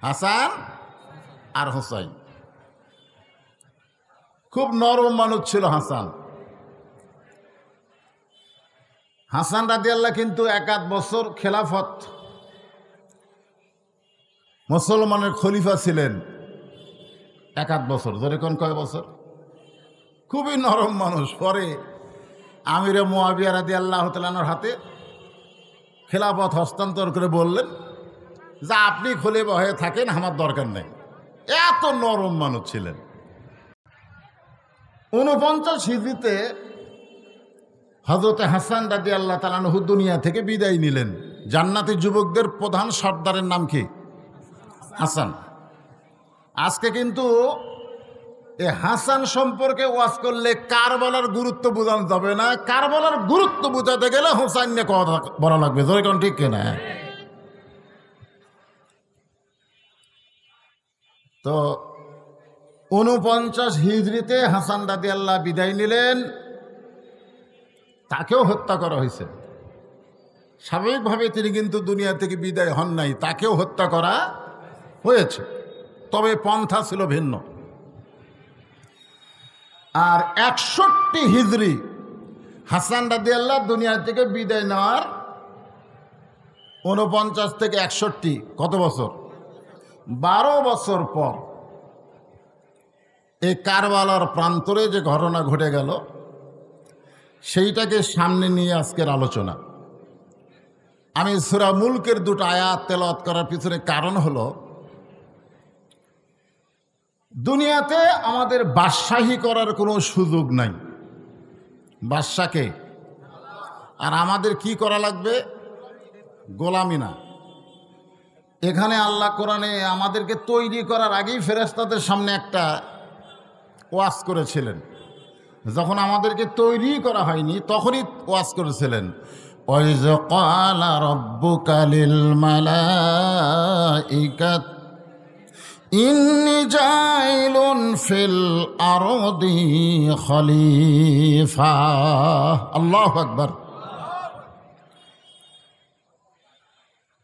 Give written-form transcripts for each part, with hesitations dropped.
হাসান আর হোসাইন। খুব নরম মানুষ ছিল হাসান। হাসান রাদিয়াল্লাহ কিন্তু 1 বছর খেলাফত মুসলমানের খলিফা ছিলেন। 1 বছর, ধরে কোন কয় বছর? খুবই নরম মানুষ। পরে আমিরে মুয়াবিয়া রাদিয়াল্লাহু তাআলার হাতে খেলাফত হস্তান্তর করে বললেন যে আপনি খলিফা হয়ে থাকেন, আমার দরকার নেই। এত নরম মানুষ ছিলেন। 49 হিজরিতে হযরতে হাসান রাদিয়াল্লাহু তাআলা আনহু দুনিয়া থেকে বিদায় নিলেন। জান্নাতি যুবকদের প্রধান সর্দারের নাম কি? হাসান। আজকে কিন্তু এই হাসান সম্পর্কে ওয়াজ করলে কারবালার গুরুত্ব বোঝানো যাবে না। কারবালার গুরুত্ব বোঝাতে গেলে হোসাইন নিয়ে কথা বলা লাগবে। ধরে কোন ঠিক কিনা? তো 49 হিজরিতে হাসান রাদিয়াল্লাহ বিদায় নিলেন। তাকেও হত্যা করা হয়েছে। স্বাভাবিকভাবে তিনি কিন্তু দুনিয়া থেকে বিদায় হন নাই, তাকেও হত্যা করা হয়েছে, তবে পন্থা ছিল ভিন্ন। আর 61 হিজরি হাসান রাদিয়াল্লাহ দুনিয়া থেকে বিদায় নেওয়ার 49 থেকে 61 কত বছর? 12 বছর পর এই কারবালার প্রান্তরে যে ঘটনা ঘটে গেল সেইটাকে সামনে নিয়ে আজকের আলোচনা। আমি সূরা মুলকের 2টা আয়াত তেলাওয়াত করার পিছনে কারণ হলো, দুনিয়াতে আমাদের বাদশাহী করার কোনো সুযোগ নাই। বাদশাকে। আর আমাদের কি করা লাগবে? গোলামি না। এখানে আল্লাহ কোরআনে আমাদেরকে তৈরি করার আগেই ফেরেশতাদের সামনে একটা ওয়াজ করেছিলেন। যখন আমাদেরকে তৈরি করা হয়নি তখনই ওয়াজ করেছিলেন, ওয়াইজ ক্বালা রাব্বুকা লিল মালাইকাত ইন্নী জাইলুন ফিল আরদি খলিফা। আল্লাহু আকবার।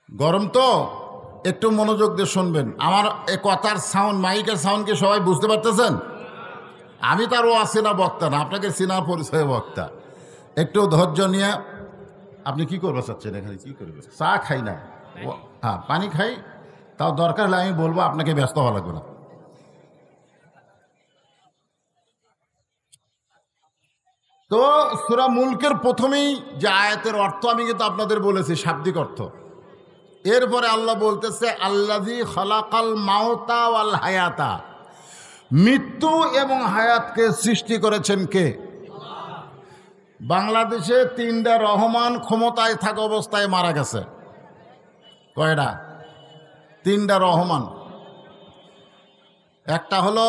গরম তো, একটু মনোযোগ দিয়ে শুনবেন। আমার এই কথার সাউন্ড, মাইকের সাউন্ড কি সবাই বুঝতে পারতেছেন? আমি তার ও আসিনা বক্তা না, আপনাকে চিনা পরিচয় বক্তা। একটু ধৈর্য নিয়ে। আপনি কি করবে চাচ্ছেন এখানে? কি করবে? চা খাই না, হ্যাঁ পানি খাই, তাও দরকার হলে আমি বলবো, আপনাকে ব্যস্ত হওয়া লাগবে না। তো সূরা মুলকের প্রথমেই যে আয়াতের অর্থ আমি কিন্তু আপনাদের বলেছি, শাব্দিক অর্থ। এরপরে আল্লাহ বলতেছে আল্লাযী খালাকাল মাউতা ওয়াল হায়াতা, মৃত্যু এবং হায়াতকে সৃষ্টি করেছেন কে? বাংলাদেশে 3টা রহমান ক্ষমতায় থাকা অবস্থায় মারা গেছে। কয়টা? 3টা রহমান। একটা হলো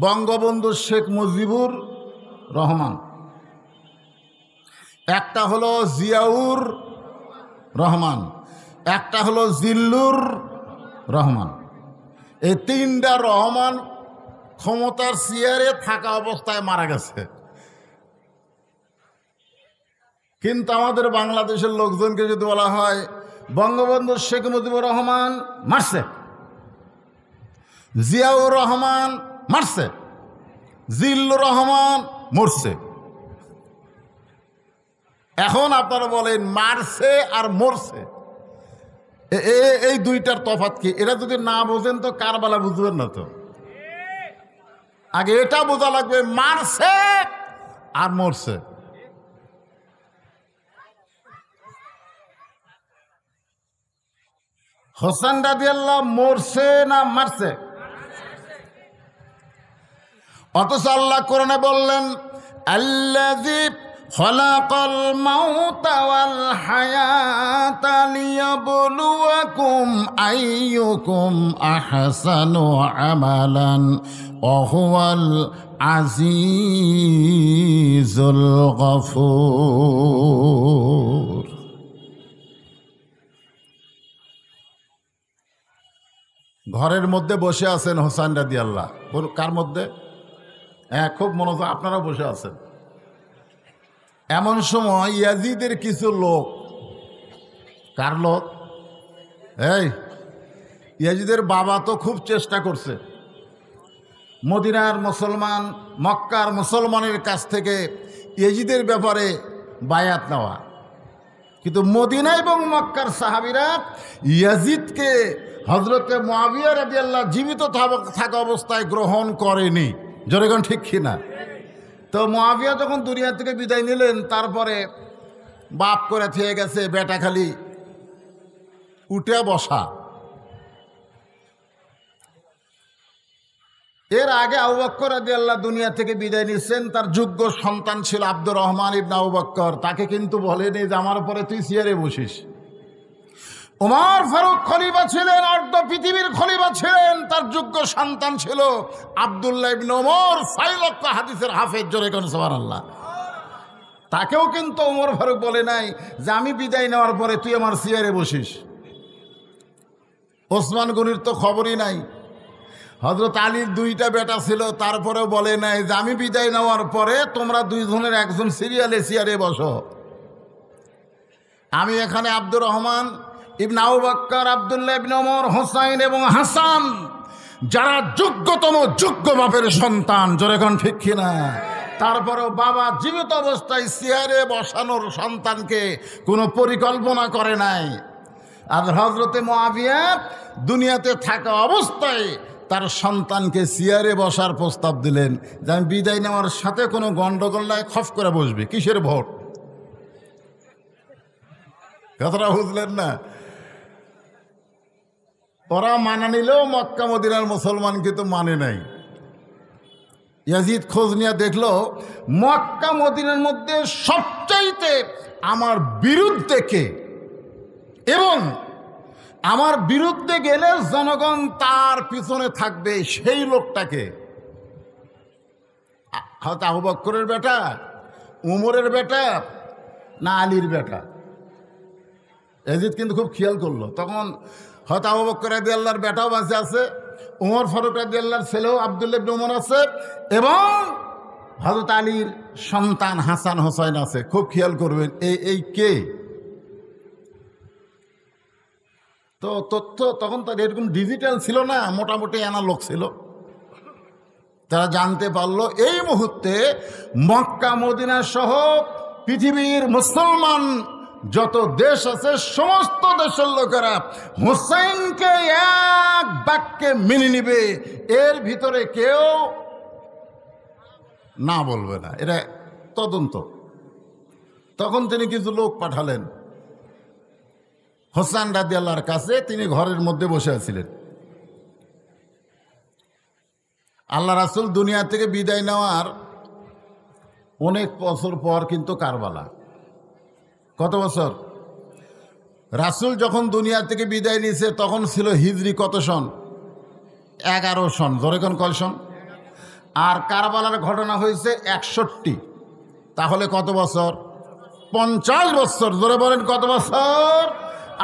বঙ্গবন্ধু শেখ মুজিবুর রহমান, একটা হলো জিয়াউর রহমান, একটা হলো জিল্লুর রহমান। এই 3টা রহমান ক্ষমতার চেয়ারে থাকা অবস্থায় মারা গেছে। কিন্তু আমাদের বাংলাদেশের লোকজনকে যদি বলা হয় বঙ্গবন্ধু শেখ মুজিবুর রহমান মারছে, জিয়াউর রহমান মারছে, জিল্লুর রহমান মরছে, এখন আপনারা বলেন মারছে আর মরছে, এই 2টার তফাৎ কি? এটা যদি না বোঝেন তো কারবালা বুঝবেন না। তো আগে এটা বোঝা লাগবে, মারছে আর মরছে। হোসেন রাদিয়াল্লাহ মরছে না মারছে? অথচ আল্লাহ কোরআনে বললেন আল্লাযী খালাকাল মাউতা ওয়াল হায়াতা লিয়াবলুয়াকুম আইয়ুকুম আহসানু আমালান ওয়া হুয়াল আজিজুল গফুর। ঘরের মধ্যে বসে আছেন হোসেন রাদিয়াল্লাহ। কার মধ্যে? হ্যাঁ, খুব মনোযোগ, আপনারাও বসে আছেন। এমন সময় ইয়াজিদের কিছু লোক, কার লোক? এই ইয়াজিদের বাবা তো খুব চেষ্টা করছে মদিনার মুসলমান, মক্কার মুসলমানের কাছ থেকে ইয়াজিদের ব্যাপারে বায়াত নেওয়া, কিন্তু মদিনা এবং মক্কার সাহাবীরা ইয়াজিদকে হযরতে মুআবিয়া রাদিয়াল্লাহু জীবিত থাকা অবস্থায় গ্রহণ করেনি। জোরে কোন ঠিক কিনা? তো মুআবিয়া যখন দুনিয়া থেকে বিদায় নিলেন, তারপরে বাপ করে থেকে গেছে বেটা খালি উঠে বসা। এর আগে আবু বকর রাদিয়াল্লাহু দুনিয়া থেকে বিদায় নিচ্ছেন, তার যোগ্য সন্তান ছিল আব্দুর রহমান ইবনে আবু বকর। তাকে কিন্তু বলেনি যে আমার পরে তুই চেয়ারে বসিস। ওমর ফারুক খলিফা ছিলেন, অর্ধ পৃথিবীর খলিফা ছিলেন, তার যোগ্য সন্তান ছিল আব্দুল্লাহ ইবনে ওমর, 6 লক্ষ হাদিসের হাফেজ। জোরে কোন সুবহানাল্লাহ। তাকেও কিন্তু ওমর ফারুক বলে নাই যে আমি বিদায় নেওয়ার পরে তুই আমার চেয়ারে বসিস। ওসমান গনির তো খবরই নাই। হযরত আলীর 2টা বেটা ছিল, তারপরেও বলে নাই যে আমি বিদায় নেওয়ার পরে তোমরা 2 জনের একজন সিরিয়ালে চেয়ারে বসো। আমি এখানে আব্দুর রহমান ইবনে আবু বকর, আব্দুল্লাহ ইবনে ওমর, হোসাইন এবং হাসান, যারা যোগ্যতম যোগ্য বাপের সন্তান। জোরে কোন ঠিক কিনা? তারপরেও বাবা জীবিত অবস্থায় চেয়ারে বসানোর সন্তানকে কোনো পরিকল্পনা করে নাই। আর হযরতে মুআবিয়া দুনিয়াতে থাকা অবস্থায় তার সন্তানকে চেয়ারে বসার প্রস্তাব দিলেন যে আমি বিদায় নেওয়ার সাথে কোনো গন্ডগোল নাই, খফ করে বসবি। কিসের ভোট? কথাটা বুঝলেন না? ওরা মানা নিলেও মক্কা মদিনার মুসলমান কিন্তু মানে নাই। ইয়াজিদ খোঁজ নিয়ে দেখলো মক্কা মদিনার মধ্যে সবচাইতে আমার বিরুদ্ধে কে, এবং আমার বিরুদ্ধে গেলে জনগণ তার পিছনে থাকবে, সেই লোকটাকে। হয়তো আবু বকরের বেটা, উমরের বেটা, না আলীর বেটা? ইয়াজিদ কিন্তু খুব খেয়াল করলো। তখন হয়তো আবু বকর রাদিয়াল্লাহর বেটাও বাঁচে আছে, উমর ফারুক রাদিয়াল্লাহর ছেলেও আব্দুল্লাহ ইবনে ওমর আছে, এবং হযরত আলীর সন্তান হাসান হোসাইন আছে। খুব খেয়াল করবেন এই কে। তো তথ্য তখন তার এরকম ডিজিটাল ছিল না, মোটামুটি অ্যানালগ ছিল। তারা জানতে পারলো এই মুহূর্তে মক্কা মদিনা সহ পৃথিবীর মুসলমান যত দেশ আছে সমস্ত দেশের লোকেরা হুসাইনকে এক বাক্যে মেনে নিবে, এর ভিতরে কেউ না বলবে না। এটা তদন্ত। তখন তিনি কিছু লোক পাঠালেন হোসেন রাদিয়াল্লাহর কাছে। তিনি ঘরের মধ্যে বসে আছিলেন। আল্লাহ রাসূল দুনিয়া থেকে বিদায় নেওয়ার অনেক বছর পর কিন্তু কারবালা। কত বছর? রাসূল যখন দুনিয়া থেকে বিদায় নিয়েছে তখন ছিল হিজরি কত সন? 11 সন। ধরে কোন কয় সন? আর কারবালার ঘটনা হয়েছে 61। তাহলে কত বছর? 50 বছর। ধরে বলেন কত বছর?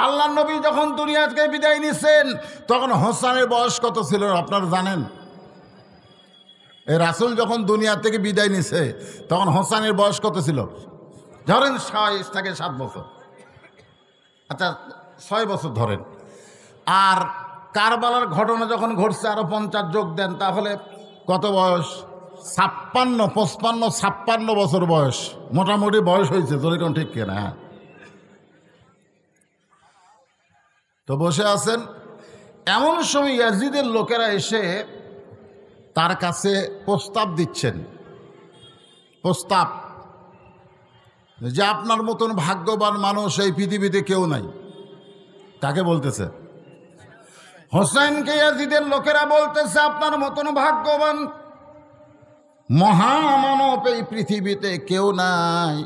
আল্লাহ নবী যখন দুনিয়া থেকে বিদায় নিয়েছেন তখন হোসেনের বয়স কত ছিল আপনারা জানেন? এই রাসূল যখন দুনিয়া থেকে বিদায় নিছে তখন হোসেনের বয়স কত ছিল? ধরেন 6 থেকে 7 বছর। আচ্ছা 6 বছর ধরেন। আর কারবালার ঘটনা যখন ঘটছে আরো 50 যোগ দেন, তাহলে কত বয়স? 56, 55, 56 বছর বয়স। মোটামুটি বয়স হয়েছে। তোর কোন ঠিক কিনা? তো বসে আছেন, এমন সময় ইয়াজিদের লোকেরা এসে তার কাছে প্রস্তাব দিচ্ছেন। প্রস্তাব যে আপনার মতন ভাগ্যবান মানুষ এই পৃথিবীতে কেউ নাই। কাকে বলতেছে? হোসেনকে ইয়াজিদের লোকেরা বলতেছে আপনার মতন ভাগ্যবান মহামানব এই পৃথিবীতে কেউ নাই,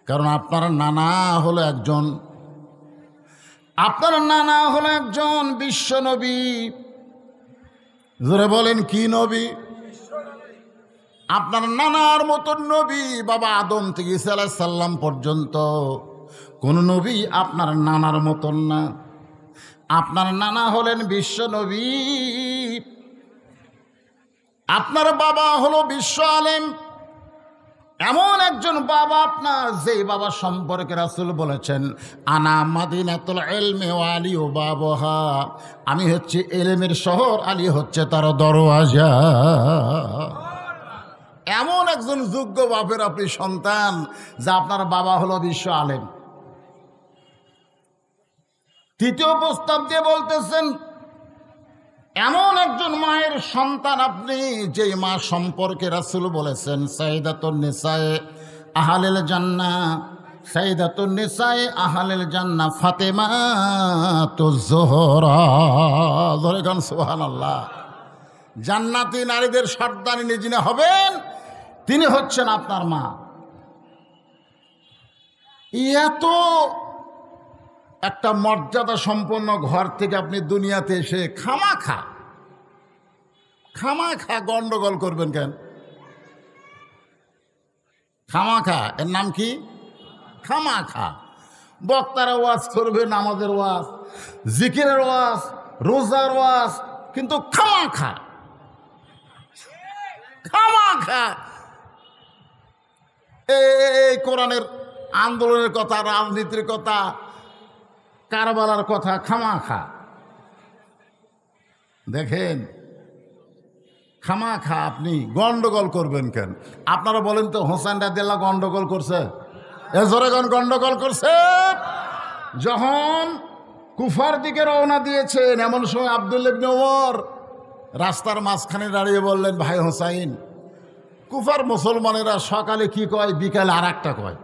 কারণ আপনার নানা হলো একজন বিশ্ব নবী। জোরে বলেন কি নবী? আপনার নানার মতন নবী, বাবা আদম থেকে ঈসা আলাইহিস সালাম পর্যন্ত কোন নবী আপনার নানার মতন না। আপনার নানা হলেন বিশ্ব নবী, আপনার বাবা হলো বিশ্ব আলেম, এমন একজন বাবা আপনার, যেই বাবা সম্পর্কে রাসূল বলেছেন আনা মাদিনাতুল ইলমি ওয়া আলী বাবুহা, আমি হচ্ছে ইলমের শহর, আলী হচ্ছে তার দরওয়াজা। এমন একজন যোগ্য বাপের আপনি সন্তান, যা আপনার বাবা হলো বিশ্ব আলেম। তৃতীয় প্রস্তাব দিয়ে বলতেছেন এমন একজন মায়ের সন্তান আপনি, যেই মা সম্পর্কে রাসূল বলেছেন সাইয়্যিদাতুন নিসায়ে আহলিল জান্নাহ, সাইয়্যিদাতুন নিসায়ে আহলিল জান্নাহ ফাতেমাতুজ যোহরা। জোরে গান সুবহানাল্লাহ। জান্নাতি নারীদের সর্দারিনী যিনি হবেন, তিনি হচ্ছেন আপনার মা। এত একটা মর্যাদা সম্পন্ন ঘর থেকে আপনি দুনিয়াতে এসে খামাখা গন্ডগোল করবেন কেন? খামাখা, এর নাম কি? খামাখা। বক্তারা ওয়াজ করবে, নামাজের ওয়াজ, জিকিরের ওয়াজ, রোজার ওয়াজ, কিন্তু খামাখা এই কোরআনের আন্দোলনের কথা, রাজনীতির কথা, কারবালার কথা, খামাখা। দেখেন, খামাখা আপনি গন্ডগোল করবেন কেন? আপনারা বলেন তো, হোসেন রাদিয়াল্লাহু গন্ডগোল করছে? জোরেগণ গন্ডগোল করছে। যখন কুফার দিকে রওনা দিয়েছেন, এমন সময় আব্দুল্লাহ ইবনে ওমর রাস্তার মাঝখানে দাঁড়িয়ে বললেন, ভাই হোসাইন, কুফার মুসলমানেরা সকালে কি কয়, বিকালে আর একটা কয়।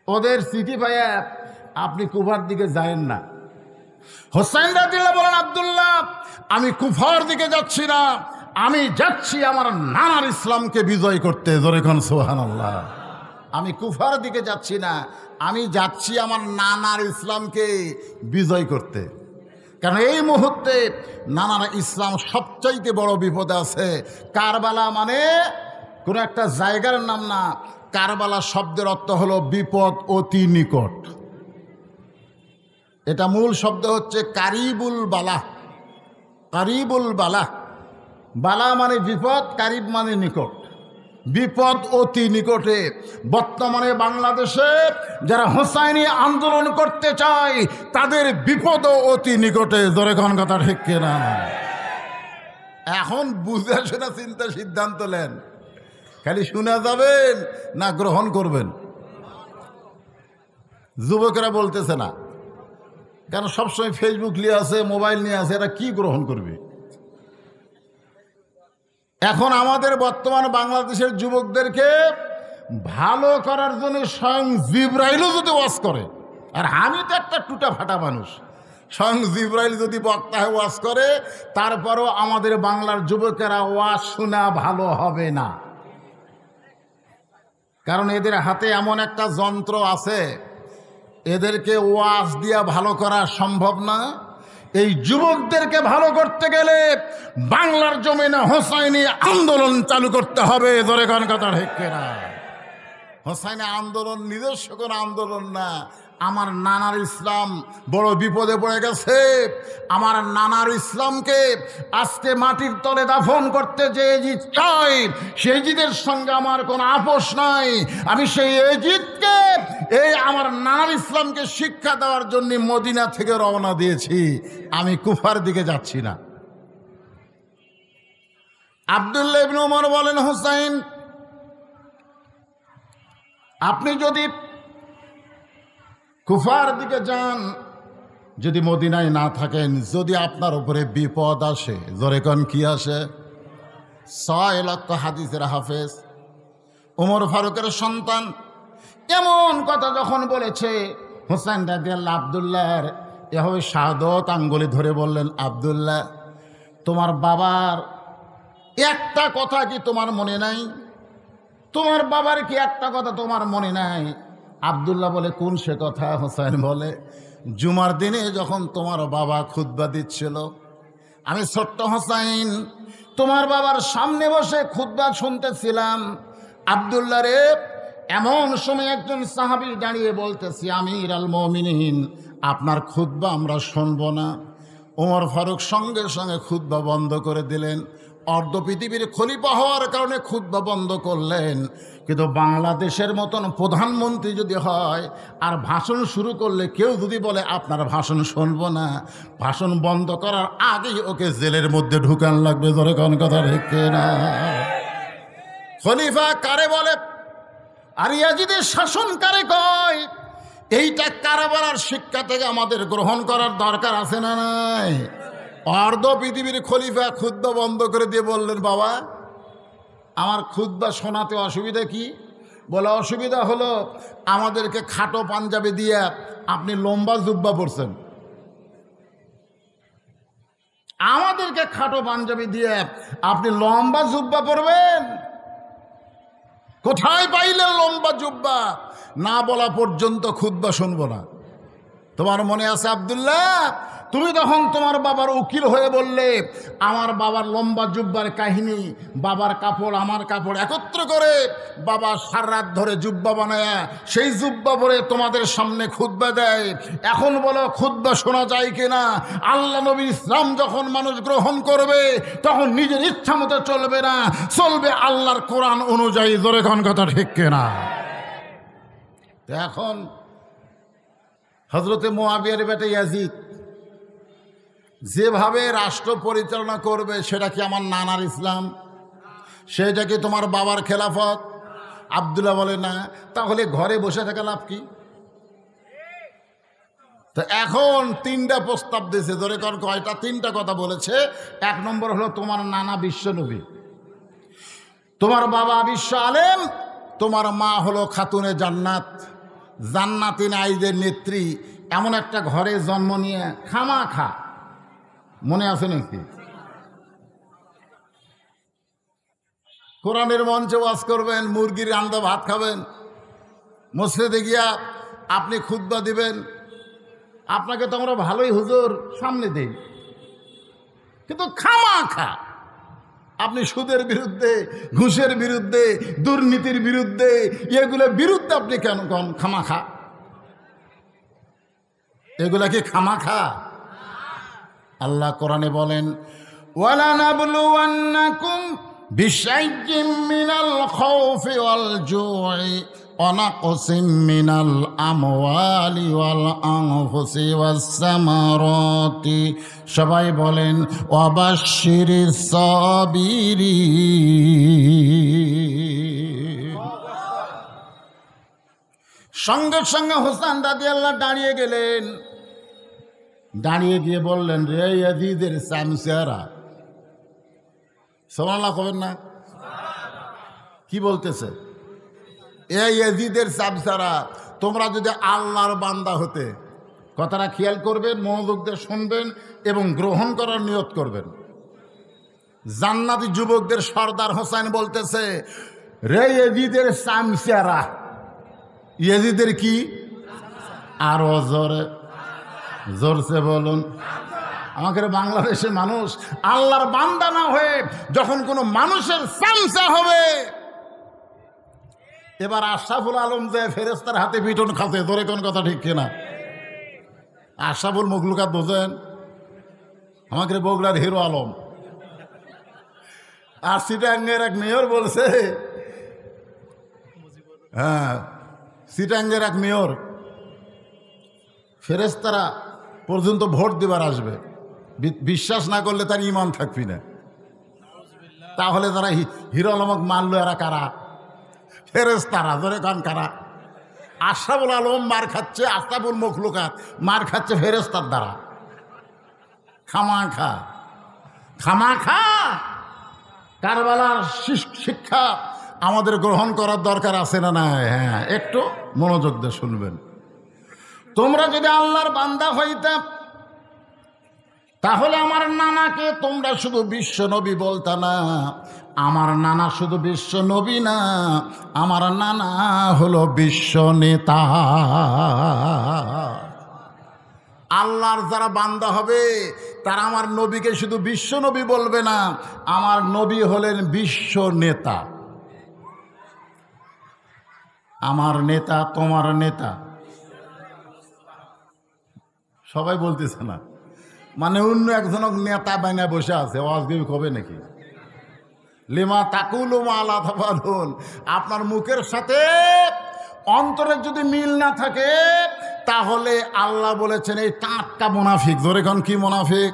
ওদের চিঠি পাইয়া আপনি কুফার দিকে যায়েন না। হোসাইন রাদিয়াল্লাহু বলেন, আব্দুল্লাহ, আমি কুফার দিকে যাচ্ছি না, আমি যাচ্ছি আমার নানার ইসলামকে বিজয় করতে। জোরে কোন সুবহানাল্লাহ। আমি কুফার দিকে যাচ্ছি না, আমি যাচ্ছি আমার নানার ইসলামকে বিজয় করতে। কারণ এই মুহূর্তে নানার ইসলাম সবচাইতে বড় বিপদে আছে। কারবালা মানে কোনো একটা জায়গার নাম না, কারবালা শব্দের অর্থ হলো বিপদ অতি নিকট। এটা মূল শব্দ হচ্ছে কারিবুল বালা। কারিবুল বালা, বালা মানে বিপদ, কারিব মানে নিকট। বিপদ অতি নিকটে। বর্তমানে বাংলাদেশে যারা হোসাইনি আন্দোলন করতে চায়, তাদের বিপদ অতি নিকটে। জোরে কোন কথা ঠিক কিনা? এখন বুঝে শোনা চিন্তা সিদ্ধান্ত নেন, খালি শুনে যাবেন না গ্রহণ করবেন? যুবকেরা বলতেছে না কেন? সবসময় ফেসবুক নিয়ে আছে, মোবাইল নিয়ে আছে, এরা কি গ্রহণ করবে? এখন আমাদের বর্তমান বাংলাদেশের যুবকদেরকে ভালো করার জন্য স্বয়ং জিবরাইলও যদি ওয়াজ করে, আর আমি তো একটা টুটা ফাটা মানুষ, স্বয়ং জিবরাইল যদি বক্তায় ওয়াজ করে, তারপরও আমাদের বাংলার যুবকেরা ওয়াজ শোনা ভালো হবে না। কারণ এদের হাতে এমন একটা যন্ত্র আছে, এদেরকে ওয়াজ দিয়া ভালো করা সম্ভব না। এই যুবকদেরকে ভালো করতে গেলে বাংলার জমিনে হোসাইনি আন্দোলন চালু করতে হবে। ধরে কোন কথা ঠিক কিনা? হোসাইনি আন্দোলন নিজস্ব কোনো আন্দোলন না। আমার নানার ইসলাম বড় বিপদে পড়ে গেছে। আমার নানার ইসলামকে আজকে মাটির তলে দাফন করতে যে এজিদ চাই, সেই এজিদের সঙ্গে আমার কোনো আপোষ নাই। আমি সেই এজিদকে, এই আমার নানার ইসলামকে শিক্ষা দেওয়ার জন্য মদিনা থেকে রওনা দিয়েছি। আমি কুফার দিকে যাচ্ছি না। আব্দুল্লাহ ইবনে ওমর বলেন, হোসাইন, আপনি যদি কুফার দিকে যান, যদি মদিনায় না থাকেন, যদি আপনার উপরে বিপদ আসে, জোরে কোন কি আসে? 6 লক্ষ হাদিসের হাফেজ, ওমর ফারুকের সন্তান, এমন কথা যখন বলেছে, হোসেন রাদিয়াল্লাহু আব্দুল্লাহর এভাবে শাহাদত আঙ্গুলি ধরে বললেন, আব্দুল্লাহ, তোমার বাবার একটা কথা কি তোমার মনে নাই? তোমার বাবার কি একটা কথা তোমার মনে নাই? আব্দুল্লাহ বলে, কোন সে কথা? হোসেন বলে, জুমার দিনে যখন তোমার বাবা খুতবা দিচ্ছিল, আমি ছোট্ট হোসাইন তোমার বাবার সামনে বসে খুতবা শুনতেছিলাম। আব্দুল্লাহ রে, এমন সময় একজন সাহাবী দাঁড়িয়ে বলতেছি, আমির আল মুমিনিন, আপনার খুতবা আমরা শুনবো না। ওমর ফারুক সঙ্গে সঙ্গে খুতবা বন্ধ করে দিলেন। অর্ধ পৃথিবীর খলিফা হওয়ার কারণে খুতবা বন্ধ করলেন। কিন্তু বাংলাদেশের মতন প্রধানমন্ত্রী যদি হয় আর ভাষণ শুরু করলে কেউ যদি বলে আপনার ভাষণ শুনবো না, ভাষণ বন্ধ করার আগেই ওকে জেলের মধ্যে ঢুকান লাগবে। ধরে কোন কথা রেখে না, খলিফা কারে বলে আর ইয়াজিদের শাসন কারে কয়, এইটা কারে বলার শিক্ষা থেকে আমাদের গ্রহণ করার দরকার আছে না নাই? অর্ধ পৃথিবীর খলিফা খুতবা বন্ধ করে দিয়ে বললেন, বাবা আমার খুতবা শোনাতে অসুবিধা কি? বলে অসুবিধা হলো আমাদেরকে খাটো পাঞ্জাবি দিয়ে আপনি লম্বা জুব্বা পরছেন, আমাদেরকে খাটো পাঞ্জাবি দিয়ে আপনি লম্বা জুব্বা পরবেন। কোথায় পাইলেন লম্বা জুব্বা? না বলা পর্যন্ত খুতবা শুনবো না। তোমার মনে আছে আব্দুল্লাহ, তুমি তখন তোমার বাবার উকিল হয়ে বললে আমার বাবার লম্বা জুব্বার কাহিনী, বাবার কাপড় আমার কাপড় একত্র করে বাবা সারা রাত ধরে জুব্বা বানায়া সেই জুব্বা পরে তোমাদের সামনে খুতবা দেয়। এখন বলো খুতবা শোনা যায় কিনা? আল্লাহ নবীর ইসলাম যখন মানুষ গ্রহণ করবে তখন নিজের ইচ্ছা মতো চলবে না, চলবে আল্লাহর কোরআন অনুযায়ী। জোরে কোন কথা ঠিক কিনা? এখন হযরতে মুআবিয়ার বেটা ইয়াজিদ যেভাবে রাষ্ট্র পরিচালনা করবে সেটা কি আমার নানার ইসলাম? সেটা কি তোমার বাবার খেলাফত? আব্দুল্লাহ বলে না। তাহলে ঘরে বসে থাকা লাভ কি? তো এখন তিনটা প্রস্তাব দিয়েছে। ধরে কর কয়টা? তিনটা কথা বলেছে। এক নম্বর হলো তোমার নানা বিশ্ব নবী, তোমার বাবা বিশ্ব আলেম, তোমার মা হলো খাতুনে জান্নাত, জান্নাতি নারীদের নেত্রী। এমন একটা ঘরে জন্ম নিয়ে খামাখা, মনে আছে নাকি, কোরআনের মঞ্চে ওয়াজ করবেন, মুরগির রান্দা ভাত খাবেন, মসজিদে গিয়া আপনি খুতবা দিবেন। আপনাকে তো আমরা ভালোই হুজুর সামনে দিই, কিন্তু খামাখা আপনি সুদের বিরুদ্ধে, ঘুষের বিরুদ্ধে, দুর্নীতির বিরুদ্ধে, এগুলোর বিরুদ্ধে আপনি কেন কন খামাখা? এগুলা কি খামাখা? আল্লাহ কোরআনে বলেন, ওয়ালানাবলুওয়ান্নাকুম বিশাইয়্যিম মিনাল খাউফি ওয়াল জু'i ওয়া নাকসিম মিনাল আমওয়ালি ওয়াল আনফুসি ওয়াস সামারাতি। সবাই বলেন ওয়াবাশশিরিস সাবিরিন। সঙ্গে সঙ্গে হোসেন রাদিয়াল্লাহু দাঁড়িয়ে গেলেন, দাঁড়িয়ে গিয়ে বললেন, রে ইয়াজিদের সামসেরা। সুবহানাল্লাহ কবেন না? কি বলতেছে? এ ইয়াজিদের সামসেরা, তোমরা যদি আল্লাহর বান্দা হতে, কথাটা খেয়াল করবেন, মনোযোগ দিয়ে শুনবেন এবং গ্রহণ করার নিয়ত করবেন। জান্নাতি যুবকদের সর্দার হোসেন বলতেছে, রে ইয়াজিদের সামসেরা। ইয়াজিদের কি? আরো জোরে, জোরসে বলুন। আমাদের বাংলাদেশের মানুষ আল্লাহর বান্দা না হয়ে যখন কোনো মানুষের সামসা হবে, এবার আশরাফুল আলম যে ফেরেস্তার হাতে পিটন খাতে। ধরে কোন কথা ঠিক কিনা? আশরাফুল মখলুকাত বোঝেন? আমাদের বগুড়ার হিরো আলম। আর চিটাঙ্গের এক মেয়র বলছে, হ্যাঁ চিটাঙ্গের এক মেয়র, ফেরেস্তারা পর্যন্ত ভোট দেবার আসবে, বিশ্বাস না করলে তার ইমান থাকবি না। তাহলে তারা হিরো আলমক মানলো, এরা কারা? ফেরেস্তারা। ধরে কান কারা? আশরাফুল আলম মার খাচ্ছে, আশরাফুল মখলুকাত মার খাচ্ছে ফেরেস্তার দ্বারা। খামাখা, খামাখা কারবালার শিক্ষা আমাদের গ্রহণ করার দরকার আছে না? হ্যাঁ, একটু মনোযোগ দিয়ে শুনবেন। তোমরা যদি আল্লাহর বান্দা হইতে, তাহলে আমার নানাকে তোমরা শুধু বিশ্ব নবী বলতা না। আমার নানা শুধু বিশ্ব নবী না, আমার নানা হলো বিশ্ব নেতা। আল্লাহর যারা বান্দা হবে তারা আমার নবীকে শুধু বিশ্ব নবী বলবে না, আমার নবী হলেন বিশ্ব নেতা। আমার নেতা, তোমার নেতা। সবাই বলতেছে না, মানে অন্য একজনক নেতা বানিয়ে বসে আছে, ওয়াজ কবে নাকি? লিমা তাকুলু মা লা তাফালুন। আপনার মুখের সাথে অন্তরের যদি মিল না থাকে তাহলে আল্লাহ বলেছেন এই টাটকা মুনাফিক। জোরে কোন কি মুনাফিক?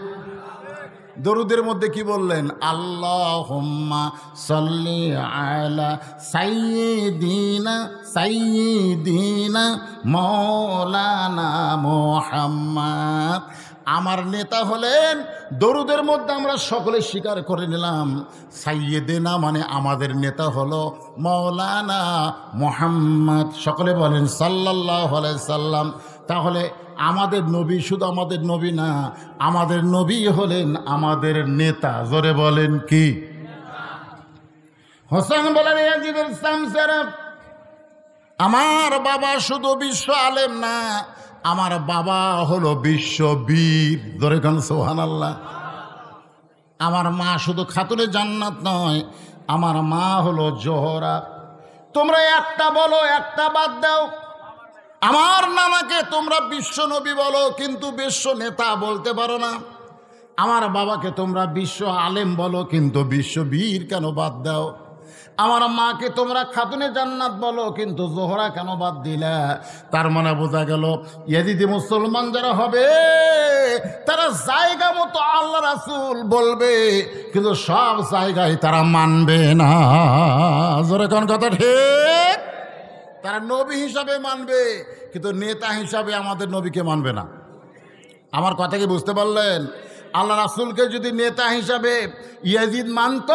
দরুদের মধ্যে কি বললেন? আল্লাহুম্মা সাল্লি আলা সাইয়্যিদিনা মাওলানা মুহাম্মদ। আমার নেতা হলেন, দরুদের মধ্যে আমরা সকলে স্বীকার করে নিলাম, সাইয়্যিদিনা মানে আমাদের নেতা হলো মাওলানা মুহাম্মদ। সকলে বলেন সাল্লাল্লাহু আলাইহি সাল্লাম। তাহলে আমাদের নবী শুধু আমাদের নবী না, আমাদের নবী হলেন আমাদের নেতা। জোরে বলেন কি? হোসেন বলেন ইয়াজিদের শামসেরা, আমার বাবা শুধু বিশ্ব আলেম না, আমার বাবা হলো বিশ্ববীর। জোরে কোন সুবহানাল্লাহ। আমার মা শুধু খাতুনে জান্নাত নয়, আমার মা হলো জোহরা। তোমরা একটা বলো, একটা বাদ দাও। আমার নানাকে তোমরা বিশ্ব নবী বলো, কিন্তু বিশ্ব নেতা বলতে পারো না। আমার বাবাকে তোমরা বিশ্ব আলেম বলো, কিন্তু বিশ্ববীর কেন বাদ দাও? আমার মাকে তোমরা খাতুনে জান্নাত বলো, কিন্তু জোহরা কেন বাদ দিলা? তার মানে বোঝা গেল ইয়াজিদি মুসলমান যারা হবে তারা জায়গা মতো আল্লাহ রাসূল বলবে, কিন্তু সব জায়গায় তারা মানবে না। জোরে কোন কথা ঠিক? তারা নবী হিসাবে মানবে, কিন্তু নেতা হিসাবে আমাদের নবীকে মানবে না। আমার কথা কি বুঝতে পারলেন? আল্লাহ রাসূলকে যদি নেতা হিসাবে ইয়াজিদ মানত,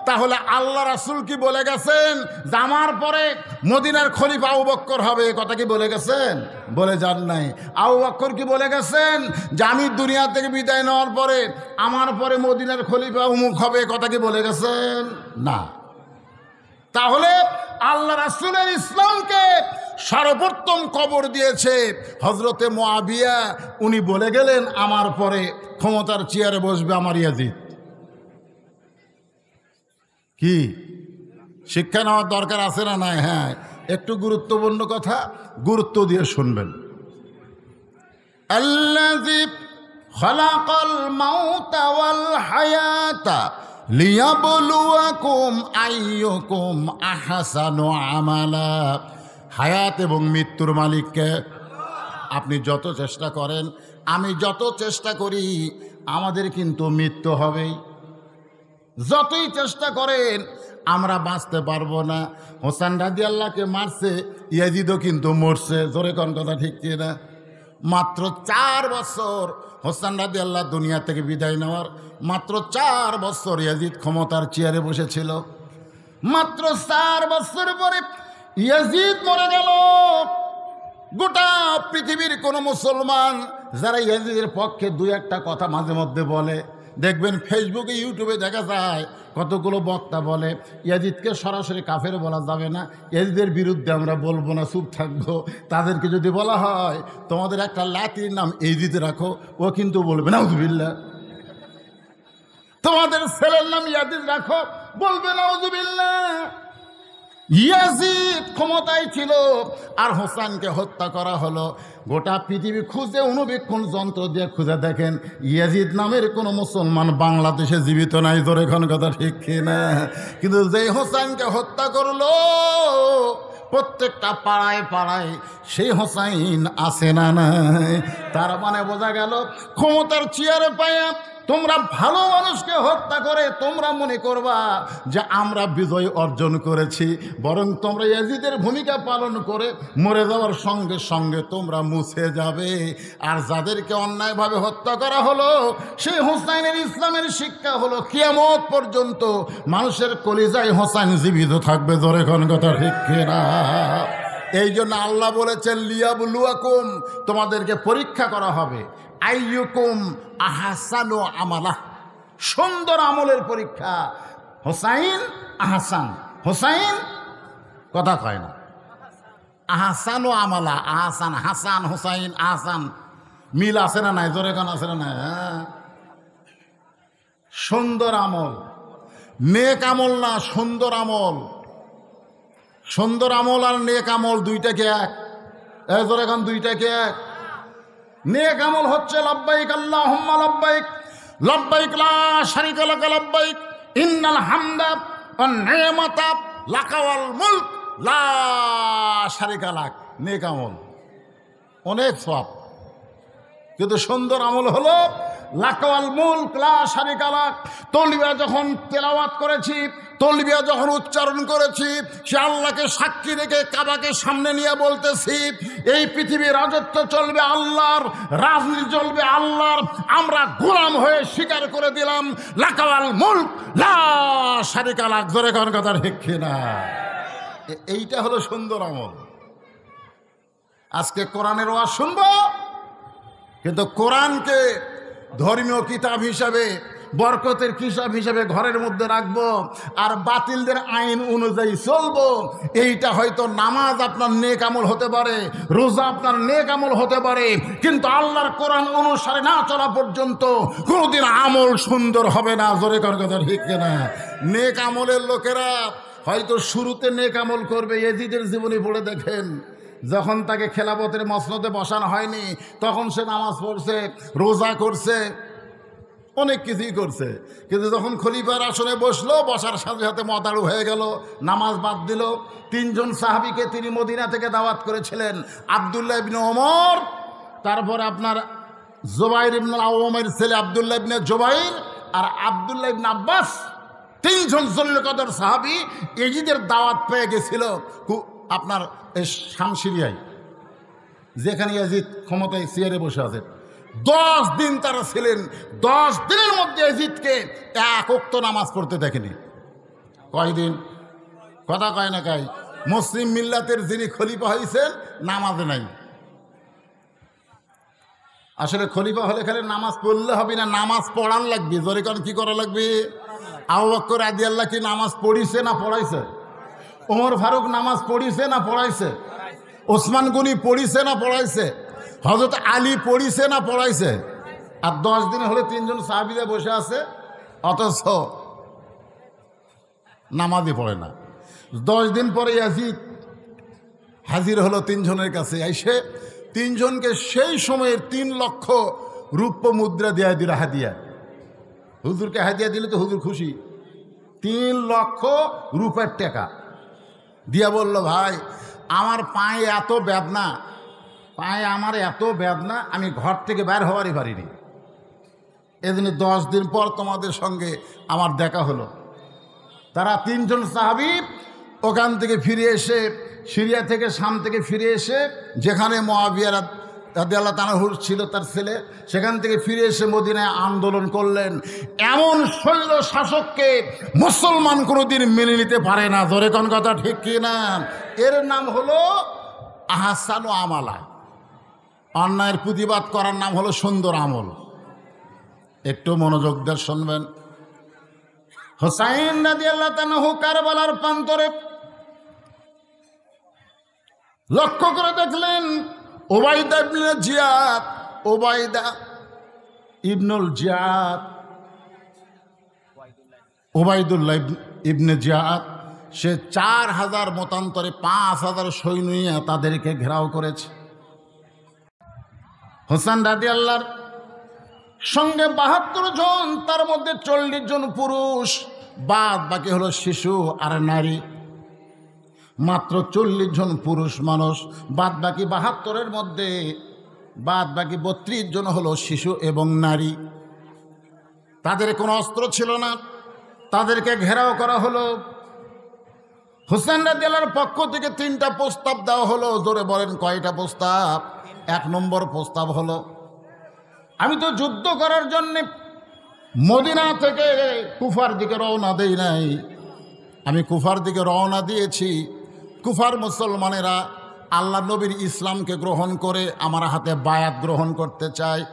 তাহলে আল্লাহ রাসূল কি বলে গেছেন যে আমার পরে মদিনার খলিফা আবু বকর হবে? কথা কি বলে গেছেন? বলে যান নাই। আবু বকর কি বলে গেছেন যে আমি দুনিয়া থেকে বিদায় নেওয়ার পরে আমার পরে মদিনার খলিফা উমুক হবে? কথা কি বলে গেছেন? না। তাহলে আল্লাহ রাসূলের ইসলামকে সর্বপ্রথম কবর দিয়েছে হযরতে মুআবিয়া। উনি বলে গেলেন আমার পরে ক্ষমতার চেয়ারে বসবে আমার ইয়াজিদ। কি শিক্ষা নেওয়ার দরকার আছে না নাই? হ্যাঁ, একটু গুরুত্বপূর্ণ কথা, গুরুত্ব দিয়ে শুনবেন। আল্লাযী খালাকাল মাউতা ওয়াল হায়াতা লিয়াবলুয়াকুম আইয়ুকুম আহসানু আমালা। হায়াত এবং মৃত্যুর মালিককে। আপনি যত চেষ্টা করেন, আমি যত চেষ্টা করি, আমাদের কিন্তু মৃত্যু হবেই। যতই চেষ্টা করেন আমরা বাঁচতে পারবো না। হোসেন রাদিয়াল্লাহকে মারছে, ইয়াজিদও কিন্তু মরছে। জোরে কোন কথা ঠিক কি না? মাত্র 4 বছর হোসেন রাদিয়াল্লাহ দুনিয়া থেকে বিদায় নেওয়ার মাত্র 4 বছর ইয়াজিদ ক্ষমতার চেয়ারে বসেছিল। মাত্র 4 বছর পরে ইয়াজিদ মরে গেল। গোটা পৃথিবীর কোনো মুসলমান যারা ইয়াজিদের পক্ষে 2-1টা কথা মাঝে মধ্যে বলে, দেখবেন ফেসবুকে ইউটিউবে দেখা যায় কতগুলো বক্তা বলে ইয়াজিদকে সরাসরি কাফের বলা যাবে না, ইয়াজিদের বিরুদ্ধে আমরা বলবো না, চুপ থাকবো। তাদেরকে যদি বলা হয় তোমাদের একটা লাতির নাম ইয়াজিদ রাখো, ও কিন্তু বলবে নাউযুবিল্লাহ। তোমাদের ছেলের নাম ইয়াজিদ রাখো, বলবে নাউযুবিল্লাহ। ইয়াজিদ ক্ষমতায় ছিল আর হোসেনকে হত্যা করা হলো। গোটা পৃথিবী খুঁজে অনুবীক্ষণ যন্ত্র দিয়ে খুঁজে দেখেন ইয়াজিদ নামের কোনো মুসলমান বাংলাদেশে জীবিত নাই। তোর এখন কথা ঠিক কিনা? কিন্তু যে হোসেনকে হত্যা করলো প্রত্যেকটা পাড়ায় পাড়ায় সেই হোসাইন আছে না নাই? তার মানে বোঝা গেল ক্ষমতার চেয়ারে পায়া তোমরা ভালো মানুষকে হত্যা করে তোমরা মনে করবা যে আমরা বিজয় অর্জন করেছি, বরং তোমরা ইয়াজিদের ভূমিকা পালন করে মরে যাওয়ার সঙ্গে সঙ্গে তোমরা মুছে যাবে। আর যাদেরকে অন্যায়ভাবে হত্যা করা হলো সেই হোসাইনের ইসলামের শিক্ষা হলো কিয়ামত পর্যন্ত মানুষের কলিজায় হোসাইন জীবিত থাকবে। জোরে কোন কথা ঠিক কিনা? এই জন্য আল্লাহ বলেছেন লিয়াবলুয়াকুম, তোমাদেরকে পরীক্ষা করা হবে, আইয়ুকুম আহসানু আমালা, সুন্দর আমলের পরীক্ষা। হোসাইন আহসান, হোসাইন কথা কয় না, আহসানু আমালা, আহসান হাসান হোসাইন আহসান মিল আছে না নাই? জোরে কান আছে না নাই? সুন্দর আমল, নেক আমল না, সুন্দর আমল। সুন্দর আমল আর নেক আমল দুইটাকে এক? জোরে কান দুইটাকে এক? নেক আমল হচ্ছে লব্বাইক আল্লাহুম্মা লব্বাইক, লব্বাইক লা শারীকা লাকা লব্বাইক ইন্নাল হামদা ওয়ান নি'মাতা লাকা ওয়াল মুলক লা শারিকা লাক। নেক আমল, অনেক সওয়াব, কিন্তু সুন্দর আমল হলো লাকা ওয়াল মুলক লা শারিকা লাক। তলবিয়া যখন তেলাওয়াত করেছি, তলবিয়া যখন উচ্চারণ করেছি, সে আল্লাহকে সাক্ষী রেখে কাবাকে সামনে নিয়ে বলতেছি, এই পৃথিবীর রাজত্ব চলবে আল্লাহর, রাজনীতি চলবে আল্লাহর, আমরা গোলাম হয়ে স্বীকার করে দিলাম লাকা ওয়াল মুলক লা শারিকা লাক। জোরে কোন কথা ঠিক কিনা? এইটা হলো সুন্দর আমল। আজকে কোরআনের ওয়াজ শুনবো, কিন্তু কোরআনকে ধর্মীয় কিতাব হিসাবে, বরকতের কিতাব হিসাবে ঘরের মধ্যে রাখবো আর বাতিলদের আইন অনুযায়ী চলবো। এইটা হয়তো নামাজ আপনার নেক আমল হতে পারে, রোজা আপনার নেক আমল হতে পারে, কিন্তু আল্লাহর কোরআন অনুসারে না চলা পর্যন্ত কোনোদিন আমল সুন্দর হবে না। জোরে কর কথা ঠিক না? নেক আমলের লোকেরা হয়তো শুরুতে নেক আমল করবে। ইয়াজিদের জীবনী পড়ে দেখেন, যখন তাকে খেলাফতের মসনদে বসানো হয়নি তখন সে নামাজ পড়ছে, রোজা করছে, অনেক কিছুই করছে, কিন্তু যখন খলিফার আসনে বসলো, বসার সাথে সাথে মতাড়ু হয়ে গেল, নামাজ বাদ দিল। 3 জন সাহাবীকে তিনি মদিনা থেকে দাওয়াত করেছিলেন, আব্দুল্লাহ ইবনে ওমর, তারপর আপনার জুবাইর ইবনে আওয়ামের ছেলে আব্দুল্লাহ ইবনে জুবাইর, আর আব্দুল্লাহ ইবনে আব্বাস। 3 জন জলিল কদর সাহাবী ইয়াজিদের দাওয়াত পেয়ে গেছিল আপনার শাম সিরিয়ায়, যেখানে ইয়াজিদ ক্ষমতায় চেয়ারে বসে আছে। 10 দিন তারা ছিলেন। 10 দিনের মধ্যে ইয়াজিদকে এক ওয়াক্ত নামাজ পড়তে দেখেনি। কয়দিন? কথা কয় না কয়? মুসলিম মিল্লাতের যিনি খলিফা হয়েছেন নামাজে নাই। আসলে খলিফা হলে খালি নামাজ পড়লে হবে না, নামাজ পড়ান লাগবে। জোরে কারণ কি করা লাগবে? আবু বকর রাদিয়াল্লাহু কি নামাজ পড়িছে না পড়াইছে? ওমর ফারুক নামাজ পড়িছে না পড়াইছে? ওসমান গনি পড়িছে না পড়াইছে? হযরত আলী পড়িছে না পড়াইছে? আর 10 দিন হলে 3 জন সাহাবীরা বসে আছে, অথচ নামাজই পড়ে না। 10 দিন পরে ইয়াজিদ হাজির হলো 3 জনের কাছে। এসে 3 জনকে সেই সময়ের 3 লক্ষ রূপ্য মুদ্রা দেয়া দিল হাদিয়া। হুজুরকে হাদিয়া দিলে তো হুজুর খুশি। 3 লক্ষ রূপের টাকা দিয়া বলল, ভাই আমার পায়ে এত বেদনা, পায়ে আমার এত বেদনা, আমি ঘর থেকে বের হওয়ারই পারিনি। এদিনে 10 দিন পর তোমাদের সঙ্গে আমার দেখা হলো। তারা 3 জন সাহাবী ওখান থেকে ফিরে এসে, সিরিয়া থেকে, শাম থেকে ফিরে এসে, যেখানে মুআবিয়া রাদিয়াল্লাহু তাআলা ছিল তার ছেলে, সেখান থেকে ফিরে এসে মদিনায় আন্দোলন করলেন। এমন শৈল শাসককে মুসলমান কোনোদিন মেনে নিতে পারে না। জোরে কোন কথা ঠিক কি না? এর নাম হলো আহসানু আমালা। অন্যায়ের প্রতিবাদ করার নাম হলো সুন্দর আমল। একটু মনোযোগ দিয়ে শুনবেন। হুসাইন রাদিয়াল্লাহু তাআলা কারবালার প্রান্তরে লক্ষ্য করে দেখলেন ওবাইদা ইবনে জিয়াদ, ওবাইদা ইবনুল জিয়াদ, ওবাইদুল্লাহ ইবনে জিয়াদ, সে 4000 মতান্তরে 5000 সৈন্য নিয়ে তাদেরকে ঘেরাও করেছে। হোসেন রাদিয়াল্লাহর সঙ্গে 72 জন, তার মধ্যে 40 জন পুরুষ, বাদ বাকি হলো শিশু আর নারী। মাত্র 40 জন পুরুষ মানুষ, বাদ বাকি 72-এর মধ্যে বাদ বাকি 32 জন হলো শিশু এবং নারী। তাদের কোনো অস্ত্র ছিল না, তাদেরকে ঘেরাও করা হলো। হোসেন রাদিয়াল্লাহর পক্ষ থেকে 3টা প্রস্তাব দেওয়া হলো। জোরে বলেন কয়টা প্রস্তাব? 1 নম্বর প্রস্তাব হলো, আমি তো যুদ্ধ করার জন্যে মদিনা থেকে কুফার দিকে রওনা দেই নাই, আমি কুফার দিকে রওনা দিয়েছি। কুফার মুসলমানেরা আল্লাহ নবীর ইসলামকে গ্রহণ করে আমার হাতে বায়াত গ্রহণ করতে চায়,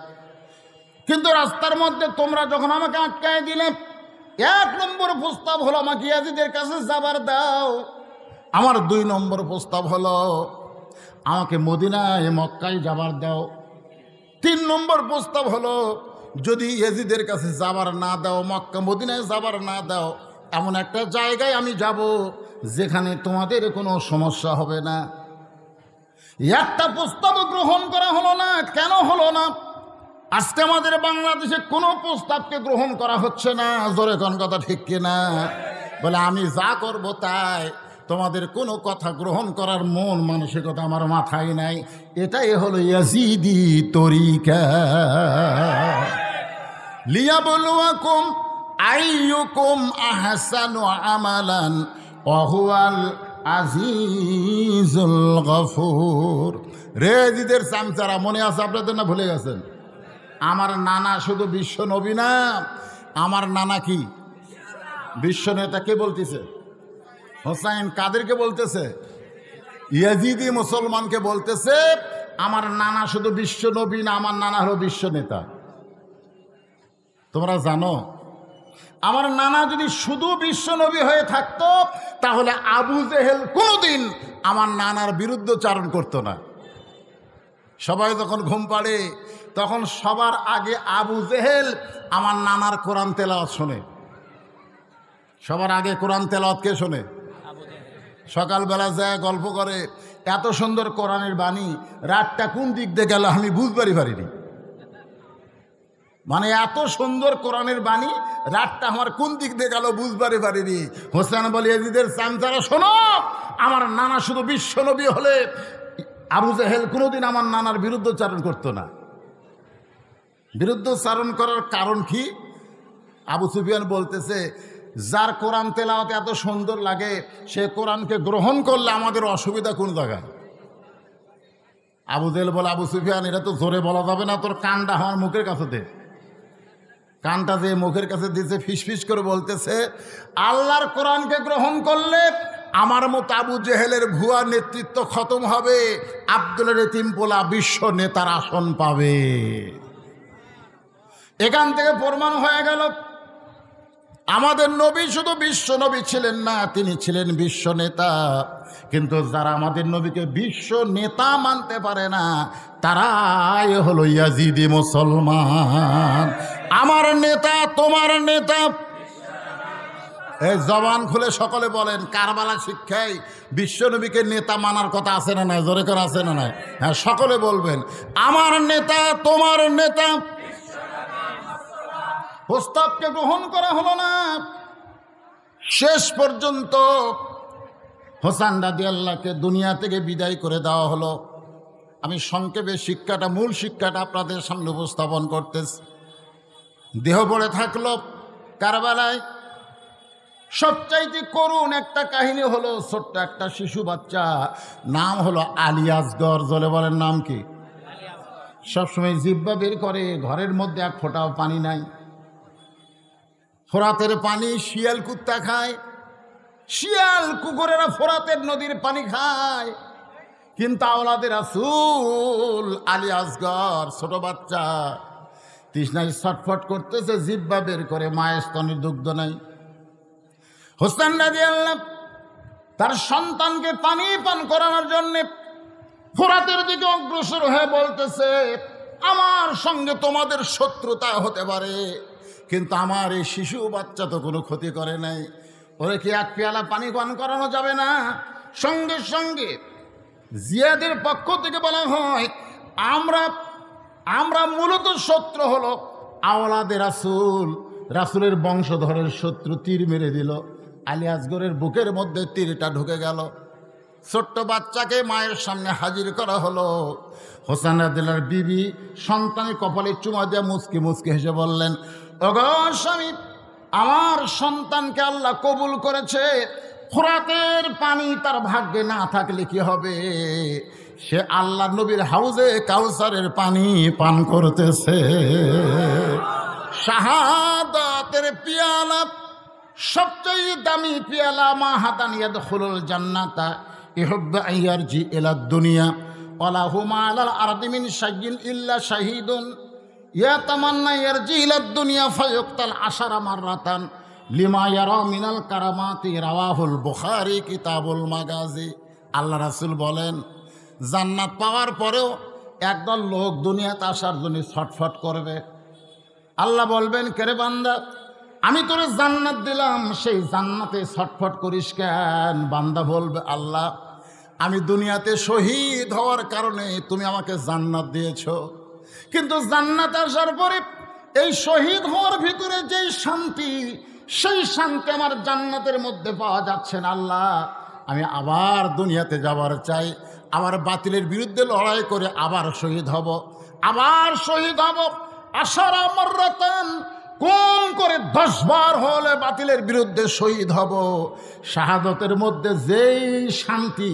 কিন্তু রাস্তার মধ্যে তোমরা যখন আমাকে আটকায় দিলে, 1 নম্বর প্রস্তাব হলো আমাকে ইয়াজিদের কাছে যাবার দাও। আমার 2 নম্বর প্রস্তাব হলো আমাকে মদিনায় মক্কায় যাবার দাও। 3 নম্বর প্রস্তাব হলো যদি ইয়াজিদের কাছে যাবার না দাও, মক্কা মদিনায় যাবার না দাও, এমন একটা জায়গায় আমি যাব যেখানে তোমাদের কোনো সমস্যা হবে না। একটা প্রস্তাব গ্রহণ করা হলো না। কেন হলো না? আজকে আমাদের বাংলাদেশে কোনো প্রস্তাবকে গ্রহণ করা হচ্ছে না। জোরে কোন কথা ঠিক কিনা? বলে আমি যা করব তাই, তোমাদের কোনো কথা গ্রহণ করার মন মানসিকতা আমার মাথায় নাই। এটাই হলো ইয়াজিদি তরিকা। লিয়াবলুয়াকুম আইয়ুকুম আহসানু আমালান ওয়া হুয়াল আজিজুল গফুর। রেজিদের চামচারা মনে আছে আপনাদের না ভুলে গেছেন? আমার নানা শুধু বিশ্ব নবী না, আমার নানা কি বিশ্ব নেতা। কে বলতেছে? হোসাইন কাদেরকে বলতেছে? ইয়াজিদি মুসলমানকে বলতেছে আমার নানা শুধু বিশ্ব নবী না, আমার নানা হলো বিশ্ব নেতা। তোমরা জানো আমার নানা যদি শুধু বিশ্ব নবী হয়ে থাকতো তাহলে আবু জেহেল কোনোদিন আমার নানার বিরুদ্ধচারণ করতো না। সবাই যখন ঘুম পাড়ে তখন সবার আগে আবু জেহেল আমার নানার কোরআন তেলাওয়াত শোনে। সবার আগে কোরআন তেলাওয়াত কে শোনে? সকালবেলা যায় গল্প করে, এত সুন্দর কোরআনের বাণী, রাতটা কোন দিক দিয়ে গেল আমি বুঝবারই পারিনি। মানে এত সুন্দর কোরআনের বাণী, রাতটা আমার কোন দিক দিয়ে গেল বুঝবারই পারিনি। হোসেন বলে ইয়াজিদের চামচারা শোনো, আমার নানা শুধু বিশ্ব নবী হলে আবু জেহেল কোনোদিন আমার নানার বিরুদ্ধচারণ করতো না। বিরুদ্ধচারণ করার কারণ কি? আবু সুফিয়ান বলতেছে যার কোরআন তেলাওয়াত এত সুন্দর লাগে সে কোরআনকে গ্রহণ করলে আমাদের অসুবিধা কোন জায়গায়? আবু জেহেল বলে আবু সুফিয়ান এটা তো জোরে বলা যাবে না, তোর কানটা আমার মুখের কাছে দে। কানটা যে মুখের কাছে দিয়েছে ফিসফিস করে বলতেছে আল্লাহর কোরআনকে গ্রহণ করলে আমার মতো আবু জেহেলের ভুয়া নেতৃত্ব খতম হবে, আব্দুল রেতিমপোলা বিশ্ব নেতার আসন পাবে। এখান থেকে প্রমাণ হয়ে গেল আমাদের নবী শুধু বিশ্ব নবী ছিলেন না, তিনি ছিলেন বিশ্ব নেতা। কিন্তু যারা আমাদের নবীকে বিশ্ব নেতা মানতে পারে না তারাই হলো ইয়াজিদি মুসলমান। আমার নেতা তোমার নেতা। এই জবান খুলে সকলে বলেন কারবালা শিক্ষায় বিশ্ব নবীকে নেতা মানার কথা আছে না নাই? জোরে করে আছে না নাই? হ্যাঁ, সকলে বলবেন আমার নেতা তোমার নেতা। প্রস্তাবকে গ্রহণ করা হলো না। শেষ পর্যন্ত হোসেন রাদিয়াল্লাহকে দুনিয়া থেকে বিদায় করে দেওয়া হলো। আমি সংক্ষেপে শিক্ষাটা, মূল শিক্ষাটা আপনাদের সামনে উপস্থাপন করতেছি। দেহ পড়ে থাকলো কারবালায়। সবচাইতে করুণ একটা কাহিনী হলো ছোট্ট একটা শিশু বাচ্চা, নাম হলো আলী আসগর। জলে বলেন নাম কি? সবসময় জিহ্বা বের করে, ঘরের মধ্যে এক ফোঁটাও পানি নাই। ফোরাতের পানি শিয়াল কুত্তা খায়, শিয়াল কুকুরেরা ফোরাতের নদীর পানি খায়, কিন্তু আওলাদের রাসূল আলী আসগর ছোট বাচ্চা তৃষ্ণায় ছটফট করতেছে, জিহ্বা বের করে, মায়ের স্তনের দুগ্ধ নাই। হোসেন রাদিয়াল্লাহু তার সন্তানকে পানি পান করানোর জন্যে ফোরাতের দিকে অগ্রসর হয়ে বলতেছে আমার সঙ্গে তোমাদের শত্রুতা হতে পারে, কিন্তু আমার এই শিশু বাচ্চা তো কোনো ক্ষতি করে নাই, ওরে কি এক পেয়ালা পানি পান করানো যাবে না? সঙ্গে সঙ্গে জিয়াদের পক্ষ থেকে বলা হয় আমরা মূলত শত্রু হলো আওলাদের রাসূল, রাসূলের বংশধরের শত্রু। তীর মেরে দিল, আলী আসগরের বুকের মধ্যে তীরটা ঢুকে গেল। ছোট্ট বাচ্চাকে মায়ের সামনে হাজির করা হলো। হোসেন রাদিয়াল্লাহর বিবি সন্তানের কপালে চুমা দিয়ে মুচকি মুচকি হেসে বললেন, ওগো স্বামী, আমার সন্তানকে আল্লাহ কবুল করেছে। ফোরাতের পানি তার ভাগ্যে না থাকলে কি হবে? সে আল্লাহ নবীর হাউজে কাউসারের পানি পান করতেছে। শাহাদাতের পিয়ালা, সবচেয়ে দামি পিয়ালা। মা হাতান ইয়াদখুলুল জান্নাতা ইহুব্বু আইয়ারজি ইলাদ দুনিয়া ওয়ালা হুমা আলাল আরদি মিন শাইইন ইল্লা শাহীদুন ইয়াতামান্না ইয়ারজি ইলাদ দুনিয়া ফায়ুক্তাল আশারা মাররাতান লিমা ইয়ারা মিনাল কারামাতি। রাওয়াহুল বুখারী কিতাবুল মাগাজি। আল্লাহ রাসূল বলেন জান্নাত পাওয়ার পরেও একদল লোক দুনিয়াতে আসার জন্য ছটফট করবে। আল্লাহ বলবেন কেরে বান্দা, আমি তোরে জান্নাত দিলাম, সেই জান্নাতে ছটফট করিস কেন? বান্দা বলবে আল্লাহ, আমি দুনিয়াতে শহীদ হওয়ার কারণে তুমি আমাকে জান্নাত দিয়েছ, কিন্তু জান্নাতে আসার পরে এই শহীদ হওয়ার ভিতরে যেই শান্তি, সেই শান্তি আমার জান্নাতের মধ্যে পাওয়া যাচ্ছে না। আল্লাহ, আমি আবার দুনিয়াতে যাবার চাই, আবার বাতিলের বিরুদ্ধে লড়াই করে আবার শহীদ হব, আবার শহীদ হব। আশারা মাররাতান, কোন করে 10 বার হলে বাতিলের বিরুদ্ধে শহীদ হব। শাহাদতের মধ্যে যেই শান্তি,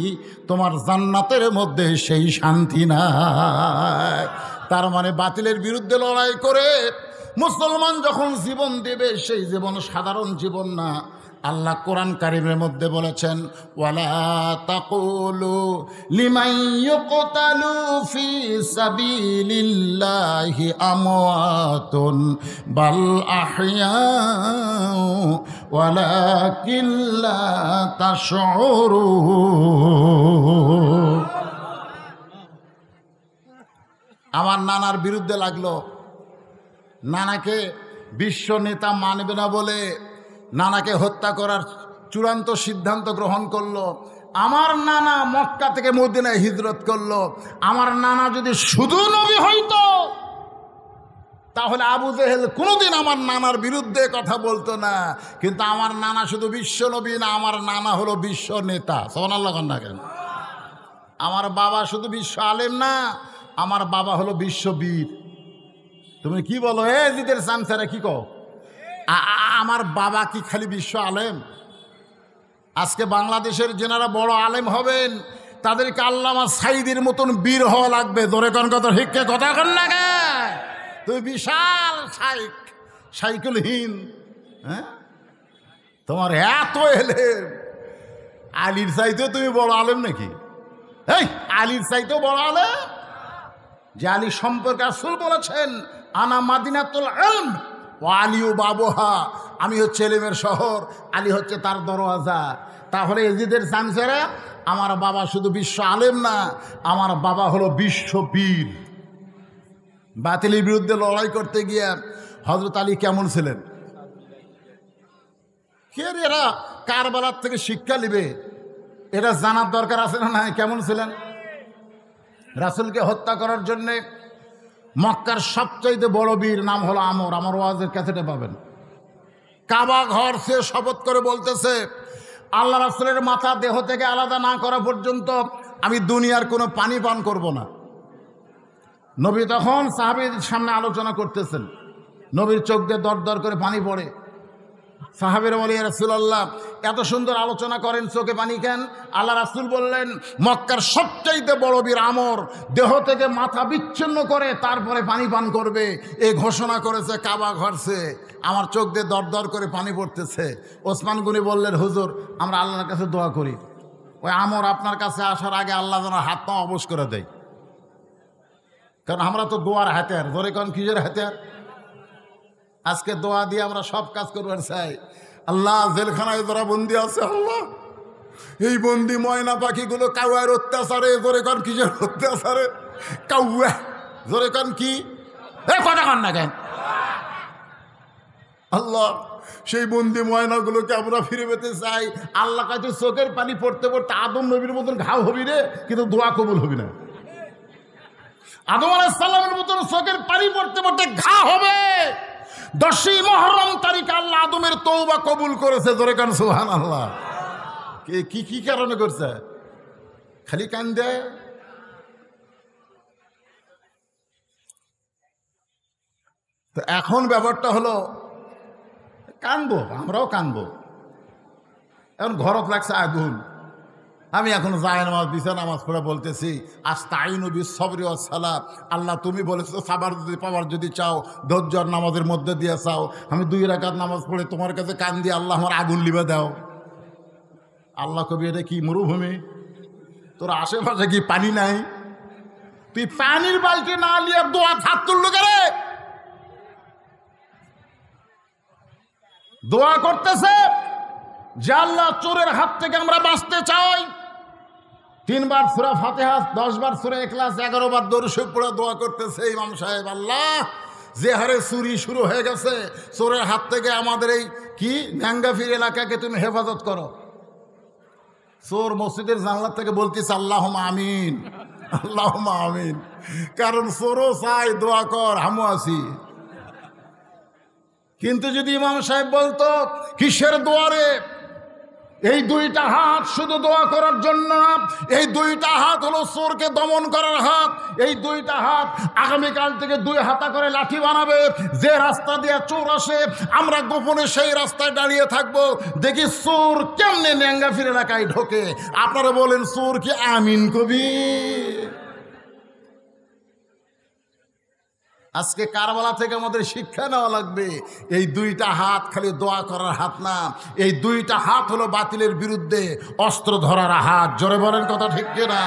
তোমার জান্নাতের মধ্যে সেই শান্তি নাই। তার মানে বাতিলের বিরুদ্ধে লড়াই করে মুসলমান যখন জীবন দেবে, সেই জীবন সাধারণ জীবন না। আল্লাহ কোরআন কারীমের মধ্যে বলেছেন, ওয়ালা তাকুলু লিমান ইউকতালু ফি সাবিলিল্লাহি আমওয়াতুন বাল আহইয়াউ ওয়ালাকিন লা তাশউরুন। আমার নানার বিরুদ্ধে লাগলো, নানাকে বিশ্ব নেতা মানবে না বলে নানাকে হত্যা করার চূড়ান্ত সিদ্ধান্ত গ্রহণ করলো। আমার নানা মক্কা থেকে মদিনায় হিজরত করলো। আমার নানা যদি শুধু নবী হইতো, তাহলে আবু জেহেল কোনোদিন আমার নানার বিরুদ্ধে কথা বলতো না। কিন্তু আমার নানা শুধু বিশ্ব নবী না, আমার নানা হলো বিশ্ব নেতা। সুবহানাল্লাহ না কেন? আমার বাবা শুধু বিশ্ব আলেম না, আমার বাবা হলো বিশ্ববীর। তুমি কি বলো, এ জিদের সামসারা কি কও? আমার বাবা কি খালি বিশ্ব আলেম? আজকে বাংলাদেশের যেনারা বড় আলেম হবেন, তাদেরকে আল্লামা সাইদির মতন বীর হওয়া লাগবে। ধরে কোন কথা হিককে কথা কন লাগে, তুমি বিশাল শাইক, সাইকেলহীন। হ্যাঁ, তোমার এত এলেম, আলীর চাইতেও তুমি বড় আলেম নাকি? এই আলীর চাইতেও বড় আলেম? যে আলী সম্পর্কে রাসূল বলেছেন, আনা মাদিনাতুল ইলম ওয়া আলিউ বাবুহা, আমি হচ্ছে এলেমের শহর, আলী হচ্ছে তার দরওয়াজা। তাহলে এজিদের চামচেরা, আমার বাবা শুধু বিশ্ব আলেম না, আমার বাবা হলো বিশ্ববীর। বাতিলের বিরুদ্ধে লড়াই করতে গিয়ে হযরত আলী কেমন ছিলেন? কে এরা কারবালার থেকে শিক্ষা নিবে, এটা জানার দরকার আছে না? না, কেমন ছিলেন? রাসূলকে হত্যা করার জন্যে মক্কার সবচাইতে বড় বীর নাম হলো আমর। আমার ওয়াজের ক্যাসেটে পাবেন। কাবা ঘর সে শপথ করে বলতেছে, আল্লাহ রাসূলের মাথা দেহ থেকে আলাদা না করা পর্যন্ত আমি দুনিয়ার কোনো পানি পান করব না। নবী তখন সাহাবীদের সামনে আলোচনা করতেছেন, নবীর চোখ দিয়ে দর দর করে পানি পড়ে। সাহাবীরা বলে, ইয়া রাসূলুল্লাহ, এত সুন্দর আলোচনা করেন, চোখে পানি কেন? আল্লাহ রাসূল বললেন, মক্কার সবচাইতে বড় বীর আমর দেহ থেকে মাথা বিচ্ছিন্ন করে তারপরে পানি পান করবে, এই ঘোষণা করেছে কাবা ঘরছে। আমার চোখ দিয়ে দর দর করে পানি পড়তেছে। ওসমান গনি বললেন, হুজুর, আমরা আল্লাহর কাছে দোয়া করি, ওই আমর আপনার কাছে আসার আগে আল্লাহ যেন হাত পা অবশ করে দেয়। কারণ আমরা তো দোয়ার হাতিয়ার। ধরে কোন কিসের হাতিয়ার? আজকে দোয়া দিয়ে আমরা সব কাজ করবার চাই। আল্লাহ, জেলখানায় যারা বন্দি আছে, আল্লাহ এই বন্দি ময়না পাখিগুলো কাউয়ার অত্যাচারে, জোরে কন কিসের অত্যাচারে? কাউয়া, জোরে কন কি? কথা কন না কেন? আল্লাহ, সেই বন্দি ময়নাগুলোকে আমরা ফিরে পেতে চাই। আল্লাহ কাছে চোখের পানি পড়তে পড়তে আদম নবীর মতন ঘাও হবি রে, কিন্তু দোয়া কবুল হবি না। আদম আলাইহিস সালামের মতন চোখের পানি পড়তে পড়তে ঘা হবে। 10ই মুহররম তারিখে আল্লাহ আদমের তওবা কবুল করেছে। জোরে কান সুবহানাল্লাহ। কি কি কারণে করছে? খালি কান্দে। তো এখন ব্যাপারটা হলো, কানবো, আমরাও কানবো। এখন ঘরত লাগছে আগুন। আমি এখন যায় নামাজ, বিছা নামাজ পড়ে বলতেছি, আস্তাইনু বিস-সবরি ওয়াস-সালাত। আল্লাহ, তুমি বলেছো সাবার যদি পাওয়ার যদি চাও, ধৈর্যর নামাজের মধ্যে দিয়ে চাও। আমি 2 রাকাত নামাজ পড়ে তোমার কাছে কান দিয়ে, আল্লাহ আমার আগুন লিবে দাও। আল্লাহ কবি, এটা কি মরুভূমি? তোর আশেপাশে কি পানি নাই? তুই পানির বালতি না নিয়ে দোয়া হাত তুললো করে দোয়া করতেছে যে আল্লাহ, চোরের হাত থেকে আমরা বাঁচতে চাই। 3 বার সূরা ফাতিহা, 10 বার সূরা ইখলাস, 11 বার দরুদ শরীফ পড়ে দোয়া করতেছে ইমাম সাহেব। আল্লাহ, যে হারে চুরি শুরু হয়ে গেছে, চোরের হাত থেকে আমাদের এই কি ন্যাঙ্গাফির এলাকাকে তুমি হেফাজত করো। চোর মসজিদের জানলা থেকে বলতেছে আল্লাহুম্মা আমিন। আল্লাহুম্মা আমিন। কারণ চোরও চাই দোয়া কর, আমও আছি। কিন্তু যদি ইমাম সাহেব বলতো কিসের দোয়ারে, এই দুইটা হাত শুধু দোয়া করার জন্য না, এই দুইটা হাত হলো চোরকে দমন করার হাত। এই দুইটা হাত আগামীকাল থেকে 2 হাতা করে লাঠি বানাবে। যে রাস্তা দিয়ে চোর আসে আমরা গোপনে সেই রাস্তায় দাঁড়িয়ে থাকবো, দেখি চোর কেমনে ন্যাঙ্গা ফিরে এলাকায় ঢোকে। আপনারা বলেন চোর কি আমিন কবি? আজকে কারবালা থেকে আমাদের শিক্ষা নেওয়া লাগবে, এই দুইটা হাত খালি দোয়া করার হাত না, এই দুইটা হাত হলো বাতিলের বিরুদ্ধে অস্ত্র ধরার হাত। জোরে বলেন কথা ঠিক কিনা?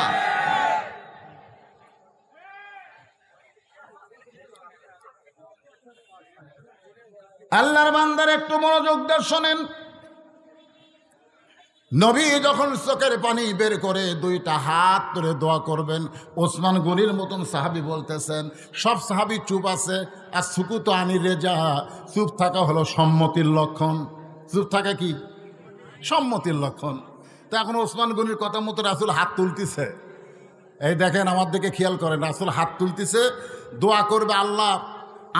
আল্লাহর বান্দার একটু মনোযোগ দিয়ে শোনেন। নবী যখন চোখের পানি বের করে দুইটা হাত ধরে দোয়া করবেন, ওসমান গনির মতন সাহাবী বলতেছেন, সব সাহাবী চুপ আছে। আর সুকুত আনি রেজা, চুপ থাকা হলো সম্মতির লক্ষণ। চুপ থাকা কি? সম্মতির লক্ষণ। তো এখন ওসমান গনির কথা মতো রাসূল হাত তুলতেছে। এই দেখেন, আমার দিকে খেয়াল করেন, রাসূল হাত তুলতেছে, দোয়া করবে, আল্লাহ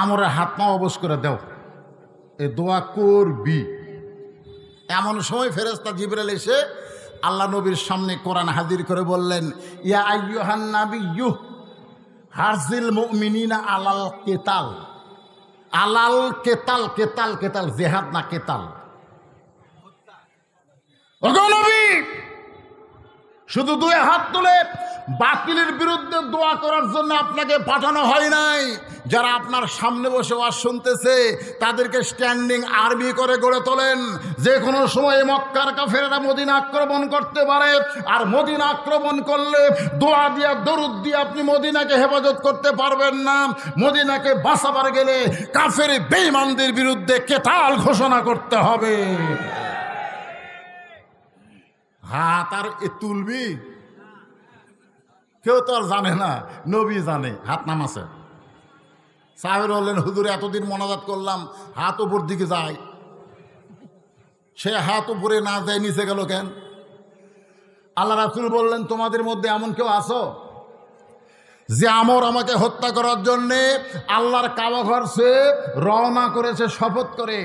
আমরের হাত পা অবশ করে দাও। এই দোয়া করবি। এমন সময় ফেরেশতা জিবরাইল এসে আল্লাহ নবীর সামনে কোরআন হাজির করে বললেন, ইয়া আইয়ুহান নাবিয়্যু হারজিল মুমিনিনা আলাল কিতাল। আলাল কেতাল, কেতাল কেতাল জিহাদ না, কেতাল। ওগো নবী, শুধু 2 হাত তুলে বাতিলের বিরুদ্ধে দোয়া করার জন্য আপনাকে পাঠানো হয় নাই। যারা আপনার সামনে বসে ওয়াজ শুনতেছে তাদেরকে স্ট্যান্ডিং আর্মি করে গড়ে তোলেন। যে কোনো সময় মক্কার কাফেররা মদিনা আক্রমণ করতে পারে, আর মদিনা আক্রমণ করলে দোয়া দিয়া দরুদ দিয়ে আপনি মদিনাকে হেফাজত করতে পারবেন না। মদিনাকে বাঁচাবার গেলে কাফের বেঈমানদের বিরুদ্ধে কেতাল ঘোষণা করতে হবে। হাত আর এ তুলবি, কেউ তো আর জানে না, নবী জানে। হাত নামাছে। সাহেব বললেন, হুজুর এতদিন মোনাজাত করলাম, হাত উপর দিকে যায়। সে হাত উপরে না যায় নিচে গেল কেন? আল্লাহ রাসূল বললেন, তোমাদের মধ্যে এমন কেউ আছো যে আমর আমাকে হত্যা করার জন্যে আল্লাহর কাবা ঘর সে রওনা করেছে শপথ করে?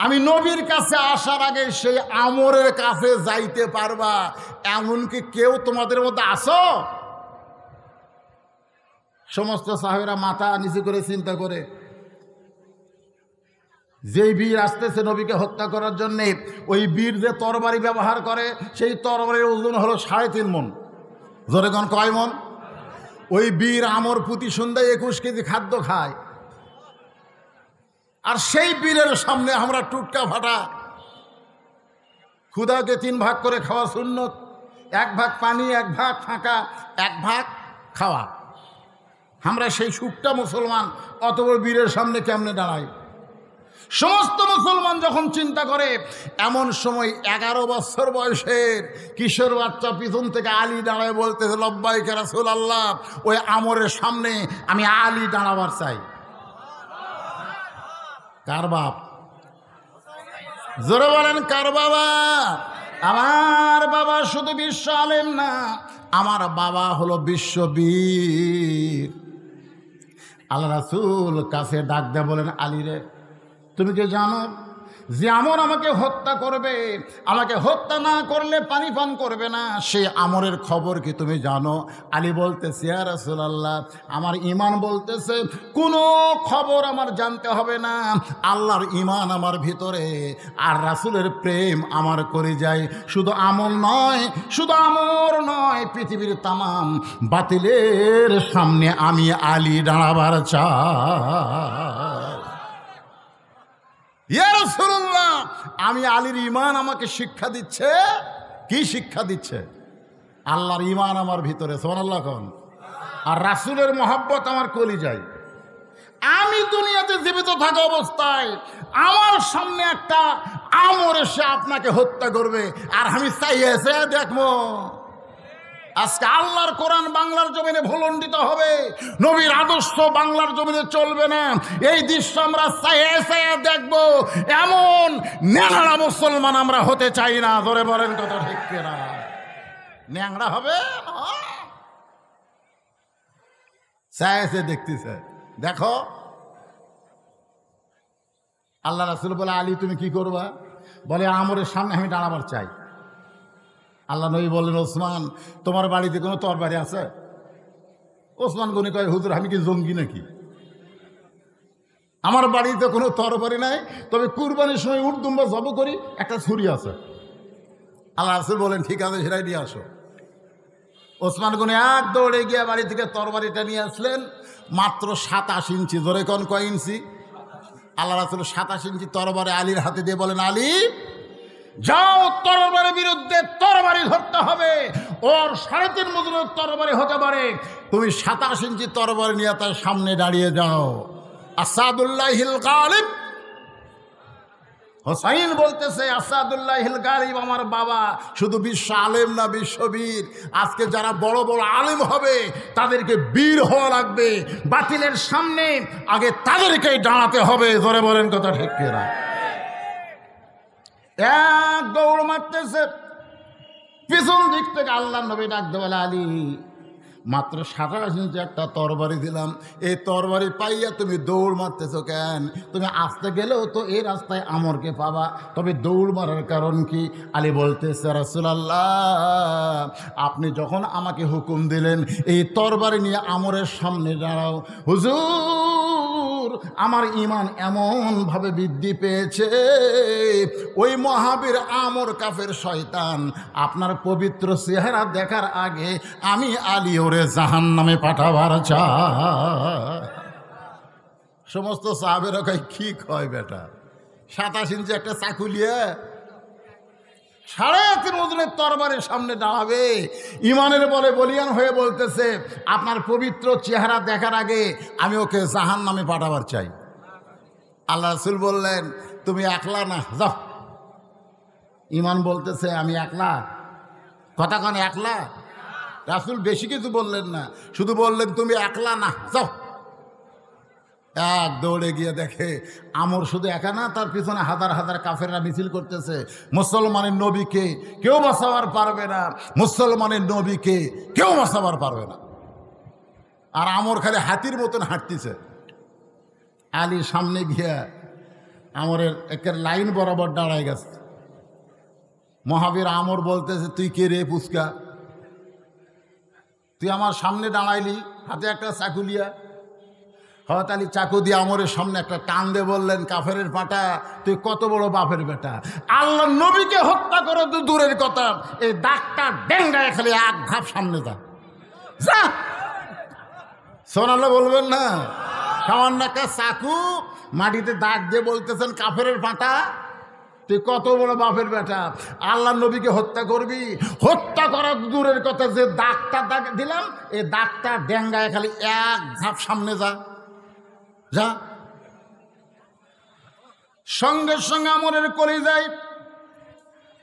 আমি নবীর কাছে আসার আগে সেই আমরের কাছে যাইতে পারবা, এমনকি কেউ তোমাদের মধ্যে আসো? সমস্ত সাহাবীরা মাথা নিচু করে চিন্তা করে, যেই বীর আসতেছে নবীকে হত্যা করার জন্যে, ওই বীর যে তরবারি ব্যবহার করে সেই তরবারির ওজন হলো 3.5 মণ। জোরে কোন কয় মণ? ওই বীর আমর প্রতি সন্ধ্যায় 21 কেজি খাদ্য খায়। আর সেই বীরের সামনে আমরা টুটকা ফাটা ক্ষুধাকে 3 ভাগ করে খাওয়া সুন্নত। 1 ভাগ পানি, 1 ভাগ ফাঁকা, 1 ভাগ খাওয়া। আমরা সেই সুখটা মুসলমান অত বড় বীরের সামনে কেমনে দাঁড়াই? সমস্ত মুসলমান যখন চিন্তা করে, এমন সময় 11 বছর বয়সের কিশোর বাচ্চা পিছন থেকে আলী দাঁড়ায় বলতেছে, লব্বাইক ইয়া রাসূলুল্লাহ, ওই আমরের সামনে আমি আলী দাঁড়াবার চাই। কার বাপ? জোরে বলেন কার বাবা? আমার বাবা শুধু বিশ্ব আলেম না, আমার বাবা হলো বিশ্ববীর। আল্লাহ রাসূল কাছে ডাক দেয়া বলেন, আলী রে, তুমি কি জানো যে আমর আমাকে হত্যা করবে? আমাকে হত্যা না করলে পানি পান করবে না। সে আমরের খবর কি তুমি জানো? আলী বলতেছে, ইয়া রাসূলুল্লাহ, আমার ঈমান বলতেছে কোনো খবর আমার জানতে হবে না। আল্লাহর ঈমান আমার ভিতরে, আর রাসূলের প্রেম আমার করে যায়। শুধু আমল নয়, শুধু আমর নয়, পৃথিবীর তামাম বাতিলের সামনে আমি আলী দাঁড়াবার চাই। ইয়া রাসূলুল্লাহ, আমি আলীর ঈমান আমাকে শিক্ষা দিচ্ছে। কি শিক্ষা দিচ্ছে? আল্লাহর ঈমান আমার ভিতরে, সুবহানাল্লাহ কোন, আর রাসূলের মহব্বত আমার কলিজায়। আমি দুনিয়াতে জীবিত থাকা অবস্থায় আমার সামনে একটা আমর এসে আপনাকে হত্যা করবে, আর আমি চাইয়ে দেখবো। আজকে আল্লাহর কোরআন বাংলার জমিনে ভুলণ্ডিত হবে, নবীর আদর্শ বাংলার জমিনে চলবে না। এই দৃশ্য আমরা চাইয়ে দেখবো। এমন ন্যাংরা মুসলমান আমরা হতে চাই না। ধরে বলেন কত ঠিক না? ন্যাংরা হবে চাইছে দেখতেছে, দেখো আল্লাহ রাসূল বলে, আলী তুমি কি করবা? বলে, আমরের সামনে আমি দাঁড়াবার চাই। আল্লাহ নবী বললেন, ওসমান তোমার বাড়িতে কোনো তরবারি আছে? ওসমান গনি কয়, হুজুর আমি কি জঙ্গি নাকি? আমার বাড়িতে কোনো তরবারি নাই, তবে কুরবানির সময় উট দুম্বা জব করি, একটা ছুরি আছে। আল্লাহ রাসূল বলেন, ঠিক আছে, সেটাই নিয়ে আসো। ওসমান গনি এক দৌড়ে গিয়ে বাড়ি থেকে তরবারিটা নিয়ে আসলেন। মাত্র 27 ইঞ্চি। জোরে কোন কয় ইঞ্চি? আল্লাহ রাসূল 27 ইঞ্চি তরবারি আলীর হাতে দিয়ে বলেন, আলী যাও, তরবারির বিরুদ্ধে তরবারি ধরতে হবে। ওর 3.5 মজুরের তরবারি হতে পারে, তুমি 27 ইঞ্চি তরবারি নিয়ে তার সামনে দাঁড়িয়ে যাও। আসাদুল্লাহিল গালিব, হোসাইন বলতেছে, আসাদুল্লাহিল গালিব আমার বাবা শুধু বিশ্ব আলেম না, বিশ্ববীর। আজকে যারা বড় বড় আলেম হবে তাদেরকে বীর হওয়া লাগবে, বাতিলের সামনে আগে তাদেরকেই দাঁড়াতে হবে। জোরে বলেন কথা ঠিক কিনা? এক দৌড় মারতেছে, পিছন দিক থেকে আল্লাহ নবী ডাকতে বলে, আলী মাত্র 27 ইঞ্চি একটা তরবারি দিলাম, এই তরবারি পাইয়া তুমি দৌড় মারতেছো কেন? তুমি আসতে গেলেও তো এই রাস্তায় আমরকে পাবা, তবে দৌড় মারার কারণ কি? আলী বলতেছে, রাসূলুল্লাহ আপনি যখন আমাকে হুকুম দিলেন এই তরবারি নিয়ে আমরের সামনে দাঁড়াও, হুজুর আমার ঈমান এমনভাবে বৃদ্ধি পেয়েছে, ওই মহাবীর আমর কাফের শয়তান আপনার পবিত্র চেহারা দেখার আগে আমি আলী ওরে জাহান্নামে পাঠাবার চাই। সমস্ত সাহাবেরা কয়, কি কয় বেটা, 27 ইঞ্চি একটা চাকুলিয়া 3.5 ওজনের তরবারের সামনে দাঁড়াবে? ইমানের বলে বলিয়ান হয়ে বলতেছে, আপনার পবিত্র চেহারা দেখার আগে আমি ওকে জাহান্নামে পাঠাবার চাই। আল্লাহ রাসূল বললেন, তুমি একলা না, যাও। ইমান বলতেছে, আমি একলা? কথা কান একলা? রাসূল বেশি কিছু বললেন না, শুধু বললেন, তুমি একলা না, যাও। এক দৌড়ে গিয়ে দেখে আমর শুধু একা না, তার পিছনে হাজার হাজার কাফেররা মিছিল করতেছে। মুসলমানের নবীকে কেউ বাঁচাবার পারবে না, মুসলমানের নবীকে কেউ বাঁচাবার পারবে না। আর আমর খালি হাতির মতন হাঁটতেছে। আলী সামনে গিয়া আমরের একের লাইন বরাবর দাঁড়ায় গেছে। মহাবীর আমর বলতেছে, তুই কে রে পুচকা? তুই আমার সামনে দাঁড়াইলি, হাতে একটা চাকুলিয়া। হযরত আলী চাকু দিয়ে আমরের সামনে একটা টান দিয়ে বললেন, কাফেরের পাটা, তুই কত বড় বাপের বেটা! আল্লাহ নবীকে হত্যা করো তো দূরের কথা, এই দাগটা ডেঙ্গায় খালি এক ধাপ সামনে যা। সোনাল্লাহ বলবেন না? সামান্য একটা চাকু মাটিতে দাগ দিয়ে বলতেছেন, কাফেরের পাটা, তুই কত বড় বাপের বেটা! আল্লাহ নবীকে হত্যা করবি? হত্যা করা দূরের কথা, যে দাগটা দাগ দিলাম, এই দাগটা ডেঙ্গায় খালি এক ধাপ সামনে যা যা। সঙ্গে সঙ্গে আমরের কলিজায়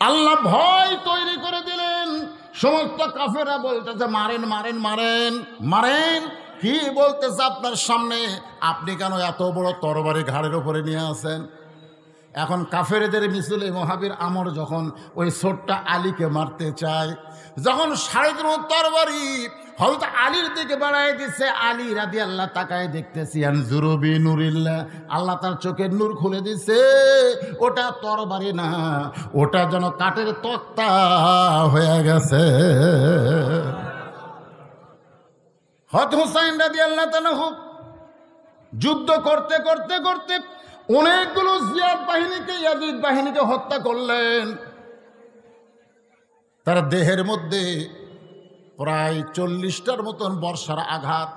আল্লাহ ভয় তৈরি করে দিলেন। সমস্ত কাফেররা বলতেছে, মারেন মারেন মারেন মারেন। কি বলতেছে আপনার সামনে? আপনি কেন এত বড় তরবারি ঘাড়ের উপরে নিয়ে আসেন? এখন কাফেরদের মিছিলে মহাবীর আমর যখন ওই ছোট্ট আলীকে মারতে চায়, যখন 3.5 তরবারি হযরত আলীর দিকে বাড়ায় দিচ্ছে, আলী রাদিয়াল্লাহু তাকায় দেখতেছি, আনজুরু বিনুরিল্লাহ, আল্লাহ তার চোখের নূর খুলে দিছে। ওটা তরবারি না, ওটা যেন কাঠের তক্তা হয়ে গেছে। হযরত হুসাইন রাদিয়াল্লাহু তাআলা যুদ্ধ করতে করতে করতে অনেকগুলো জিয়াদ বাহিনীকে, ইয়াজিদ বাহিনীকে হত্যা করলেন। তার দেহের মধ্যে প্রায় 40টার মতন বর্ষার আঘাত,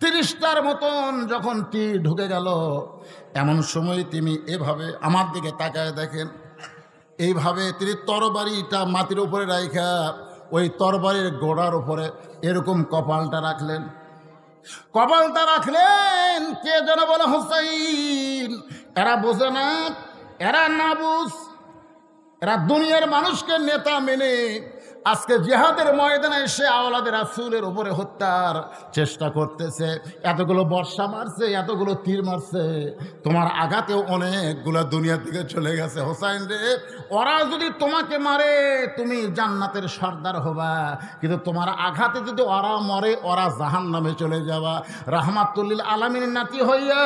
30টার মতন যখন তীর ঢুকে গেল, এমন সময় তিনি এভাবে আমার দিকে তাকায় দেখেন, এইভাবে তিনি তরবারিটা মাটির উপরে রাখা ওই তরবারির গোড়ার উপরে এরকম কপালটা রাখলেন। কপালটা রাখলেন, কে যেন বলে, হুসাইন। এরা বোঝে না, এরা না বুঝ, এরা দুনিয়ার মানুষকে নেতা মেনে আজকে জিহাদের ময়দানে এসে আওলাদে রাসূলের উপরে হত্যার চেষ্টা করতেছে, এতগুলো বর্ষা মারছে, এতগুলো তীর মারছে, তোমার আঘাতেও অনেকগুলো দুনিয়া থেকে চলে গেছে। হোসাইন রে, ওরা যদি তোমাকে মারে তুমি জান্নাতের সর্দার হবা, কিন্তু তোমার আঘাতে যদি ওরা মরে ওরা জাহান্নামে চলে যাবা। রাহমাতুল্লিল আলামিনের নাতি হইয়া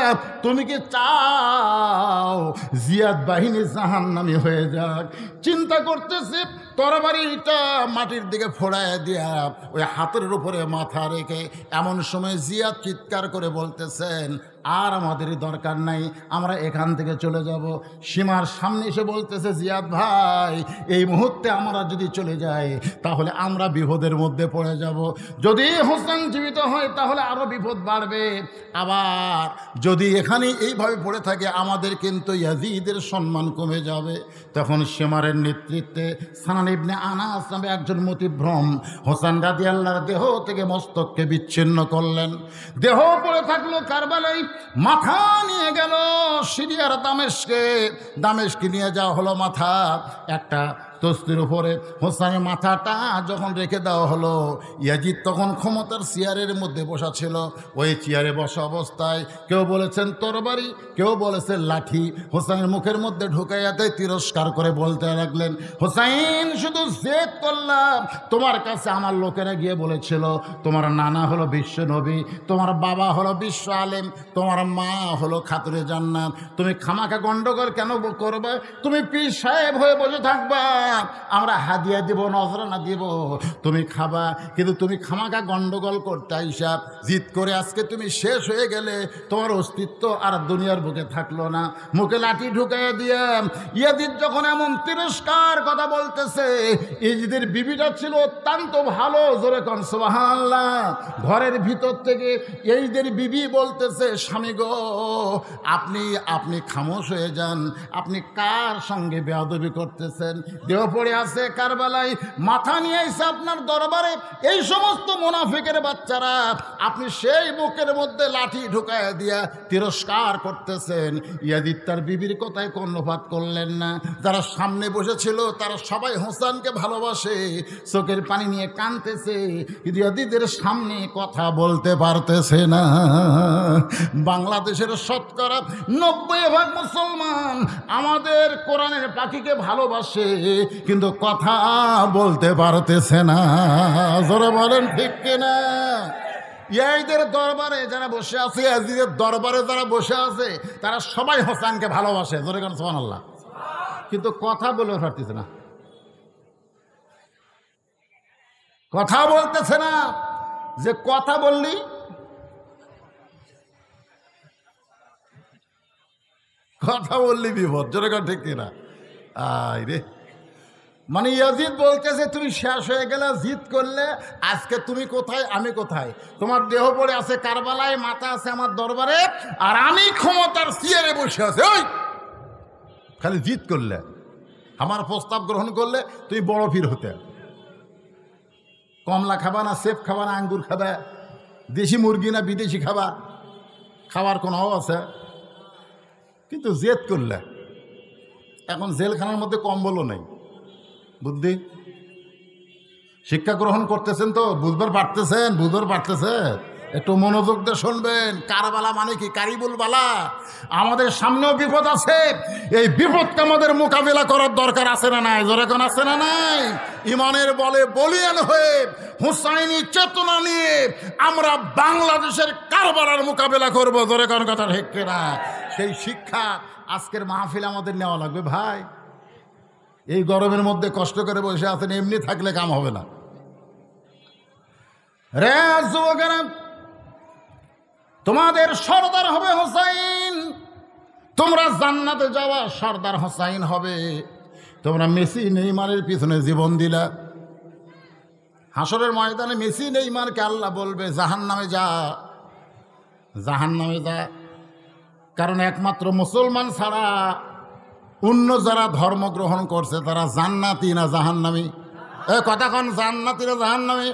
তুমি কি চাও জিয়াদ বাহিনী জাহান্নামী হয়ে যাক? চিন্তা করতেছে তরবারিটা মাটির দিকে ফোড়ায় দিয়া ওই হাতের উপরে মাথা রেখে এমন সময় জিয়াদ চিৎকার করে বলতেছেন, আর আমাদের দরকার নাই, আমরা এখান থেকে চলে যাব। সীমার সামনে এসে বলতেছে, জিয়াদ ভাই, এই মুহূর্তে আমরা যদি চলে যাই তাহলে আমরা বিপদের মধ্যে পড়ে যাব। যদি হোসেন জীবিত হয় তাহলে আরও বিপদ বাড়বে, আবার যদি এখানে এইভাবে পড়ে থাকে আমাদের কিন্তু ইয়াজিদের সম্মান কমে যাবে। তখন সীমারের নেতৃত্বে সানান ইবনে আনাস নামে একজন মতিভ্রম হোসেন রাদিয়াল্লাহর দেহ থেকে মস্তককে বিচ্ছিন্ন করলেন। দেহ পড়ে থাকলো কারবালায়, মাথা নিয়ে গেল সিরিয়ার দামেস্কে নিয়ে যাওয়া হলো। মাথা একটা তস্তির উপরে হোসেনের মাথাটা যখন রেখে দেওয়া হলো, ইয়াজিদ তখন ক্ষমতার চেয়ারের মধ্যে বসা ছিল। ওই চেয়ারে বসা অবস্থায় কেউ বলেছেন তরবারি, কেউ বলেছেন লাঠি হোসেনের মুখের মধ্যে ঢুকাইয়াতে তিরস্কার করে বলতে লাগলেন, হোসেন শুধু জেদ করলাম, তোমার কাছে আমার লোকেরা গিয়ে বলেছিল তোমার নানা হলো বিশ্ব নবী, তোমার বাবা হলো বিশ্ব আলেম, তোমার মা হলো খাতুরে জান্নাত, তুমি খামাখা গন্ডগোল কেন করবে? তুমি পীর সাহেব হয়ে বসে থাকবা, আমরা হাদিয়া দিব, নজরানা দিব, তুমি খাবা, কিন্তু তুমি খামাখা গন্ডগোল করতে আইসা জিদ করে আজকে তুমি শেষ হয়ে গেলে, তোমার অস্তিত্ব আর দুনিয়ার বুকে থাকলো না। মুখে লাঠি ঢুকাইয়া দিয়ে ইয়াজিদ যখন এমন তিরস্কার কথা বলতেছে, ইয়াজিদের বিবিটা ছিল অত্যন্ত ভালো, জোরে কোন সুবহানাল্লাহ। ঘরের ভিতর থেকে ইয়াজিদের বিবি বলতেছে, স্বামী গো, আপনি খামোশ হয়ে যান, আপনি কার সঙ্গে বেয়াদবি করতেছেন? দেহ পড়ে আছে কারবালায়, মাথা নিয়ে এসে আপনার দরবারে এই সমস্ত মুনাফিকের বাচ্চারা, আপনি সেই বুকের মধ্যে লাঠি ঢুকায় দিয়া তিরস্কার করতেছেন। ইয়াজিদ তার বিবির কথায় কর্ণপাত করলেন না। যারা সামনে বসেছিল তারা সবাই হোসেনকে ভালোবাসে, চোখের পানি নিয়ে কাঁদতেছে, কিন্তু ইয়াজিদের সামনে কথা বলতে পারতেছে না। বাংলাদেশের শতকরা 90% মুসলমান আমাদের কোরআনের পাখিকে ভালোবাসে, কিন্তু কথা বলতে পারতেছে না। জোরে বলেন ঠিক কিনা? ইয়াজিদের দরবারে যারা বসে আছে, ইয়াজিদের দরবারে যারা বসে আছে, তারা সবাই হোসেনকে ভালোবাসে, জোরে কোন সুবহানাল্লাহ, কিন্তু কথা বলে পারতেছে না, কথা বলতেছে না। যে কথা বললি বিপদ, জোরে কোন ঠিক কিনা? আয় রে, মানে ইয়াজিদ বলতেছে তুমি শেষ হয়ে গেলে, জিদ করলে, আজকে তুমি কোথায় আমি কোথায়? তোমার দেহ পড়ে আছে কারবালায়, মাথা আছে আমার দরবারে, আর আমি ক্ষমতার চেয়ারে বসে আছে। ওই খালি জিদ করলে, আমার প্রস্তাব গ্রহণ করলে তুমি বড় পীর হতে। কমলা খাবা না সেফ খাবা না আঙ্গুর খাবা, দেশি মুরগি না বিদেশি খাবা, খাবার কোনো আছে? কিন্তু জেদ করলে, এখন জেলখানার মধ্যে কম্বলও নেই। বুদ্ধি শিক্ষা গ্রহণ করতেছেন তো, বুঝবার পারতেছেন? একটু মনোযোগ দিয়ে শুনবেন। কারবালা মানে কি? কারিবুল বালা। আমাদের সামনেও বিপদ আছে, এই বিপদকে আমাদের মোকাবিলা করার দরকার আছে না নাই? জোরে কোন আছে না নাই? ইমানের বলে বলিয়ান হয়ে হুসাইনি চেতনা নিয়ে আমরা বাংলাদেশের কারবালার মোকাবিলা করব, জোরে কোন কথা ঠিক কিনা? সেই শিক্ষা আজকের মাহফিল আমাদের নেওয়া লাগবে ভাই। এই গরমের মধ্যে কষ্ট করে বসে আছেন, এমনি থাকলে কাম হবে না রে যুবকেরা। তোমাদের সর্দার হবে হোসাইন, তোমরা জান্নাতে যাওয়া সর্দার হোসাইন হবে। তোমরা মেসি নেইমারের পিছনে জীবন দিলা, হাসরের ময়দানে মেসি নেইমারকে আল্লাহ বলবে জাহান্নামে যা, জাহান্নামে যা। কারণ একমাত্র মুসলমান ছাড়া অন্য যারা ধর্ম গ্রহণ করছে তারা জান্নাতি না জাহান্নামী? কথা কোন, জান্নাতি না জাহান্নামী?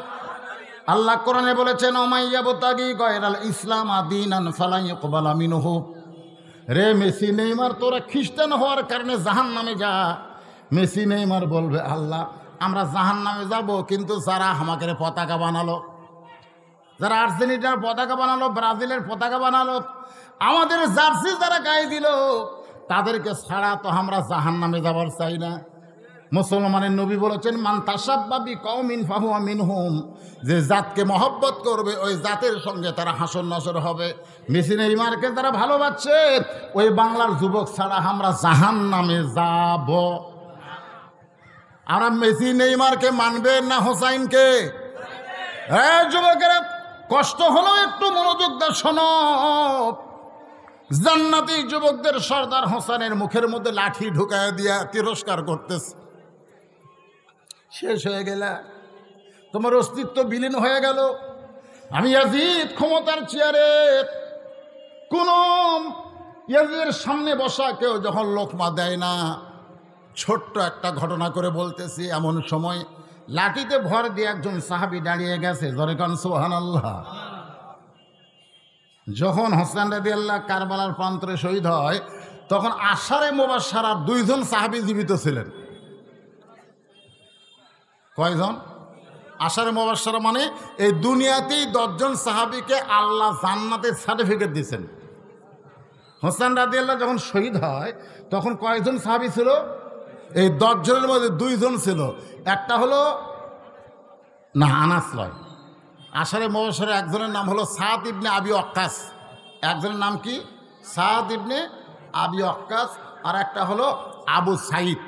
আল্লাহ কোরআনে বলেছেন, ওমাইয়াবতাগি গায়রাল ইসলাম দীনান ফালা ইউকবালা মিনহু। রে মেসি নেইমার, তোরা খ্রিস্টান হওয়ার কারণে জাহান্নামে যা। মেসি নেইমার বলবে, আল্লাহ আমরা জাহান্নামে যাব, কিন্তু যারা আমাকে পতাকা বানালো, যারা আর্জেন্টিনার পতাকা বানালো, ব্রাজিলের পতাকা বানালো, আমাদের জার্সি যারা গায়ে দিল, তাদেরকে ছাড়া তো আমরা জাহান্নামে যাবার চাই না। মুসলমানের নবী বলেছেন, মান তাসাব্বা বিকওমিন ফাহুয়া মিনহুম, যে জাতকে মহব্বত করবে ওই জাতের সঙ্গে তারা হাসর নাসর হবে। মেসি নেইমারকে তারা ভালোবাসছে, ওই বাংলার যুবক ছাড়া আমরা জাহান্নামে যাব। আমরা মেসি নেইমারকে মানবেন না হোসাইনকে? হ্যাঁ যুবকেরা, কষ্ট হলো একটু মনোযোগ দাও, শোনো। জান্নাতি যুবকদের সর্দার হোসেনের মুখের মধ্যে লাঠি ঢুকায় দিয়া তিরস্কার করতেছে। শেষ হয়ে গেল, তোমার অস্তিত্ব বিলীন হয়ে গেল। আমি ইয়াজিদ ক্ষমতার চেয়ারে, কোন ইয়াজিদের সামনে বসা কেউ যখন লোকমা দেয় না। ছোট্ট একটা ঘটনা করে বলতেছি, এমন সময় লাঠিতে ভর দিয়ে একজন সাহাবী দাঁড়িয়ে গেছে, জোরে কান সুবহানাল্লাহ। যখন হোসেন রাদিয়াল্লাহু কারবালার প্রান্তরে শহীদ হয়, তখন আশারে মুবাশশারার 2 জন সাহাবী জীবিত ছিলেন। কয়জন? আশারে মুবাশশারা মানে এই দুনিয়াতেই 10 জন সাহাবীকে আল্লাহ জান্নাতের সার্টিফিকেট দিয়েছেন। হোসেন রাদিয়াল্লাহু যখন শহীদ হয়, তখন কয়জন সাহাবী ছিল? এই 10 জনের মধ্যে 2 জন ছিল। একটা হলো না, আনাস লয়, আশারে মুবাশশারা একজনের নাম হলো সাদ ইবনে আবি ওয়াক্কাস। একজনের নাম কি? সাদ ইবনে আবি ওয়াক্কাস। আর একটা হলো আবু সাইদ।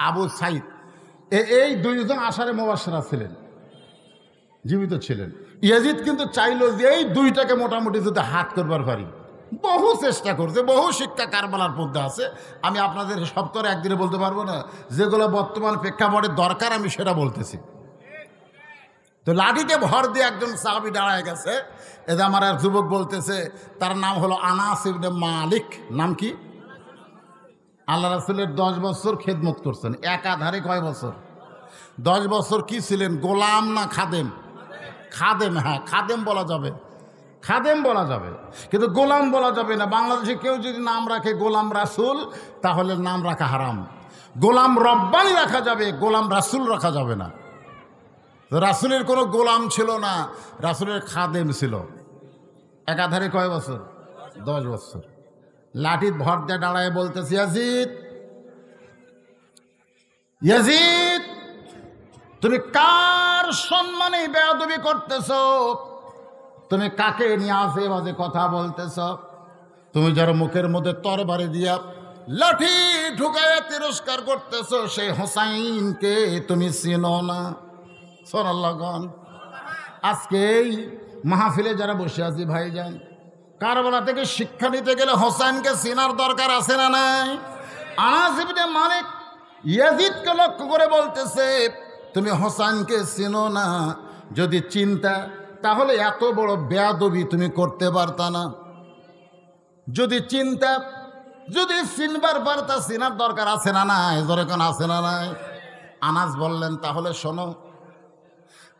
আবু সাইদ, এই 2 জন আশারে মুবাশশারা ছিলেন, জীবিত ছিলেন। ইয়াজিদ কিন্তু চাইলো যে এই 2টাকে মোটামুটি যদি হাত করবার পারি। বহু চেষ্টা করছে, বহু শিক্ষা কারবালার মধ্যে আছে। আমি আপনাদের সব করে একদিনে বলতে পারবো না, যেগুলো বর্তমান প্রেক্ষাপটে দরকার আমি সেটা বলতেছি। তো লাঠিতে ভর দিয়ে একজন সাহাবী দাঁড়ায় গেছে। এদের আমার এক যুবক বলতেছে, তার নাম হলো আনাস ইবনে মালিক। নাম কি? আল্লাহ রাসূলের 10 বছর খেদমত করছেন একাধারে। কয় বছর? 10 বছর। কি ছিলেন, গোলাম না খাদেম? খাদেম, হ্যাঁ খাদেম বলা যাবে, খাদেম বলা যাবে, কিন্তু গোলাম বলা যাবে না। বাংলাদেশে কেউ যদি নাম রাখে গোলাম রাসূল, তাহলে নাম রাখা হারাম। গোলাম রব্বানি রাখা যাবে, গোলাম রাসূল রাখা যাবে না। রাসূলের কোনো গোলাম ছিল না, রাসূলের খাদেম ছিল। একাধারে কয় বছর? 10 বছর। লাঠির ভর দিয়ে দাঁড়ায় বলতেছে, ইয়াজিদ, ইয়াজিদ, তুমি কার সম্মানে বেয়াদবি করতেছ? তুমি কাকে নিয়ে আজে বাজে কথা বলতেছ? তুমি যার মুখের মধ্যে তরবারি দিয়া লাঠি ঢুকাইয়া তিরস্কার করতেছ, সেই হোসাইনকে তুমি চিনো না? সুবহানাল্লাহ। আজকে এই মাহফিলে যারা বসে আছি ভাইজান, কারবালা থেকে শিক্ষা নিতে গেলে হোসেনকে চেনার দরকার আছে না নাই? আনাস ইবনে মালিক ইয়াজিদকে লক্ষ্য করে বলতেছে, তুমি হোসেনকে চিনো না? যদি চিনতা তাহলে এত বড় বেয়াদবি তুমি করতে পারতা না। যদি চিনতা, যদি চিনবার পারতা, চিনার দরকার আছে না নাই? জোরে কোন আছে না নাই? আনাস বললেন, তাহলে শোনো,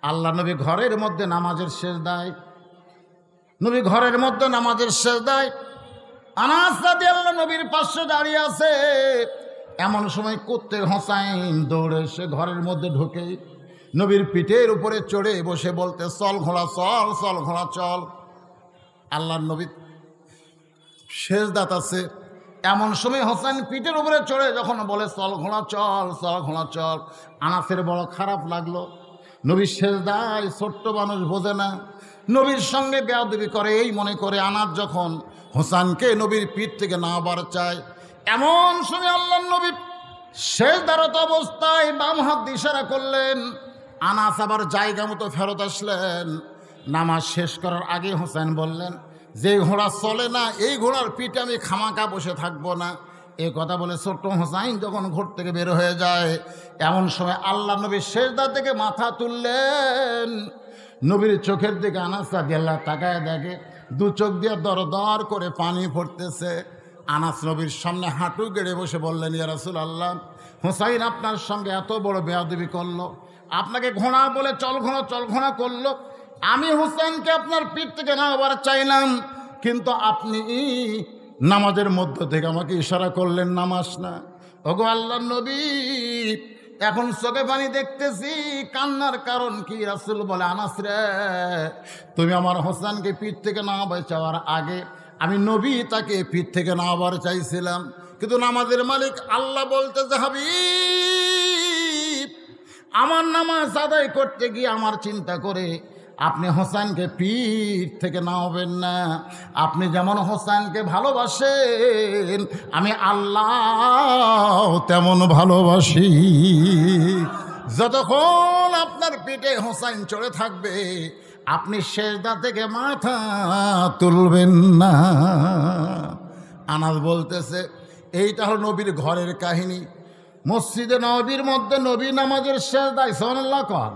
আল্লাহ নবী ঘরের মধ্যে নামাজের সেজদায়, নবী ঘরের মধ্যে নামাজের সেজদায়, আনাস রাদিয়াল্লাহু নবীর পাশে দাঁড়িয়ে আছে। এমন সময় কুত্তের হোসাইন দৌড়ে এসে ঘরের মধ্যে ঢুকে নবীর পিঠের উপরে চড়ে বসে বলতে, চল ঘোড়া চল, চল ঘোড়া চল। আল্লাহর নবী সেজদাত আছে। এমন সময় হোসেন পিঠের উপরে চড়ে যখন বলে, চল ঘোড়া চল, চল ঘোড়া চল, আনাসের বড় খারাপ লাগলো। নবীর সেজদায় ছোট্ট মানুষ বোঝে না, নবীর সঙ্গে বেয়াদবি করে এই মনে করে আনাস যখন হোসেনকে নবীর পিঠ থেকে নামাবার চায়, এমন সময় আল্লাহর নবী সেজদারত অবস্থায় বাম হাত দিয়ে ইশারা করলেন। আনাস আবার জায়গা মতো ফেরত আসলেন। নামাজ শেষ করার আগে হোসেন বললেন, যে ঘোড়া চলে না এই ঘোড়ার পিঠে আমি খামাকা বসে থাকবো না। এই কথা বলে ছোট্ট হোসাইন যখন ঘর থেকে বের হয়ে যায়, এমন সময় আল্লাহ নবী সেজদা থেকে মাথা তুললেন। নবীর চোখের দিকে আনাস রাদিয়াল্লাহু তাকায় দেখে 2 চোখ দিয়ে দর দর করে পানি পড়তেছে। আনাস নবীর সামনে হাঁটু গেড়ে বসে বললেন, ইয়া রাসূলুল্লাহ, হোসাইন আপনার সঙ্গে এত বড় বেয়াদবি করলো, আপনাকে ঘোড়া বলে চল ঘোড়া চল ঘোড়া করলো। আমি হোসেনকে আপনার পিঠ থেকে নামাবার চাইলাম, কিন্তু আপনি নামাজের মধ্য থেকে আমাকে ইশারা করলেন নামাজ না। ওগো আল্লাহর নবী, এখন চোখে পানি দেখতেছি, কান্নার কারণ কি? রাসূল বলে, আনাস রে, তুমি আমার হোসেনকে পিঠ থেকে নামাবার চাওয়ার আগে আমি নবী তাকে পিঠ থেকে নামাবার চাইছিলাম, কিন্তু নামাজের মালিক আল্লাহ বলতেছে, হাবিব আমার নামাজ আদায় করতে গিয়ে আমার চিন্তা করে আপনি হোসেনকে পিঠ থেকে নামাবেন না। আপনি যেমন হোসেনকে ভালোবাসেন আমি আল্লাহ তেমন ভালোবাসি। যতক্ষণ আপনার পিঠে হোসেন চড়ে থাকবে আপনি সেজদা থেকে মাথা তুলবেন না। আনাস বলতেছে, এইটা হলো নবীর ঘরের কাহিনী। মসজিদে নবীর মধ্যে নবী নামাজের সেজদায় সুবহানাল্লাহ কন।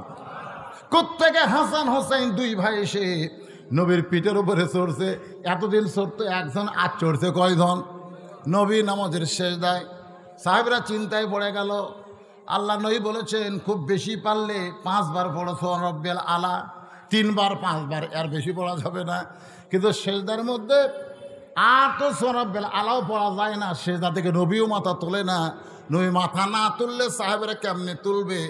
কোত্থেকে হাসান হোসেন দুই ভাই এসে নবীর পিঠের উপরে চড়ছে। এতদিন চড়তো একজন, আজ চড়ছে কয়জন? নবী নামাজের সেজদায়। সাহেবরা চিন্তায় পড়ে গেল। আল্লাহ নবী বলেছেন খুব বেশি পারলে 5 বার পড়ো সুবহান রাব্বিয়াল আলা, 3 বার 5 বার, এর বেশি পড়া যাবে না। কিন্তু সেজদার মধ্যে আর তো সুবহান রাব্বিয়াল আলাও পড়া যায় না, সেজদা থেকে নবীও মাথা তোলে না। নবী মাথা না তুললে সাহেবরা কেমনে তুলবে?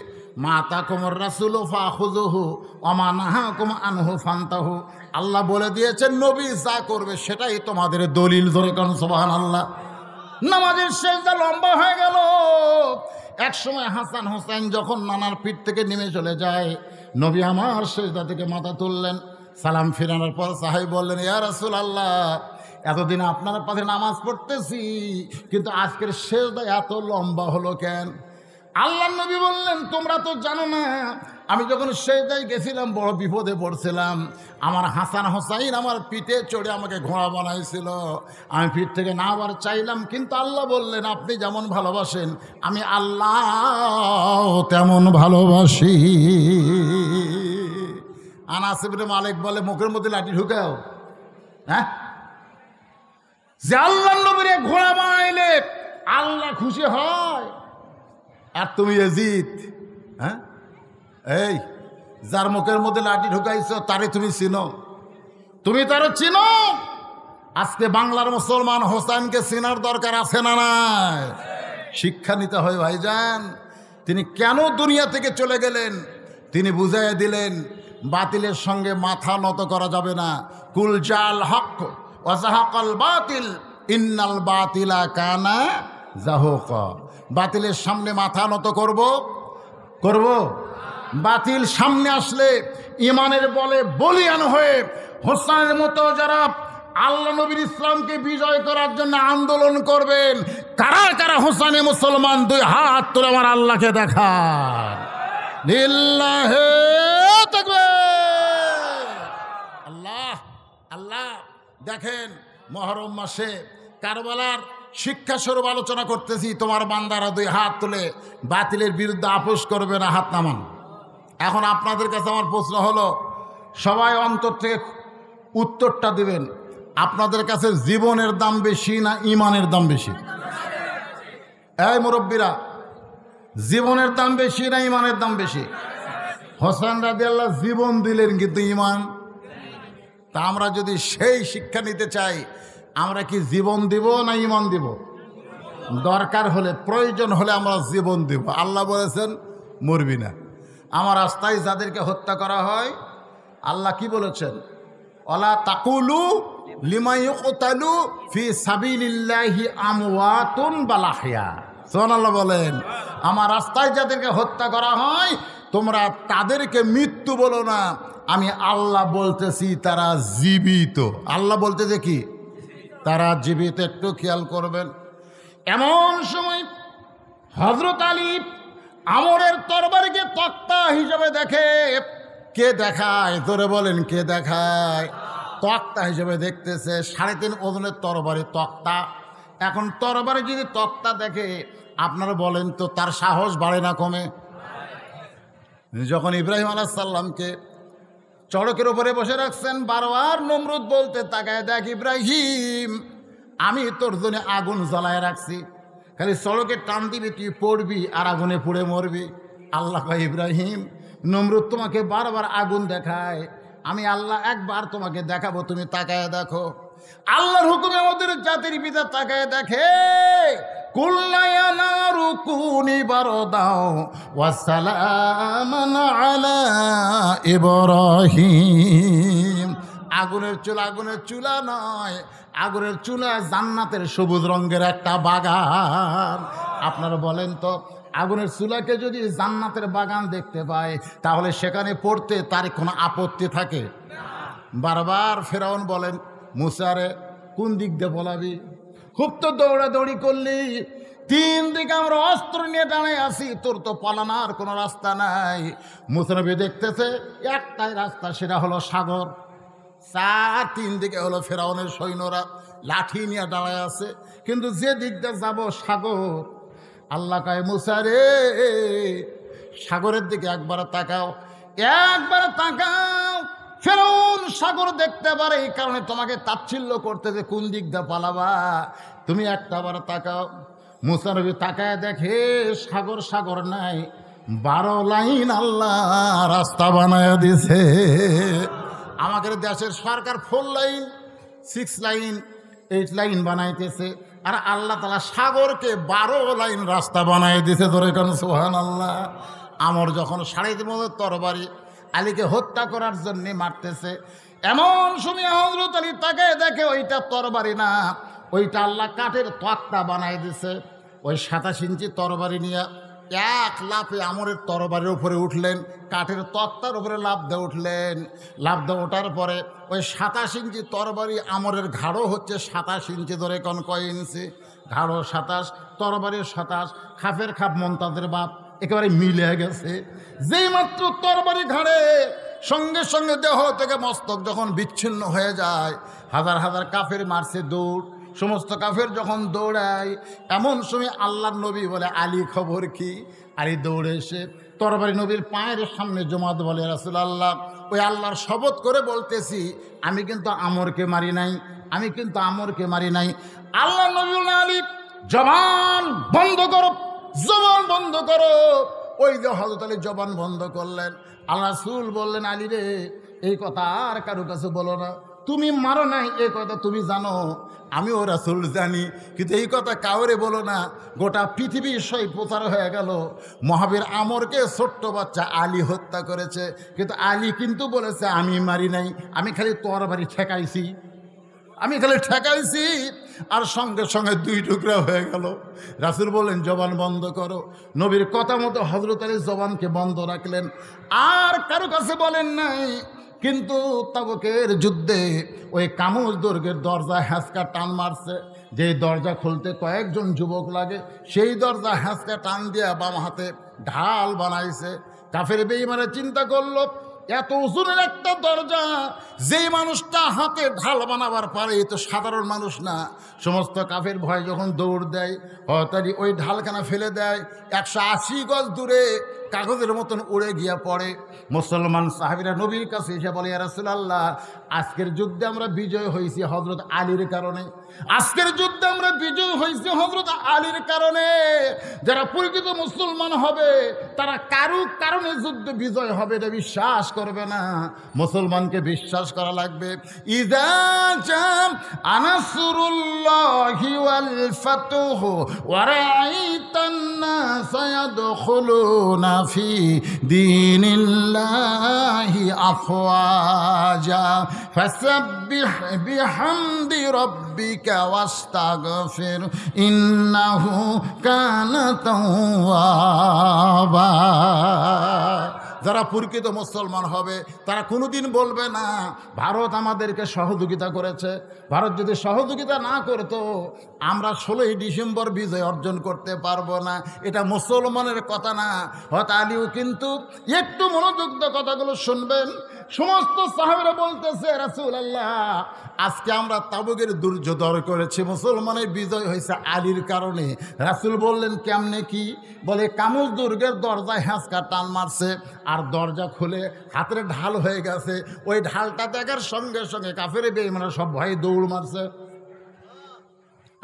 মাতা কুমর রাসূল ফাখুযুহু ওয়া মা নাহাকুম আনহু ফান্তাহু। আল্লাহ বলে দিয়েছেন নবী যা করবে সেটাই তোমাদের দলিল। ধরে কোন সুবহানাল্লাহ। নামাজের সেজদা লম্বা হয়ে গেল। এক সময় হাসান হোসেন যখন নানার পিঠ থেকে নেমে চলে যায়, নবী আমার সেজদা থেকে মাথা তুললেন। সালাম ফিরানোর পর সাহেব বললেন, ইয়া রাসূলুল্লাহ, এতদিন আপনার পাশে নামাজ পড়তেছি, কিন্তু আজকের সেজদা এত লম্বা হলো কেন? আল্লাহর নবী বললেন, তোমরা তো জানো না, আমি যখন সেজদায় গেছিলাম বড় বিপদে পড়ছিলাম। আমার হাসান হোসাইন আমার পিঠে চড়ে আমাকে ঘোড়া বানাইছিল। আমি পিঠ থেকে নামাবার চাইলাম, কিন্তু আল্লাহ বললেন আপনি যেমন ভালোবাসেন আমি আল্লাহ তেমন ভালোবাসি। আনাস ইবনে মালিক বলে, মুখের মধ্যে লাঠি ঢুকাও, হ্যাঁ? যে আল্লাহর নবীরে ঘোড়া বানাইলে আল্লাহ খুশি হয়, আর তুমি ইয়াজিদ, হ্যাঁ? এই যার মুখের মধ্যে লাঠি ঢুকাইছ তারে তুমি চিনো? তুমি তারে চিনো? আজকে বাংলার মুসলমান হোসেনকে চিনার দরকার আছে না নাই? শিক্ষা নিতে হয় ভাইজান। তিনি কেন দুনিয়া থেকে চলে গেলেন তিনি বুঝাইয়া দিলেন, বাতিলের সঙ্গে মাথা নত করা যাবে না। কুল জাল হক ওয়া যাহাকাল বাতিল ইন্নাল বাতিলা কানা যাহুকা। বাতিলের সামনে মাথা নত করব? বাতিল সামনে আসলে ইমানের বলে বলিয়ান হয়ে হোসেনের মতো যারা আল্লাহ নবীর ইসলামকে বিজয় করার জন্য আন্দোলন করবেন, কারা কারা হোসেনে মুসলমান? 2 হাত তুলে আমার আল্লাহকে দেখান। লিল্লাহি তাকবীর। আল্লাহ আল্লাহ। দেখেন, মুহররম মাসে কারবালার শিক্ষা স্বরূপ আলোচনা করতেছি। তোমার বান্দারা 2 হাত তুলে বাতিলের বিরুদ্ধে আপোষ করবে না, হাত নামান। এখন আপনাদের কাছে আমার প্রশ্ন হলো, সবাই অন্তর থেকে উত্তরটা দিবেন, আপনাদের কাছে জীবনের দাম বেশি না ইমানের দাম বেশি? এই মুরব্বীরা, জীবনের দাম বেশি না ইমানের দাম বেশি? হোসেন রাদিয়াল্লাহু জীবন দিলেন, কিন্তু ইমান। তা আমরা যদি সেই শিক্ষা নিতে চাই, আমরা কি জীবন দিব না ইমান দিব? দরকার হলে, প্রয়োজন হলে আমরা জীবন দিব। আল্লাহ বলেছেন মরবি না। আমার রাস্তায় যাদেরকে হত্যা করা হয়, আল্লাহ কি বলেছেন? ওয়ালা তাকুলু লিমা ইউকতালু ফি সাবিলিল্লাহি আমওয়াতুন বাল আহইয়া। সুবহানাল্লাহ বলেন, আমার রাস্তায় যাদেরকে হত্যা করা হয় তোমরা তাদেরকে মৃত্যু বলো না, আমি আল্লাহ বলতেছি তারা জীবিত। আল্লাহ বলতেছে কি? তারা জীবিত। একটু খেয়াল করবেন। এমন সময় হযরত আলী আমরের তরবারিকে তক্তা হিসেবে দেখে। কে দেখায়? জোরে বলেন, কে দেখায়? তক্তা হিসেবে দেখতেছে। 3.5 ওজনের তরবারি তক্তা। এখন তরবারি যদি তক্তা দেখে, আপনারা বলেন তো তার সাহস বাড়ে না কমে? যখন ইব্রাহিম আলাইহিস সালামকে চড়কের উপরে বসে রাখছেন, বারবার নমরুদ বলতে তাকায়, দেখ ইব্রাহিম, আমি তোর জন্য আগুন জ্বালায় রাখছি, খালি চড়কে টান দিবি, তুই পড়বি আর আগুনে পুড়ে মরবি। আল্লাহ কয়, ইব্রাহিম, নমরুদ তোমাকে বারবার আগুন দেখায়, আমি আল্লাহ একবার তোমাকে দেখাবো, তুমি তাকায় দেখো। আল্লাহর হুকুমে আমাদের জাতির পিতা তাকায় দেখে, কুল্লা ইয়া নারু কুনি বারদাও ওয়া সালামান আলা ইব্রাহিম। আগুনের চুলা নয়, আগুনের চুলা জান্নাতের সবুজ রঙের একটা বাগান। আপনারা বলেন তো, আগুনের চুলাকে যদি জান্নাতের বাগান দেখতে পায় তাহলে সেখানে পড়তে তার কোনো আপত্তি থাকে? বারবার ফেরাউন বলেন, মুসারে কোন দিক দিয়ে বলাবি? খুব তো দৌড়াদৌড়ি করলি, 3 দিকে আমরা অস্ত্র নিয়ে দাঁড়িয়ে আছি, তোর তো পালানোর কোনো রাস্তা নাই। মুসা নবী দেখতেছে একটাই রাস্তা, সেটা হলো সাগর। 3 দিকে হলো ফেরাউনের সৈন্যরা লাঠি নিয়ে দাঁড়ায় আছে, কিন্তু যে দিক দিয়ে যাবো সাগর। আল্লাহ কয়, মুসা রে সাগরের দিকে একবার তাকাও, একবার তাকাও। ফেরাউন সাগর দেখতে পারে, এই কারণে তোমাকে তাচ্ছিল্য করতে যে কোন দিক দিয়ে পালাবা। তুমি একটাবার তাকাও। মুসা নবী তাকায় দেখে সাগর নাই, 12 লাইন আল্লাহ রাস্তা বানায় দিছে। আমাদের দেশের সরকার 4 লাইন 6 লাইন 8 লাইন বানাইতেছে, আর আল্লাহ তাআলা সাগরকে 12 লাইন রাস্তা বানায় দিছে। ধরে কেন সুবহানাল্লাহ। আমর যখন 3.5 তরবারি আলীকে হত্যা করার জন্য মারতেছে, এমন সময় হযরত আলী তাকে দেখে ওইটা তরবারি না, ওইটা আল্লাহ কাঠের তক্তা বানায় দিছে। ওই 27 ইঞ্চি তরবারি নিয়ে এক লাফে আমরের তরবারির উপরে উঠলেন, কাঠের তক্তার উপরে লাফ দিয়ে উঠলেন। লাফ দিয়ে ওঠার পরে ওই 27 ইঞ্চি তরবারি, আমরের ঘাড়ও হচ্ছে 27 ইঞ্চি, ধরে কোন কয় ইঞ্চি? ঘাড়ও 27, তরবারির 27, খাপের খাপ মন্তাদের বাপ একেবারে মিলে গেছে। যেই মাত্র তরবারি ঘাড়ে, সঙ্গে সঙ্গে দেহ থেকে মস্তক যখন বিচ্ছিন্ন হয়ে যায়। হাজার হাজার কাফের মারছে দৌড়, সমস্ত কাফের যখন দৌড়ায়, এমন সময় আল্লাহর নবী বলে, আলী খবর কি? আলী দৌড়ে এসে তরবারি নবীর পায়ের সামনে জমাত বলে, রাসূলুল্লাহ ওই আল্লাহর শপথ করে বলতেছি, আমি কিন্তু আমরকে মারি নাই, আমি কিন্তু আমরকে মারি নাই। আল্লাহ নবী বললেন, আলী জবান বন্ধ করো, জবান বন্ধ করো। ওই যে হযরত আলী জবান বন্ধ করলেন। আল্লাহ রাসূল বললেন, আলী রে এই কথা আর কারো কাছে বলো না, তুমি মারো নাই এই কথা তুমি জানো, আমিও রাসূল জানি, কিন্তু এই কথা কাউরে বলো না। গোটা পৃথিবীর সই প্রচার হয়ে গেল মহাবীর আমরকে ছোট্ট বাচ্চা আলী হত্যা করেছে, কিন্তু আলী কিন্তু বলেছে আমি মারি নাই, আমি খালি তরবারি ঠেকাইছি, আমি খালি ঠেকাইছি। আর সঙ্গে সঙ্গে 2 টুকরা হয়ে গেল। রাসূল বললেন, জবান বন্ধ করো। নবীর কথা মতো হযরত আলী জবানকে বন্ধ রাখলেন, আর কারো কাছে বলেন নাই। কিন্তু তাবুকের যুদ্ধে ওই কামুজ দুর্গের দরজা হ্যাঁচকা টান মারছে, যেই দরজা খুলতে কয়েকজন যুবক লাগে, সেই দরজা হ্যাঁচকা টান দিয়ে বাম হাতে ঢাল বানাইছে। কাফের বেঈমানে চিন্তা করলো, এত ওজনের একটা দরজা, যেই মানুষটা হাতে ঢাল বানাবার পারে এ তো সাধারণ মানুষ না। সমস্ত কাফের ভয় যখন দৌড় দেয়, হঠাৎই ওই ঢালখানা ফেলে দেয়, 180 গজ দূরে কাগজের মতন উড়ে গিয়া পড়ে। মুসলমান সাহাবীরা নবীর কাছে এসে বলে, ইয়া রাসূলুল্লাহ আজকের যুদ্ধে আমরা বিজয় হয়েছি হযরত আলীর কারণে, আজকের যুদ্ধে আমরা বিজয় হয়েছি হযরত আলীর কারণে। যারা প্রকৃত মুসলমান হবে তারা কারো কারণে যুদ্ধ বিজয় হবে এটা বিশ্বাস করবে না, মুসলমানকে বিশ্বাস করা লাগবে। ইযা জাআ নাসরুল্লাহি ওয়াল ফাতহু ওয়া রাআইতান নাসা ইয়াদখুলুনা ফি দীনিল্লাহি আফওয়াজা ফাসাব্বিহ বিহামদি রাব্বিকা ওয়াস্তাগফির ইন্নাহু কানা তাওয়াবা। যারা প্রকৃত মুসলমান হবে তারা কোনোদিন বলবে না ভারত আমাদেরকে সহযোগিতা করেছে, ভারত যদি সহযোগিতা না করতো আমরা 16ই ডিসেম্বর বিজয় অর্জন করতে পারবো না। এটা মুসলমানের কথা না। হয়তো আলীও কিন্তু একটু মনোযোগ দিয়ে কথাগুলো শুনবেন। সমস্ত সাহাবীরা বলতেছে, রাসূলুল্লাহ আজকে আমরা তাবুকের দুর্য দর করেছি, মুসলমানের বিজয় হয়েছে আলীর কারণে। রাসূল বললেন, কেমনে কি? বলে কামুজ দুর্গের দরজায় হ্যাঁচকা টান মারছে, আর দরজা খুলে হাতের ঢাল হয়ে গেছে। ওই ঢালটা দেখার সঙ্গে সঙ্গে কাফের বেঈমানরা সব ভয়ে দৌড় মারছে।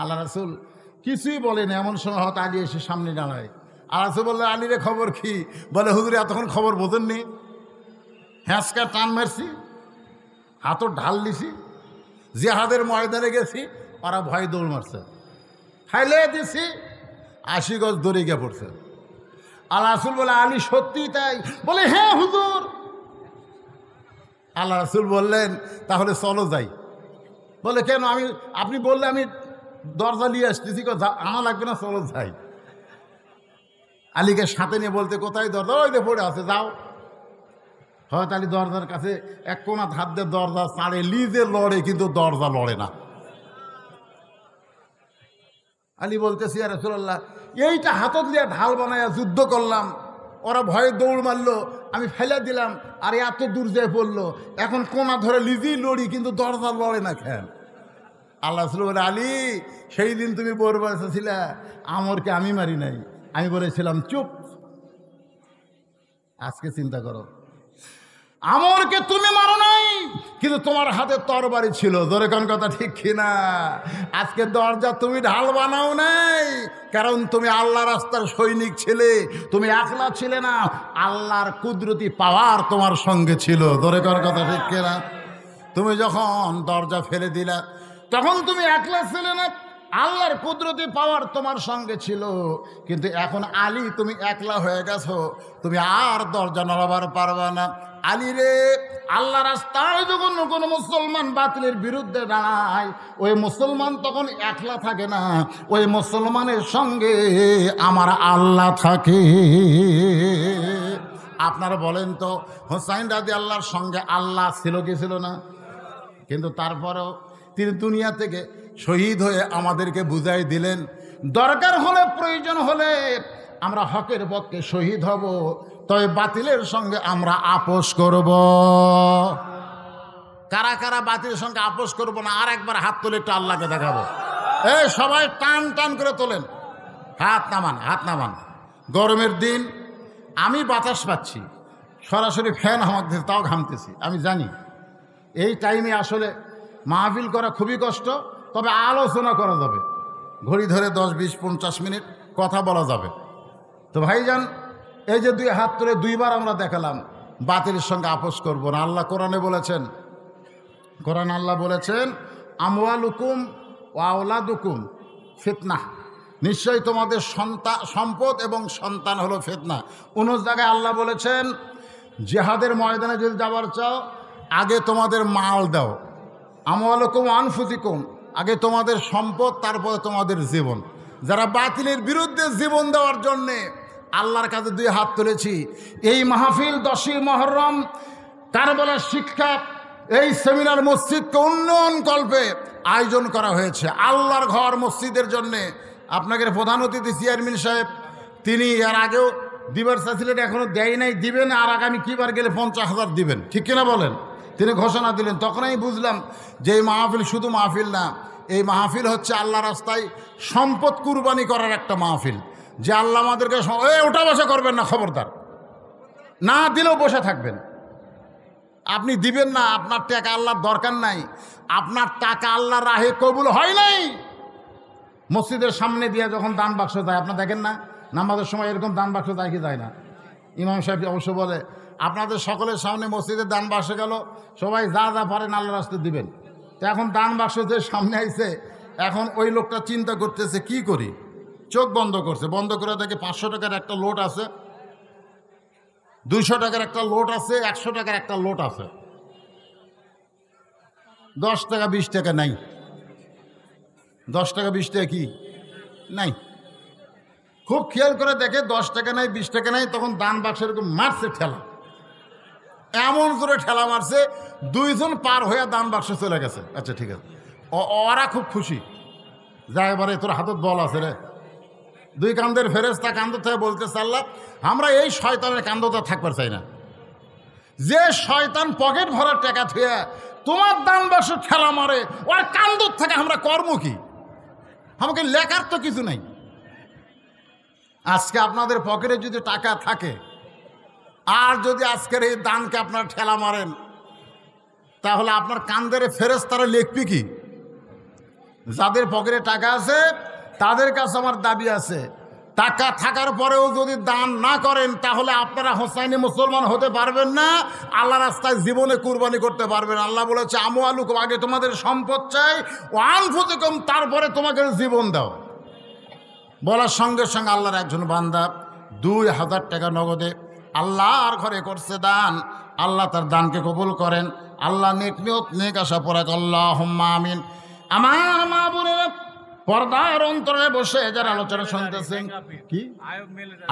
আল্লাহ রাসূল কিছুই বলেন। এমন সময় হয়তো আলী এসে সামনে দাঁড়ায়। আর রাসূল বললেন, আলীরে খবর কি? বলে, হুজুর এতক্ষণ খবর বোঝেননি, হ্যাঁচকা টান মারছি, হাতও ঢাল দিছি, জিহাদের ময়দানে গেছি, ওরা ভয় দৌড় মারছে, খাইলে দিছি, 80 গজ দড়ি গিয়ে পড়ছে। আল্লাহ রাসূল বলে, আলী সত্যি তাই? বলে, হ্যাঁ হুজুর। আল্লাহ রাসূল বললেন, তাহলে চলো যাই। বলে, কেন? আপনি বললে আমি দরজা নিয়ে আসতেছি, আনা লাগবে না, চলো যাই। আলীকে সাথে নিয়ে বলতে, কোথায় দরজা? ওই যে পড়ে আছে, যাও। হয়তো আলী দরজার কাছে এক কোনা হাত দিয়ে দরজা ছাড়ে, লিজে লড়ে, কিন্তু দরজা লড়ে না। আলী বলতেছি, ইয়া রাসূলুল্লাহ, এইটা হাতত দিয়ে ঢাল বানায়া যুদ্ধ করলাম, ওরা ভয়ে দৌড় মারলো, আমি ফেলে দিলাম, আর এত দূর যেয়ে পড়লো, এখন কোনা ধরে লিজেই লড়ি, কিন্তু দরজা লড়ে না কেন? আল্লাহ রাসূল বলে, আলী সেই দিন তুমি বলছিলা আমরকে আমি মারি নাই, আমি বলেছিলাম চুপ। আজকে চিন্তা করো, আমরকে তুমি মারো নাই, কিন্তু তোমার হাতে তরবারি ছিল। ধরে কোন কথা ঠিক কিনা? আজকে দরজা তুমি ঢাল বানাও নাই, কারণ তুমি আল্লাহ রাস্তার সৈনিক ছিলে, তুমি একলা ছিলে না, আল্লাহর কুদরতি পাওয়ার তোমার সঙ্গে ছিল। ধরে কোন কথা ঠিক কিনা? তুমি যখন দরজা ফেলে দিলা, তখন তুমি একলা ছিলে না, আল্লাহর কুদরতি পাওয়ার তোমার সঙ্গে ছিল। কিন্তু এখন আলী তুমি একলা হয়ে গেছো, তুমি আর দরজা নড়াবার পারবা না। আলী রে, আল্লাহ রাস্তায় যখন কোনো মুসলমান বাতিলের বিরুদ্ধে দাঁড়ায়, ওই মুসলমান তখন একলা থাকে না, ওই মুসলমানের সঙ্গে আমার আল্লাহ থাকে। আপনারা বলেন তো, হুসাইন রাদিয়াল্লাহর সঙ্গে আল্লাহ ছিল কি ছিল না? কিন্তু তারপরেও তিনি দুনিয়া থেকে শহীদ হয়ে আমাদেরকে বুঝাই দিলেন, দরকার হলে, প্রয়োজন হলে আমরা হকের পক্ষে শহীদ হব, তবে বাতিলের সঙ্গে আমরা আপোষ করব। কারা কারা বাতিলের সঙ্গে আপোষ করব না? আর একবার হাত তুলে একটু আল্লাহকে দেখাবো। এই সবাই টান টান করে তোলেন, হাত নামান, হাত নামান। গরমের দিন, আমি বাতাস পাচ্ছি, সরাসরি ফ্যান আমাকে, তাও ঘামতেছি। আমি জানি এই টাইমে আসলে মাহফিল করা খুবই কষ্ট, তবে আলোচনা করা যাবে, ঘড়ি ধরে 10, 20, 50 মিনিট কথা বলা যাবে। তো ভাইজান, এই যে দুই হাত তুলে দুইবার আমরা দেখালাম, বাতিলের সঙ্গে আপোষ করব না। আল্লাহ কোরআনে বলেছেন, আল্লাহ বলেছেন, আমওয়ালুকুম ওয়া আওলাদুকুম ফিতনাহ, নিশ্চয়ই তোমাদের সম্পদ এবং সন্তান হলো ফিতনা। অন্য জায়গায় আল্লাহ বলেছেন, জিহাদের ময়দানে যদি যাবার চাও, আগে তোমাদের মাল দাও। আমওয়ালুকুম আনফুসিকুম, আগে তোমাদের সম্পদ, তারপরে তোমাদের জীবন। যারা বাতিলের বিরুদ্ধে জীবন দেওয়ার জন্যে আল্লাহর কাছে দুই হাত তুলেছি। এই মাহফিল 10ই মুহররম কারবালার শিক্ষা, এই সেমিনার মসজিদকে উন্নয়ন কল্পে আয়োজন করা হয়েছে আল্লাহর ঘর মসজিদের জন্যে। আপনাকে প্রধান অতিথি চেয়ারম্যান সাহেব, তিনি এর আগেও দিবার চাইছিলেন, এখনও দেয় নাই, দিবেন, আর আগামী কিবার গেলে 50,000 দিবেন, ঠিক কিনা বলেন? তিনি ঘোষণা দিলেন। তখন আমি বুঝলাম যে এই মাহফিল শুধু মাহফিল না, এই মাহফিল হচ্ছে আল্লাহ রাস্তায় সম্পদ কুরবানি করার একটা মাহফিল। যে আল্লাহ আমাদেরকে ওটা বসা করবেন না, খবরদার, না দিলেও বসে থাকবেন। আপনি দিবেন না, আপনার টাকা আল্লাহর দরকার নাই, আপনার টাকা আল্লাহর রাহে কবুল হয় নাই। মসজিদের সামনে দিয়ে যখন দান বাক্স যায়, আপনার দেখেন না নামাজের সময় এরকম দান বাক্স যায় কি যায় না? ইমাম সাহেব অবশ্য বলে, আপনাদের সকলের সামনে মসজিদের দান বাক্স গেল, সবাই যা যা পারেন আল্লাহর রাস্তায় দিবেন। তো এখন দান বাক্স যে সামনে আইছে, এখন ওই লোকটা চিন্তা করতেছে কি করি, চোখ বন্ধ করছে, বন্ধ করে দেখে 500 টাকার একটা লোট আছে, 200 টাকার একটা লোট আছে, 100 টাকার একটা লোট আছে, 10 টাকা 20 টাকা নাই। 10 টাকা 20 টাকা কি নাই, খুব খেয়াল করে দেখে 10 টাকা নাই, 20 টাকা নাই। তখন দান বাক্স এরকম মারছে ঠেলা, এমন জোরে ঠেলা মারছে, 2 জন পার হয়ে দান বাক্স চলে গেছে। আচ্ছা ঠিক আছে, ওরা খুব খুশি, যা এবারে তোর হাতত বল আছে রে। 2 কান্দের ফেরেশতা কান্দ থেকে বলতেছে, আল্লাহ আমরা এই শয়তানের কান্দতে থাকবার চাই না। যে শয়তান পকেট ভরার টাকা থুয়ে তোমার দান বাক্স ঠেলা মারে, ওর কান্দর থেকে আমরা কর্ম কি? আমাকে লেখার তো কিছু নাই। আজকে আপনাদের পকেটে যদি টাকা থাকে, আর যদি আজকের এই দানকে আপনার ঠেলা মারেন, তাহলে আপনার কান্দের ফেরেশতারা লিখবি কি? যাদের পকেটে টাকা আছে তাদের কাছে আমার দাবি আছে, টাকা থাকার পরেও যদি দান না করেন, তাহলে আপনারা হোসাইনি মুসলমান হতে পারবেন না, আল্লাহ রাস্তায় জীবনে কুরবানি করতে পারবেন। আল্লাহ বলেছে, আমওয়ালুকুম, আগে তোমাদের সম্পদ চাই, ও আনফুসুকুম, তারপরে তোমাকে জীবন দাও। বলার সঙ্গে সঙ্গে আল্লাহর একজন বান্দা 2000 টাকা নগদে আল্লাহর ঘরে করছে দান। আল্লাহ তার দানকে কবুল করেন। আল্লাহ নেক নিয়ত নেক আশা পড়াক আল্লাহুম্মা আমিন। আমার মা বোনেরা, পর্দার অন্তরে বসে যারা আলোচনা শুনতেছেন, কি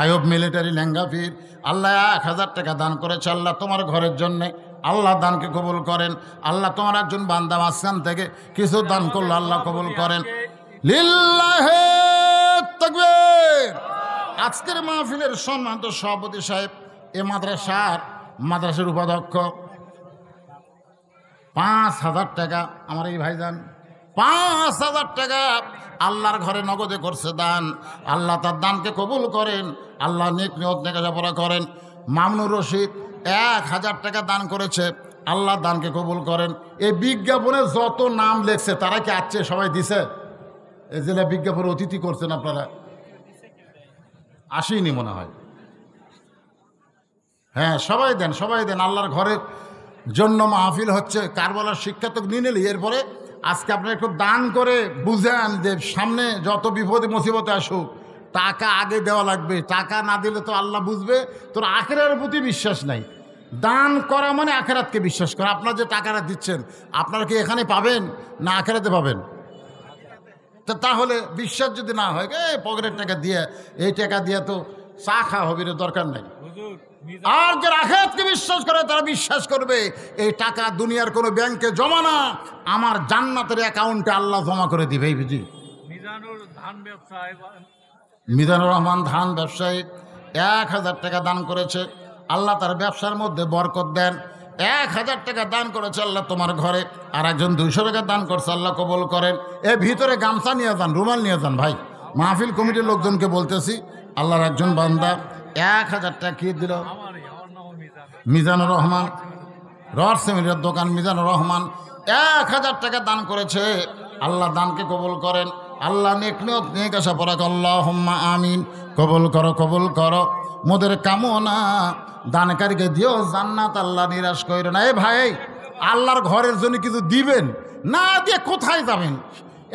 আয়ব মিলিটারি লেঙ্গাফির, আল্লাহ 1000 টাকা দান করেছে আল্লাহ তোমার ঘরের জন্যে। আল্লাহ দানকে কবুল করেন। আল্লাহ তোমার একজন বান্দা মাঝখান থেকে কিছু দান করলো, আল্লাহ কবুল করেন। লিল্লাহে তাকবীর। আজকের মাহফিলের সম্মানিত সভাপতি সাহেব, এ মাদ্রাসার উপাধ্যক্ষ, 5000 টাকা আমার এই ভাইজান 5000 টাকা আল্লাহর ঘরে নগদে করছে দান। আল্লাহ তার দানকে কবুল করেন। আল্লাহ নেক নিয়ত নেক আশা পুরা করেন। মামুনুর রশিদ 1000 টাকা দান করেছে। আল্লাহ দানকে কবুল করেন। এই বিজ্ঞাপনে যত নাম লেখছে তারা কি আছে? সবাই দিছে? এই জেলা বিজ্ঞাপনে অতিথি করছেন আপনারা? আসেনি মনে হয়। হ্যাঁ, সবাই দেন, সবাই দেন। আল্লাহর ঘরের জন্য মাহফিল হচ্ছে। কারবালার শিক্ষা তো নিয়ে নিলি। এরপরে আজকে আপনারা একটু দান করে বুঝেন যে সামনে যত বিপদে মুসিবতে আসুক টাকা আগে দেওয়া লাগবে। টাকা না দিলে তো আল্লাহ বুঝবে তোর আখেরাতের প্রতি বিশ্বাস নাই। দান করা মানে আখেরাতকে বিশ্বাস করা। আপনারা যে টাকাটা দিচ্ছেন আপনারা কি এখানে পাবেন না আখেরাতে পাবেন? তাহলে বিশ্বাস যদি না হয়, পকেটের টাকা দিয়ে এই টাকা দিয়ে তো চা খাওয়া হবে, দরকার নাই। আর যারা আখিরাতকে বিশ্বাস করে তারা বিশ্বাস করবে এই টাকা দুনিয়ার কোনো ব্যাংকে জমা না, আমার জান্নাতের অ্যাকাউন্টে আল্লাহ জমা করে দিবে। এই বুঝি মিজানুর রহমান ধান ব্যবসায়ী 1000 টাকা দান করেছে। আল্লাহ তার ব্যবসার মধ্যে বরকত দেন। 1000 টাকা দান করেছে আল্লাহ তোমার ঘরে। আর একজন 200 টাকা দান করছে, আল্লাহ কবুল করেন। এর ভিতরে গামছা নিয়ে যান, রুমাল নিয়ে যান ভাই। মাহফিল কমিটির লোকজনকে বলতেছি, আল্লাহর একজন বান্দা 1000 টাকা কি দিল? মিজানুর রহমান, রড সিমেন্টের দোকান মিজানুর রহমান 1000 টাকা দান করেছে। আল্লাহ দানকে কবুল করেন। আল্লাহ নেক নিয়ত নেক আশা পরাক আল্লাহুম্মা আমিন। কবুল করো, কবুল করো। মোদের কামনা দানকারীকে দিও জান্নাত, আল্লাহ নিরাশ কইরো না। এ ভাই, আল্লাহর ঘরের জন্য কিছু দিবেন না দিয়ে কোথায় যাবেন?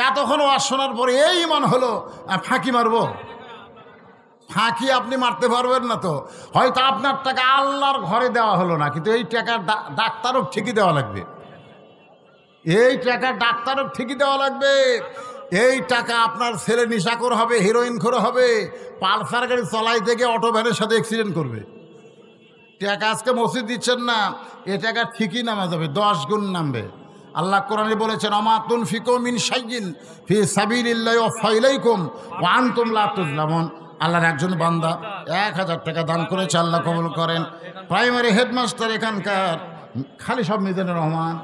এতক্ষণ ওয়াজ শোনার পরে এই মন হলো ফাঁকি মারবো। ফাঁকি আপনি মারতে পারবেন না। তো হয়তো আপনার টাকা আল্লাহর ঘরে দেওয়া হলো না, কিন্তু এই টাকা ডাক্তারও ঠিকই দেওয়া লাগবে। এই টাকা ডাক্তারও ঠিকই দেওয়া লাগবে। এই টাকা আপনার ছেলে নেশাখোর হবে, হিরোইন খোর হবে, পালসার গাড়ি চলাইতে গিয়ে অটো ভ্যানের সাথে অ্যাক্সিডেন্ট করবে। টাকা আজকে মসজিদ দিচ্ছেন না, এ টাকা ঠিকই নামা যাবে, 10 গুণ নামবে। আল্লাহ কোরআনে বলেছেন, আমা তুনফিকু মিন শাইইন ফি সাবিলিল্লাহি ওয়াফা ইলাইকুম ওয়া আনতুম লা তুজলামুন। আল্লাহর একজন বান্দা 1000 টাকা দান করেছে, আল্লাহ কবুল করেন। প্রাইমারি হেডমাস্টার এখানকার, খালি সব মিজানুর রহমান।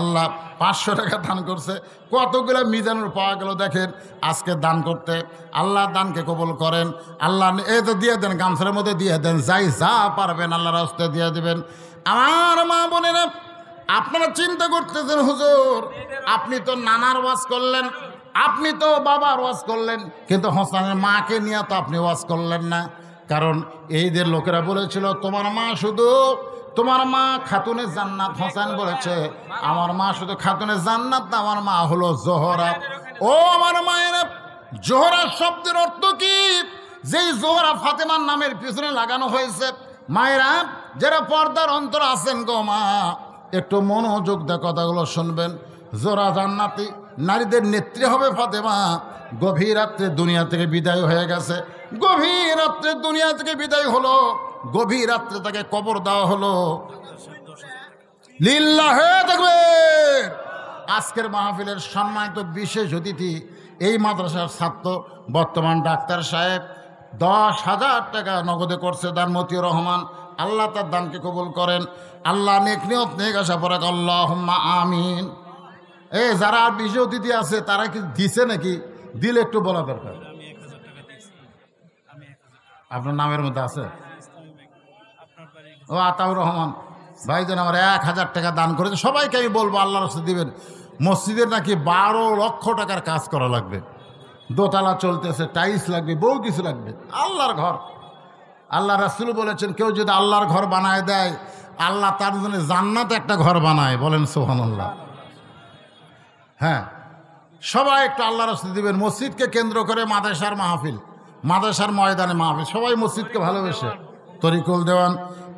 আল্লাহ 500 টাকা দান করছে। কতগুলো মিজানুর পাওয়া গেল দেখেন আজকে দান করতে। আল্লাহ দানকে কবুল করেন। আল্লাহ এই তো দিয়ে দেন, গামছার মধ্যে দিয়ে দেন, যাই যা পারবেন আল্লাহর রাস্তায় দিয়ে দেবেন। আমার মা বোনেরা, আপনারা চিন্তা করতেছেন, হুজুর আপনি তো নানার ওয়াজ করলেন, আপনি তো বাবার ওয়াজ করলেন, কিন্তু হোসেনের মাকে নিয়ে তো আপনি ওয়াজ করলেন না। কারণ এইদের লোকেরা বলেছিল তোমার মা শুধু, তোমার মা খাতুনে জান্নাত। হোসেন বলেছে আমার মা শুধু খাতুনে জান্নাত না, আমার মা হলো জোহরা। ও আমার মায়েরা, জোহরা শব্দের অর্থ কি? যেই জোহরা ফাতেমার নামের পিছনে লাগানো হয়েছে। মায়েরা যারা পর্দার অন্তর আছেন গো মা, একটু মনোযোগ দিয়ে কথাগুলো শুনবেন। জোহরা জান্নাতি, নারীদের নেত্রী হবে ফাতেমা। গভীর রাত্রে দুনিয়া থেকে বিদায় হয়ে গেছে। গভীর রাত্রে দুনিয়া থেকে বিদায় হলো, গভীর রাত্রে তাকে কবর দেওয়া হলো। লিল্লাহে তাকবীর। আজকের মাহফিলের সম্মানিত বিশেষ অতিথি এই মাদ্রাসার ছাত্র, বর্তমান ডাক্তার সাহেব 10,000 টাকা নগদে করছে দান, মতিউর রহমান। আল্লাহ তার দানকে কবুল করেন। আল্লাহ নেক নিয়ত নেক আশা পরাক আল্লাহুম্মা আমিন। যারা আর বিশেষ অতিথি আছে তারা কি দিছে নাকি? দিলে একটু বলা দরকার। আপনার নামের মধ্যে আছে? ও আতাউর রহমান ভাইজান আমার 1000 টাকা দান করেছে। সবাইকে আমি বলবো আল্লাহর রাস্তায় দিবেন। মসজিদের নাকি 12 লক্ষ টাকার কাজ করা লাগবে, দোতলা চলতেছে, টাইলস লাগবে, বহু কিছু লাগবে। আল্লাহর ঘর, আল্লাহ রাসূল বলেছেন কেউ যদি আল্লাহর ঘর বানায় দেয়, আল্লাহ তার জন্য জান্নাতে একটা ঘর বানায়। বলেন সুবহানাল্লাহ। হ্যাঁ, সবাই একটু আল্লাহ রাস্তা দিবেন। মসজিদকে কেন্দ্র করে মাদ্রাসার মাহফিল, মাদ্রাসার ময়দানে মাহফিল, সবাই মসজিদকে ভালোবেসে। তরিকুল দেওয়ান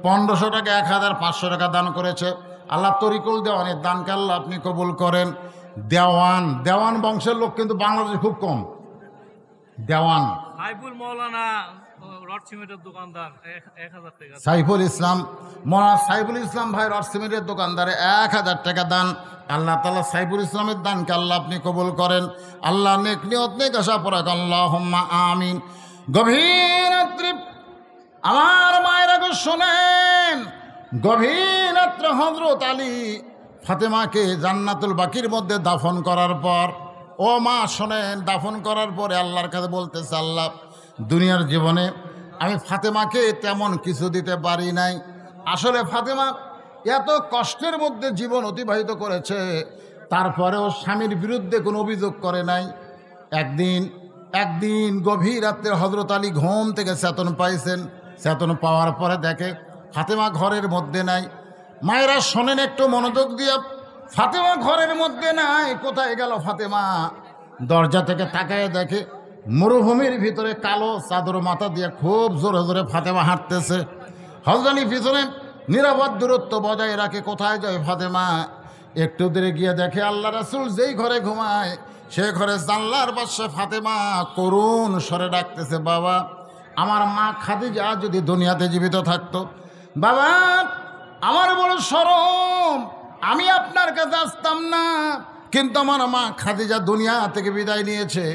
1500 টাকা 1500 টাকা দান করেছে। আল্লাহ তরিকুল দেওয়ানের দানকে আল্লাহ আপনি কবুল করেন। দেওয়ান, দেওয়ান বংশের লোক কিন্তু বাংলাদেশে খুব কম। দেওয়ান সাইফুল মৌলানা রড সিমেন্টের দোকানদার 1000 টাকা। সাইফুল ইসলাম, মৌলানা সাইফুল ইসলাম ভাই রড সিমেন্টের দোকানদারে 1000 টাকা দান। আল্লাহ তাআলা সাইফুল ইসলামের দানকে আল্লাহ আপনি কবুল করেন। আল্লাহ নেক নিয়ত নেক আশা পরাক, আল্লাহুম্মা আমিন। গভীর রাত্রে আমার মায়েরা গো শোনেন, গভীর রাত্রে হযরত আলী ফাতেমাকে জান্নাতুল বাকির মধ্যে দাফন করার পর, ও মা শোনেন, দাফন করার পরে আল্লাহর কাছে বলতেছে, আল্লাহ দুনিয়ার জীবনে আমি ফাতেমাকে তেমন কিছু দিতে পারি নাই। আসলে ফাতেমা এত কষ্টের মধ্যে জীবন অতিবাহিত করেছে, তারপরেও স্বামীর বিরুদ্ধে কোনো অভিযোগ করে নাই। একদিন গভীর রাত্রে হযরত আলী ঘুম থেকে চেতন পাইছেন। চেতন পাওয়ার পরে দেখে ফাতেমা ঘরের মধ্যে নাই। মায়েরা শোনেন একটু মনোযোগ দিয়ে, ফাতেমা ঘরের মধ্যে নাই। কোথায় গেল ফাতেমা? দরজা থেকে তাকায় দেখে মরুভূমির ভিতরে কালো চাদর মাথা দিয়ে খুব জোরে জোরে ফাতেমা হাঁটতেছে। হযরত আলী পিছনে নিরাপদ দূরত্ব বজায় রাখে। কোথায় যায় ফাতেমা? একটু দূরে গিয়ে দেখে আল্লাহ রাসূল যেই ঘরে ঘুমায় সে ঘরে জানলার পাশে ফাতেমা করুণ স্বরে ডাকতেছে, বাবা আমার মা খাদিজা যদি দুনিয়াতে জীবিত থাকতো, বাবা আমার বড় শরম, আমি আপনার কাছে আসতাম না, কিন্তু আমার মা খাদিজা দুনিয়া থেকে বিদায় নিয়েছে।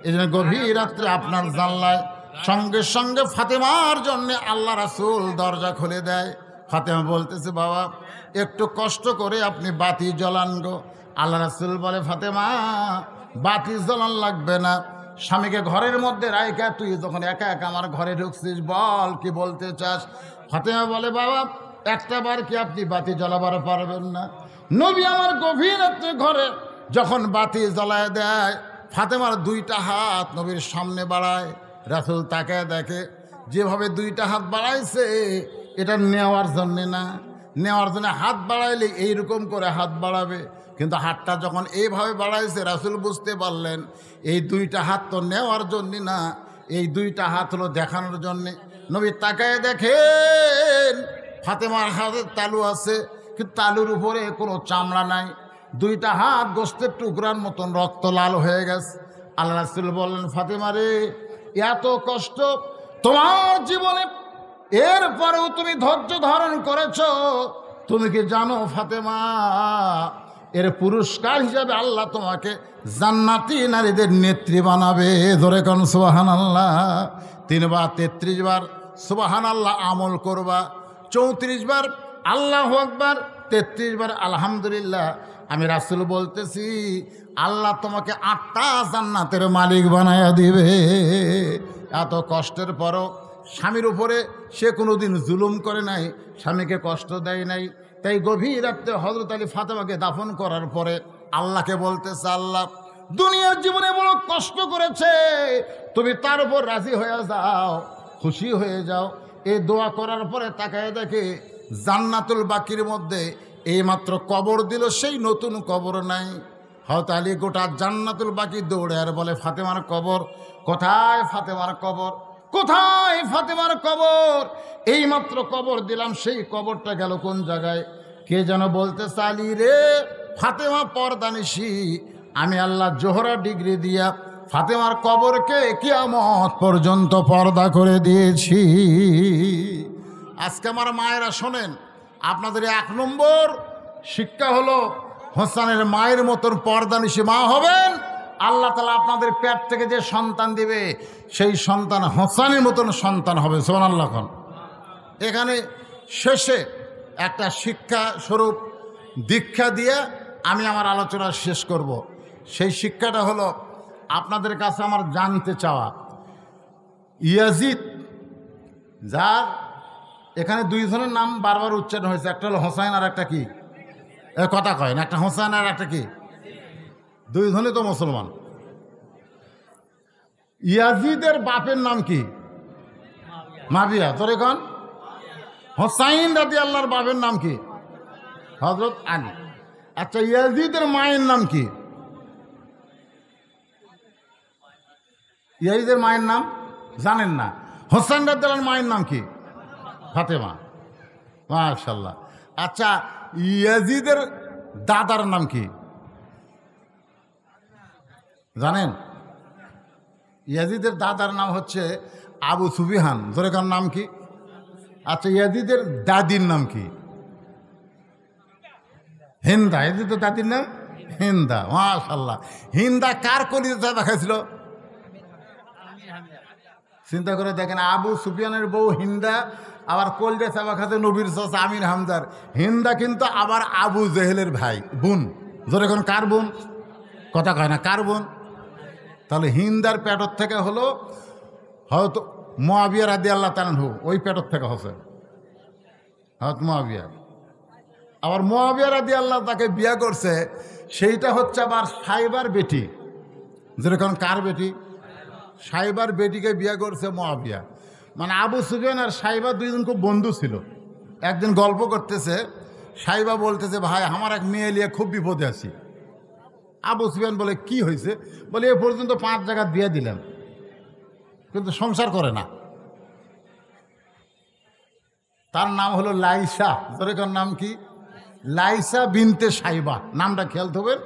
এই জন্য গভীর রাত্রে আপনার জানলায় সঙ্গে সঙ্গে ফাতেমার জন্য আল্লাহ রাসূল দরজা খুলে দেয়। ফাতেমা বলতেছে, বাবা একটু কষ্ট করে আপনি বাতি জ্বালান গো। আল্লাহ রাসূল বলে, ফাতেমা বাতি জ্বালান লাগবে না, স্বামীকে ঘরের মধ্যে রাইখা তুই যখন একা একা আমার ঘরে ঢুকছিস, বল কি বলতে চাস। ফাতেমা বলে, বাবা একটা বার কি আপনি বাতি জ্বালাবার পারবেন না? নবী আমার গভীর রাত্রে ঘরে যখন বাতি জ্বালায় দেয়, ফাতেমার 2টা হাত নবীর সামনে বাড়ায়। রাসূল তাকায় দেখে যেভাবে 2টা হাত বাড়াইছে এটা নেওয়ার জন্যে না, নেওয়ার জন্য হাত বাড়াইলে এইরকম করে হাত বাড়াবে, কিন্তু হাতটা যখন এইভাবে বাড়াইছে রাসূল বুঝতে পারলেন এই 2টা হাত তো নেওয়ার জন্যে না, এই 2টা হাত হলো দেখানোর জন্যে। নবী তাকায় দেখেন ফাতেমার হাতে তালু আছে, কিন্তু তালুর উপরে কোনো চামড়া নাই। 2টা হাত গোস্তের টুকরার মতন রক্ত লাল হয়ে গেছে। আল্লাহ রাসূল বললেন, ফাতেমা রে এত কষ্ট তোমার জীবনে, এরপরেও তুমি ধৈর্য ধারণ করেছ। তুমি কি জানো ফাতেমা, এর পুরস্কার হিসাবে আল্লাহ তোমাকে জান্নাতি নারীদের নেত্রী বানাবে। ধরে কোন সুবহানাল্লাহ। 3 বার 33 বার সুবহানাল্লাহ আমল করবা, 34 বার আল্লাহু আকবার, 33 বার আলহামদুলিল্লাহ। আমি রাসূল বলতেছি আল্লাহ তোমাকে 8টা জান্নাতের মালিক বানায়া দিবে। এত কষ্টের পরও স্বামীর উপরে সে কোনোদিন জুলুম করে নাই, স্বামীকে কষ্ট দেয় নাই। তাই গভীর রাত্রে হযরত আলী ফাতেমাকে দাফন করার পরে আল্লাহকে বলতেছে, আল্লাহ দুনিয়ার জীবনে বড় কষ্ট করেছে, তুমি তার উপর রাজি হয়ে যাও, খুশি হয়ে যাও। এই দোয়া করার পরে তাকায় দেখে জান্নাতুল বাকির মধ্যে এইমাত্র কবর দিল, সেই নতুন কবর নাই। হযরত আলী গোটা জান্নাতুল বাকি দৌড়ে আর বলে, ফাতেমার কবর কোথায়? ফাতেমার কবর কোথায়? ফাতেমার কবর এইমাত্র কবর দিলাম, সেই কবরটা গেল কোন জায়গায়? কে যেন বলতে, আলী রে ফাতেমা পর্দানিশী, আমি আল্লাহ জোহরা ডিগ্রি দিয়া ফাতেমার কবরকে কিয়ামত পর্যন্ত পর্দা করে দিয়েছি। আজকে আমার মায়েরা শোনেন, আপনাদের 1 নম্বর শিক্ষা হলো হোসেনের মায়ের মতন পর্দানিশী মা হবেন। আল্লাহ তাআলা আপনাদের পেট থেকে যে সন্তান দিবে সেই সন্তান হোসেনের মতন সন্তান হবে। সুবহানাল্লাহ। এখানে শেষে একটা শিক্ষা স্বরূপ দীক্ষা দিয়ে আমি আমার আলোচনা শেষ করব। সেই শিক্ষাটা হলো আপনাদের কাছে আমার জানতে চাওয়া, ইয়াজিদ যার এখানে 2 জনের নাম বারবার উচ্চারণ হয়েছে, একটা হলো হোসাইন আর একটা কি, কথা কয় না, একটা হোসেন আর একটা কি, 2 জনই তো মুসলমান। ইয়াজিদের বাপের নাম কি? মাবিয়া। তোর এখন হোসাইন রাদিয়াল্লাহর বাপের নাম কি? হযরত আলী। আচ্ছা, ইয়াজিদের মায়ের নাম কি? ইয়াজিদের মায়ের নাম জানেন না? হোসেন রাদিয়াল্লাহু মায়ের নাম কি? ফাতেমা। মাশাআল্লাহ। আচ্ছা, ইয়াজিদের দাদার নাম কি জানেন? ইয়াজিদের দাদার নাম হচ্ছে আবু সুফিয়ান। জোরেকার নাম কি? আচ্ছা, ইয়াজিদের দাদির নাম কি? হিন্দা। ইয়াজিদের দাদির নাম হিন্দা। মাশাআল্লাহ। হিন্দা কার কলিজা দেখাইছিল? চিন্তা করে দেখেন, আবু সুফিয়ানের বউ হিন্দা, আবার কলজা চাবা খাতে নবীর চাচা আমির হামজার। হিন্দা কিন্তু আবার আবু জেহেলের ভাই বোন। জোরে কোন কার বোন? কথা কয় না, কার বোন? তাহলে হিন্দার পেটর থেকে হলো হয়তো মুআবিয়া রাদিয়াল্লাহু তাআলা আনহু, ওই পেটর থেকে হচ্ছে হয়তো মুআবিয়া। আবার মুআবিয়া রাদিয়াল্লাহু তাকে বিয়ে করছে, সেইটা হচ্ছে আবার সাইবার বেটি। যেরকম কার বেটি? সাইবার বেটিকে বিয়ে করছে মুআবিয়া। মানে আবু সুফিয়ান আর সাইবা দুইজন খুব বন্ধু ছিল। একদিন গল্প করতেছে, সাইবা বলতেছে, ভাই আমার এক মেয়ে নিয়ে খুব বিপদে আছি। আবু সুফিয়ান বলে, কি হয়েছে? বলে, এ পর্যন্ত 5 জায়গা দিয়ে দিলাম, কিন্তু সংসার করে না। তার নাম হলো লাইসা। যেরকম নাম কি? লাইসা বিনতে সাইবা। নামটা খেয়াল থাকবেন।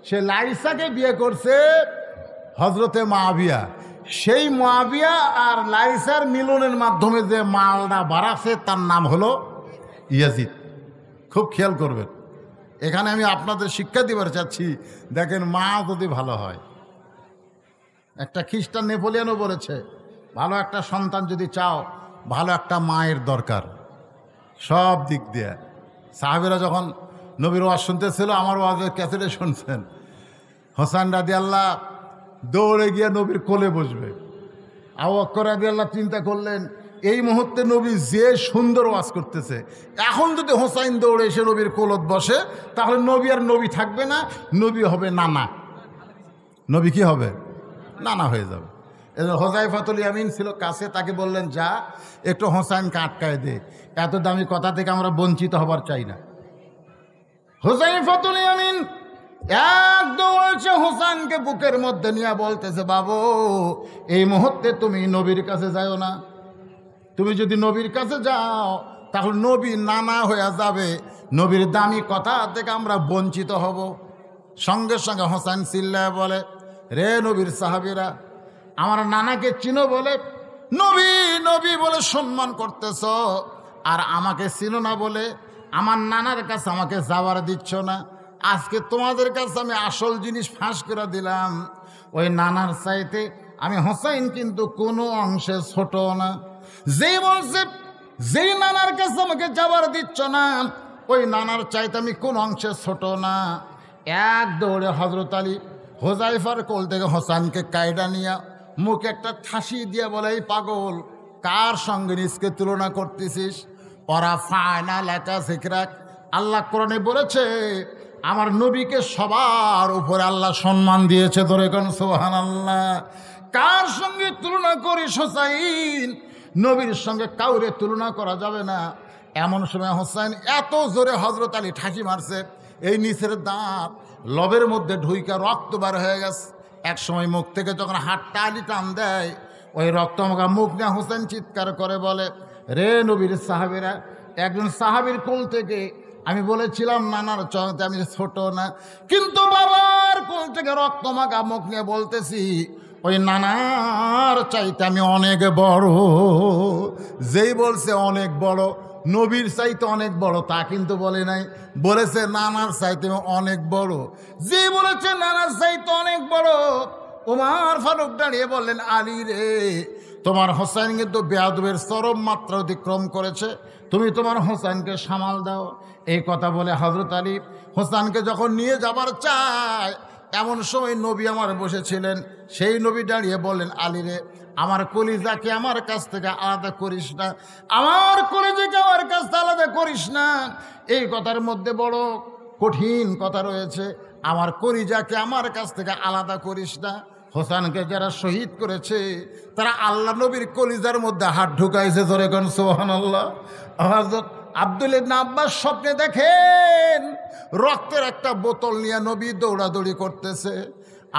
সে লাইসাকে বিয়ে করছে হজরতে মুআবিয়া। সেই মুআবিয়া আর লাইসার মিলনের মাধ্যমে যে মালটা বাড়াছে তার নাম হলো ইয়াজিদ। খুব খেয়াল করবেন। এখানে আমি আপনাদের শিক্ষা দিবার চাচ্ছি, দেখেন মা যদি ভালো হয়। একটা খ্রিস্টান নেপোলিয়ানও বলেছে, ভালো একটা সন্তান যদি চাও, ভালো একটা মায়ের দরকার সব দিক দিয়ে। সাহাবীরা যখন নবীর ওয়াজ শুনতেছিল, আমার ওয়াজের ক্যাসেটে শুনছেন, হোসেন রাদিয়াল্লাহু দৌড়ে গিয়ে নবীর কোলে বসবে। আবু বকর রাদিয়াল্লাহু চিন্তা করলেন, এই মুহূর্তে নবী যে সুন্দর ওয়াজ করতেছে, এখন যদি হোসাইন দৌড়ে এসে নবীর কোলত বসে, তাহলে নবী আর নবী থাকবে না, নবী হবে নানা। নবী কি হবে? নানা হয়ে যাবে। এজন্য হুযায়ফাতুল ইয়ামিন ছিল কাছে, তাকে বললেন, যা একটু হোসাইনকে আটকায় দে, এত দামি কথা থেকে আমরা বঞ্চিত হবার চাই না। হুযায়ফাতুল ইয়ামিন এক দৌড়েছে হোসেনকে বুকের মধ্যে নিয়ে বলতেছে, বাবু এই মুহূর্তে তুমি নবীর কাছে যাও না। তুমি যদি নবীর কাছে যাও তাহলে নবী নানা হয়ে যাবে, নবীর দামি কথা থেকে আমরা বঞ্চিত হব। সঙ্গে সঙ্গে হোসেন চিল্লায় বলে, রে নবীর সাহাবীরা, আমার নানাকে চিনো? বলে, নবী নবী বলে সম্মান করতেছ, আর আমাকে চিনো না বলে আমার নানার কাছে আমাকে যাওয়ার দিচ্ছ না। আজকে তোমাদের কাছে আমি আসল জিনিস ফাঁস করে দিলাম। ওই নানার চাইতে আমি হোসেন কিন্তু কোনো অংশে ছোট না। যেই বলছে, যেই নানার কাছে আমাকে যাবার দিচ্ছ না, ওই নানার চাইতে আমি কোন অংশে ছোট না। এক দৌড়ে হযরত আলী হুযায়ফার কোল থেকে হোসেনকে কায়দা নিয়ে মুখে একটা ঠাসি দিয়ে বলে, এই পাগল, কার সঙ্গে নিজকে তুলনা করতেছিস? ওরা ফায়না লেখা শিখরাক। আল্লাহ কোরআনে বলেছে, আমার নবীকে সবার উপরে আল্লাহ সম্মান দিয়েছে। ধরে কোন সুবহানাল্লাহ। কার সঙ্গে তুলনা করিস হোসাইন? নবীর সঙ্গে কাউরে তুলনা করা যাবে না। এমন সময় হোসেন এত জোরে হযরত আলী ঠাঁচি মারছে, এই নিচের দাঁত লবের মধ্যে ঢুইকা রক্ত বার হয়ে গেছে। এক সময় মুখ থেকে যখন হাতটা আলী টান দেয়, ওই রক্তমাখা মুখ নিয়ে হোসেন চিৎকার করে বলে, রে নবীর সাহাবীরা, একজন সাহাবীর কোল থেকে আমি বলেছিলাম নানার চাইতে আমি ছোট না, কিন্তু বাবার কোল থেকে রক্তমাখা মুখ নিয়ে বলতেছি, ওই নানার চাইতে আমি অনেক বড়। যেই বলছে অনেক বড়, নবীর চাইতে অনেক বড় তা কিন্তু বলে নাই, বলেছে নানার চাইতে অনেক বড়। যে বলেছে নানার চাইতে অনেক বড়, ওমর ফারুক দাঁড়িয়ে বললেন, আলী রে, তোমার হোসেন কিন্তু বেয়াদবের চরম মাত্রা অতিক্রম করেছে, তুমি তোমার হোসেনকে সামাল দাও। এই কথা বলে হযরত আলী হোসেনকে যখন নিয়ে যাবার চায়, এমন সময় নবী আমার বসেছিলেন। সেই নবী দাঁড়িয়ে বললেন, আলী রে, আমার কলিজাকে আমার কাছ থেকে আলাদা করিস না, আমার কলিজাকে আমার কাছ থেকে আলাদা করিস না। এই কথার মধ্যে বড় কঠিন কথা রয়েছে, আমার কলিজাকে আমার কাছ থেকে আলাদা করিস না। হোসেনকে যারা শহীদ করেছে তারা আল্লাহ নবীর কলিজার মধ্যে হাত ঢুকাইছে। ধরে কোন সুবহানাল্লাহ। হযরত আব্দুল্লাহ ইবনে আব্বাস স্বপ্নে দেখেন রক্তের একটা বোতল নিয়ে নবী দৌড়াদৌড়ি করতেছে।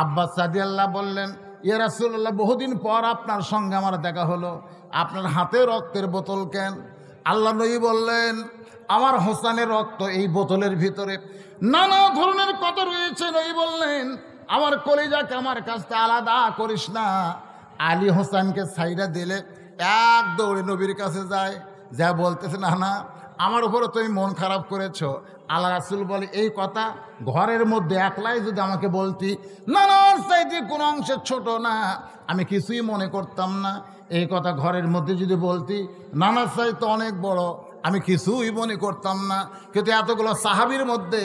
আব্বাস রাদিয়াল্লাহু বললেন, ইয়া রাসূলুল্লাহ, বহুদিন পর আপনার সঙ্গে আমার দেখা হলো, আপনার হাতে রক্তের বোতল কেন? আল্লাহ নবী বললেন, আমার হোসেনের রক্ত এই বোতলের ভিতরে। নানা ধরনের কথা রয়েছে। নবী বললেন, আমার কলিজাকে আমার কাছ থেকে আলাদা করিস না। আলী হোসেনকে সাইডা দিলে এক দৌড়ে নবীর কাছে যায়, যা বলতেছে, না না, আমার উপরে তুমি মন খারাপ করেছো। আল্লাহ রাসূল বলে, এই কথা ঘরের মধ্যে একলাই যদি আমাকে বলতি, নানার চাইতে কোনো অংশে ছোট না, আমি কিছুই মনে করতাম না। এই কথা ঘরের মধ্যে যদি বলতি, নানার চাইতে অনেক বড়, আমি কিছুই মনে করতাম না। কিন্তু এতগুলো সাহাবীর মধ্যে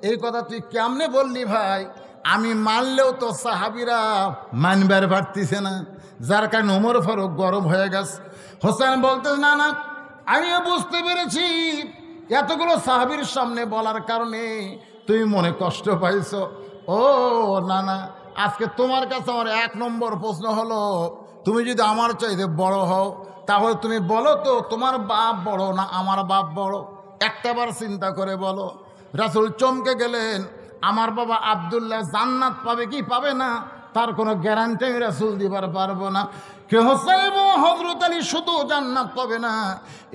এই কথা তুই কেমনে বললি ভাই? আমি মানলেও তো সাহাবীরা মানবার পারতিছে না, যার কারণে ওমর ফারুক গরম হয়ে গেছে। হোসেন বলতে, না না, আমিও বুঝতে পেরেছি এতগুলো সাহাবীর সামনে বলার কারণে তুমি মনে কষ্ট পাইছো। ও না না, আজকে তোমার কাছে আমার 1 নম্বর প্রশ্ন হলো, তুমি যদি আমার চাইতে বড় হও, তাহলে তুমি বলো তো তোমার বাপ বড় না আমার বাপ বড়? একটাবার চিন্তা করে বলো। রাসূল চমকে গেলেন, আমার বাবা আব্দুল্লাহ জান্নাত পাবে কি পাবে না তার কোনো গ্যারান্টি আমি রাসূল দিবার পারবো না। কে হোসেন ও হযরত আলী শুধু জান্নাত পাবে না,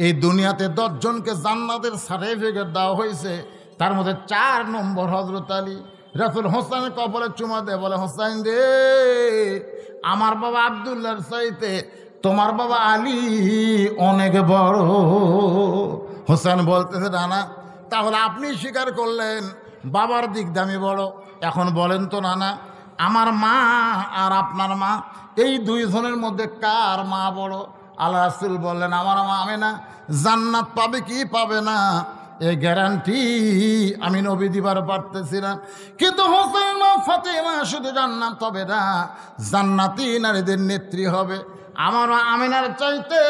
এই দুনিয়াতে 10 জনকে জান্নাতের সার্টিফিকেট দেওয়া হয়েছে, তার মধ্যে 4 নম্বর হযরত আলী। রাসূল হোসেনের কপালে চুমা দেয়, বলে, হোসেন রে, আমার বাবা আব্দুল্লাহর চাইতে তোমার বাবা আলী অনেক বড়। হোসেন বলতেছে, না না, তাহলে আপনি স্বীকার করলেন বাবার দিক দিয়ে আমি বড়। এখন বলেন তো নানা, আমার মা আর আপনার মা, এই 2 জনের মধ্যে কার মা বড়? আল্লাহ রাসূল বললেন, আমার মা আমেনা জান্নাত পাবে কি পাবে না এই গ্যারান্টি আমি নবী দিবার পারতেছি না। কিন্তু হোসেন মা ফাতেমা শুধু জান্নাত হবে না, জান্নাতি নারীদের নেত্রী হবে। আমার মা আমেনার চাইতে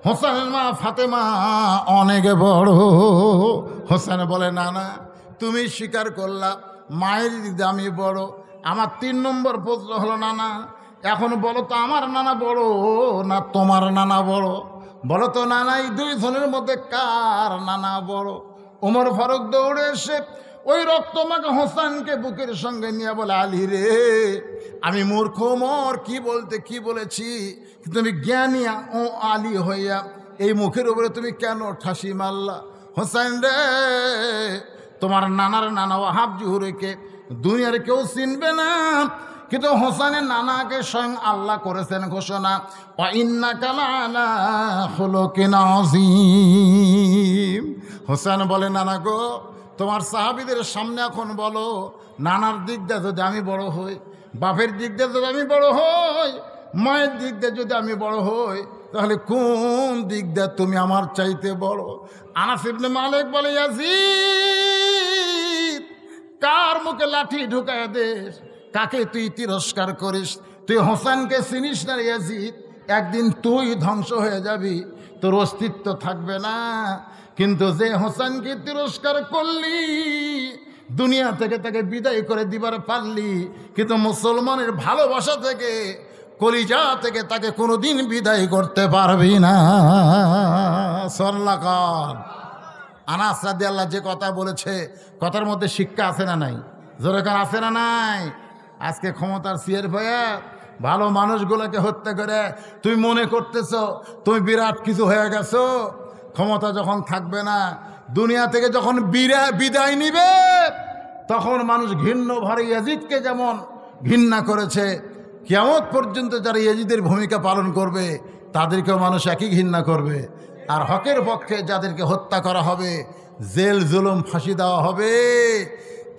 হোসেনের মা ফাতেমা অনেক বড়। হোসেন বলে, না না, তুমি স্বীকার করলা মায়ের দিক দিয়ে আমি বড়। আমার 3 নম্বর প্রশ্ন হলো, নানা এখন বলো তো আমার নানা বড় না তোমার নানা বড়? বলো তো নানা, এই 2 জনের মধ্যে কার নানা বড়? ওমর ফারুক দৌড়ে এসে ওই রক্তমাখা হোসেনকে বুকের সঙ্গে নিয়ে বলে, আলী রে, আমি মূর্খ ওমর, কি বলেছি? তুমি জ্ঞানী ও আলী হইয়া এই মুখের উপরে তুমি কেন ঠাসি মারলা? হোসেন রে, তোমার নানার নানা ওয়াহাব জুহুরিকে দুনিয়ার কেউ চিনবে না, কিন্তু হোসেনের নানাকে স্বয়ং আল্লাহ করেছেন ঘোষণা, ওয়া ইন্নাকা লাআলা খুলুকিন আযীম। হোসেন বলে, নানা গো, তোমার সাহাবীদের সামনে এখন বলো, নানার দিক দিয়ে যদি আমি বড় হই, বাপের দিক দিয়ে যদি আমি বড় হই, মায়ের দিক দিয়ে যদি আমি বড় হই, তাহলে কোন দিক দিয়ে তুমি আমার চাইতে বড়? আনাস ইবনে মালিক বলে, ইয়াজিদ, কার মুখে লাঠি ঢুকায় দেশ, কাকে তুই তিরস্কার করিস? তুই হোসেনকে চিনিস না ইয়াজিদ, একদিন তুই ধ্বংস হয়ে যাবি, তোর অস্তিত্ব থাকবে না। কিন্তু যে হোসেনকে তিরস্কার করলি, দুনিয়া থেকে তাকে বিদায় করে দিবার পারলি, কিন্তু মুসলমানের ভালোবাসা থেকে, কলিজা থেকে তাকে কোনোদিন বিদায় করতে পারবি না। সল্লাকার আনাস রাদিয়াল্লাহু যে কথা বলেছে, কথার মধ্যে শিক্ষা আছে না নাই? জোরে কার আছে না নাই? আজকে ক্ষমতার সিয়ের ভয়ে ভালো মানুষগুলোকে হত্যা করে তুমি মনে করতেছ তুমি বিরাট কিছু হয়ে গেছো। ক্ষমতা যখন থাকবে না, দুনিয়া থেকে যখন বিদায় নিবে, তখন মানুষ ঘৃণ্য ভরে ইয়াজিদকে যেমন ঘৃণা করেছে, কিয়ামত পর্যন্ত যারা ইয়াজিদের ভূমিকা পালন করবে তাদেরকেও মানুষ একই ঘৃণা করবে। আর হকের পক্ষে যাদেরকে হত্যা করা হবে, জেল জুলুম ফাঁসি দেওয়া হবে,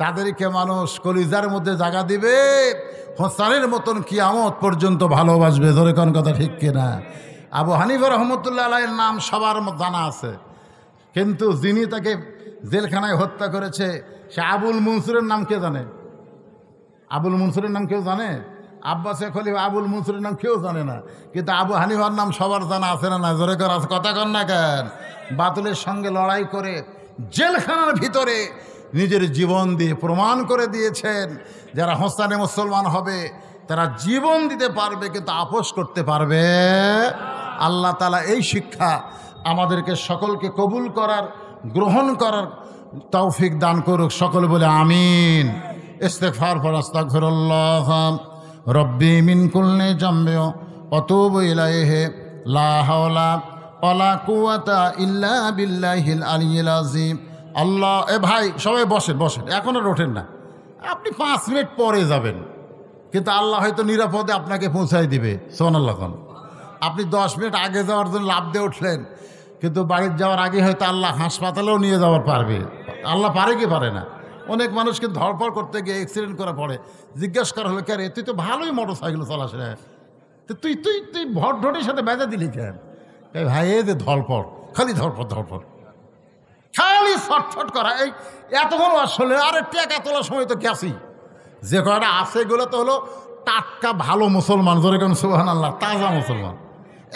তাদেরকে মানুষ কলিজার মধ্যে জায়গা দিবে, হোসেনের মতন কিয়ামত পর্যন্ত ভালোবাসবে। ধরে কোন কথা ঠিক কিনা? আবু হানিফা রহমতুল্লাহ আলাইহির নাম সবার জানা আছে, কিন্তু যিনি তাকে জেলখানায় হত্যা করেছে সে আবুল মনসুরের নাম কে জানে? আবুল মনসুরের নাম কেউ জানে? আব্বাসে খলিফা আবুল মনসুরের নাম কেউ জানে না, কিন্তু আবু হানিফার নাম সবার জানা আছে না? জোরে কর কথা কর না কেন? বাতিলের সঙ্গে লড়াই করে জেলখানার ভিতরে নিজের জীবন দিয়ে প্রমাণ করে দিয়েছেন, যারা হোসেনে মুসলমান হবে তারা জীবন দিতে পারবে কিন্তু আপোষ করতে পারবে। আল্লাহ তাআলা এই শিক্ষা আমাদেরকে সকলকে কবুল করার, গ্রহণ করার তৌফিক দান করুক। সকলে বলে আমিন। ইস্তেগফার পর আস্তাগফিরুল্লাহ। রব্বি মিন কুল্লি জামবি আতুবু ইলাইহি লা হাওলা ওয়ালা কুওয়াতা ইল্লা বিল্লাহিল আলিয়্যিল আযীম। আল্লাহ, এ ভাই সবাই বসেন বসেন, এখন আর ওঠেন না, আপনি 5 মিনিট পরে যাবেন, কিন্তু আল্লাহ হয়তো নিরাপদে আপনাকে পৌঁছায় দিবে। সুবহানাল্লাহ। আপনি 10 মিনিট আগে যাওয়ার জন্য লাফ দিয়ে উঠলেন, কিন্তু বাড়িতে যাওয়ার আগে হয়তো আল্লাহ হাসপাতালেও নিয়ে যাওয়ার পারবে। আল্লাহ পারে কি পারে না? অনেক মানুষ কিন্তু ধরপড় করতে গিয়ে অ্যাক্সিডেন্ট করে পড়ে, জিজ্ঞেস করা হলো, কে রে তুই তো ভালোই মোটর সাইকেল চালাস রে, তো তুই তুই তুই ভটঢটির সাথে বেজা দিলি কেন? ভাই এই যে ধরপড়, খালি ধরপড় ধরপড়, খালি ছটফট করা। এই এতক্ষণ আসলে আরে টেকা তোলার সময় তো গেছি, যে কয়টা আছে এগুলো তো হলো টাটকা ভালো মুসলমান, জোরে কেন সুবহানাল্লাহ, তাজা মুসলমান।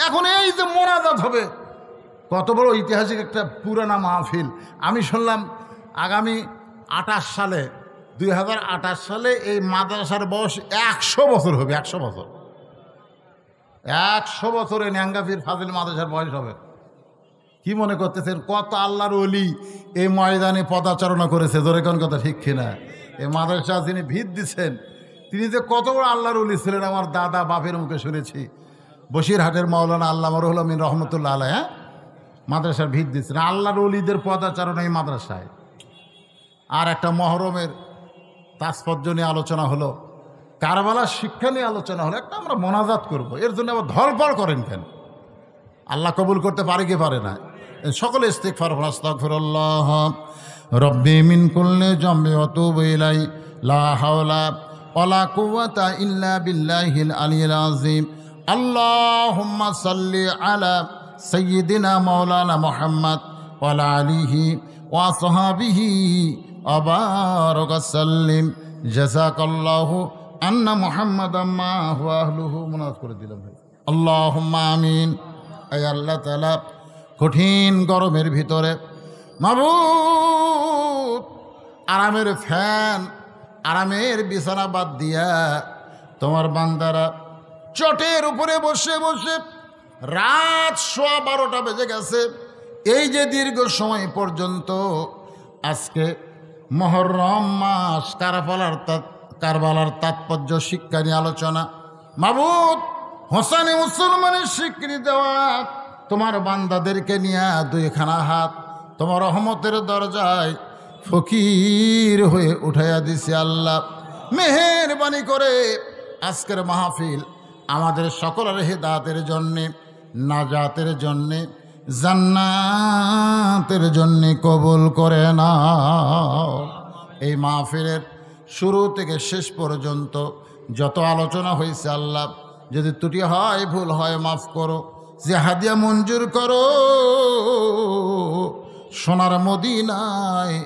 এখন এই যে মোনাজাত হবে, কত বড় ঐতিহাসিক একটা পুরানা মাহফিল। আমি শুনলাম আগামী 28 সালে 2028 সালে এই মাদ্রাসার বয়স 100 বছর হবে। 100 বছর, 100 বছরে ন্যাঙ্গাফির ফাজিল মাদ্রাসার বয়স হবে। কি মনে করতেছেন কত আল্লাহর ওলি এই ময়দানে পদাচারণা করেছে? জোরে কোন কথা ঠিক কিনা? এই মাদ্রাসা যিনি ভিত দিচ্ছেন তিনি যে কত বড় আল্লাহর ওলি ছিলেন, আমার দাদা বাপের মুখে শুনেছি। বসিরহাটের মাওলানা আল্লামা রুহুল আমিন রহমতুল্লাহ আলাইহি, হ্যাঁ, মাদ্রাসার ভিত দিচ্ছেন। আল্লাহর ওলিদের পদাচারণা এই মাদ্রাসায়। আর একটা মহরমের তাৎপর্য নিয়ে আলোচনা হলো, কারবালার শিক্ষা নিয়ে আলোচনা হলো, একটা আমরা মোনাজাত করব, এর জন্য আবার ধরপড় করেন কেন? আল্লাহ কবুল করতে পারে কি পারে না? সকলে ইস্তিগফার করুন, আস্তাগফিরুল্লাহ রব্বি মিন কুল্লি জামবি আতুবু ইলাইহি লা হাওলা ওয়ালা কুওয়াতা ইল্লা বিল্লাহিল আলিয়্যিল আযীম। আল্লাহুম্মা সাল্লি আলা সাইয়্যিদিনা মাওলানা মুহাম্মদ ওয়া আলা আলিহি ওয়া আসহাবিহি ওয়া বারাক সাল্লিম। জাযাকাল্লাহু আন্না মুহাম্মাদাম মা হুয়া আহলুহু। মুনাজ করে দিলাম ভাই। আল্লাহুম্মা আমিন। আয় আল্লাহ তাআলা, কঠিন গরমের ভিতরে মাবুদ আরামের ফ্যান, আরামের বিছানা বাদ দিয়া তোমার বান্দারা চটের উপরে বসে বসে রাত 12:15 বেজে গেছে। এই যে দীর্ঘ সময় পর্যন্ত আজকে মুহররম মাস, কারবালার তাৎপর্য শিক্ষা নিয়ে আলোচনা। মাবুদ হোসানে মুসলমানের স্বীকৃতি দেওয়া তোমার বান্দাদেরকে নিয়ে 2খানা হাত তোমার রহমতের দরজায় ফকির হয়ে উঠাইয়া দিছে। আল্লাহ মেহেরবানি করে আজকের মাহফিল আমাদের সকলের হেদায়েতের জন্যে, নাজাতের জন্যে, জান্নাতের জন্যে কবুল করে নাও। এই মাহফিলের শুরু থেকে শেষ পর্যন্ত যত আলোচনা হয়েছে আল্লাহ, যদি ত্রুটি হয়, ভুল হয়, মাফ করো। যে হাদিয়া মঞ্জুর করো, সোনার মদিনায়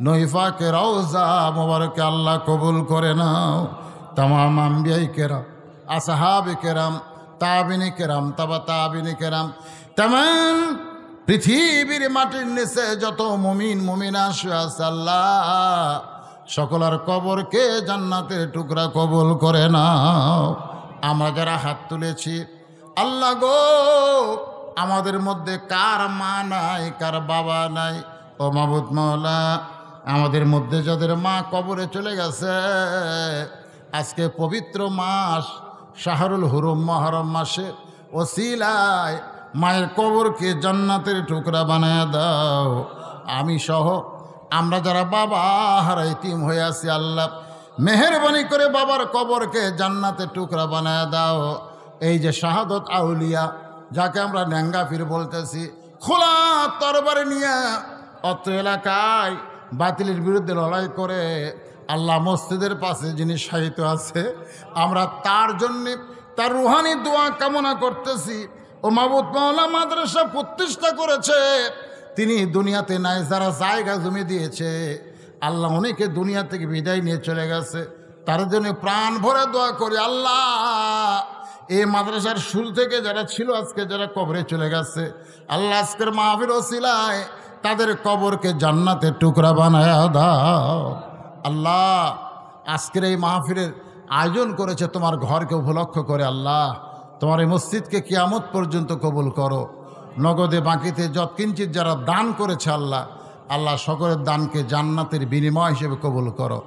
নৈফাকে রওজা মোবারকে আল্লাহ কবুল করে নাও। তামাম আম্বিয়াই কেরাম, আসহাবে কেরাম, তাবিনে কেরাম, তাবা তাবিনে কেরাম, তামাম পৃথিবীর মাটির নিচে যত মুমিন মুমিনা শুয়ে আছে আল্লাহ, সকলের কবরকে জান্নাতের টুকরা কবুল করে নাও। আমরা যারা হাত তুলেছি আল্লাহ গো, আমাদের মধ্যে কার মা নাই, কার বাবা নাই, ও মাবুদ মাওলা, আমাদের মধ্যে যাদের মা কবরে চলে গেছে, আজকে পবিত্র মাস শাহরুল হুরুম মুহররম মাসে ওসিলায় মায়ের কবরকে জান্নাতের টুকরা বানায় দাও। আমি সহ আমরা যারা বাবা হারা ইতিম হয়ে আছি আল্লাহ, মেহেরবানি করে বাবার কবরকে জান্নাতের টুকরা বানায় দাও। এই যে শাহাদত আউলিয়া, যাকে আমরা ন্যাঙ্গাফির বলতেছি, খোলা তরবারি নিয়ে অত্র এলাকায় বাতিলের বিরুদ্ধে লড়াই করে আল্লাহ মসজিদের পাশে যিনি শায়িত আছে, আমরা তার জন্যে তার রুহানি দোয়া কামনা করতেছি। ও মাবুদ মাওলা মাদ্রাসা প্রতিষ্ঠা করেছে, তিনি দুনিয়াতে নাই, যারা জায়গা জমি দিয়েছে আল্লাহ অনেকে দুনিয়া থেকে বিদায় নিয়ে চলে গেছে, তার জন্য প্রাণ ভরে দোয়া করি আল্লাহ, এই মাদ্রাসার শুরু থেকে যারা ছিল আজকে যারা কবরে চলে গেছে আল্লাহ, আজকের মাহফিল ওসিলায় তাদের কবরকে জান্নাতের টুকরা বানায় দাও। আল্লাহ আজকের এই মাহফিলের আয়োজন করেছে তোমার ঘরকে উপলক্ষ করে আল্লাহ, তোমার এই মসজিদকে কিয়ামত পর্যন্ত কবুল করো। নগদে বাকিতে যৎকিঞ্চিত যারা দান করেছে আল্লাহ, আল্লাহ সকলের দানকে জান্নাতের বিনিময় হিসেবে কবুল করো।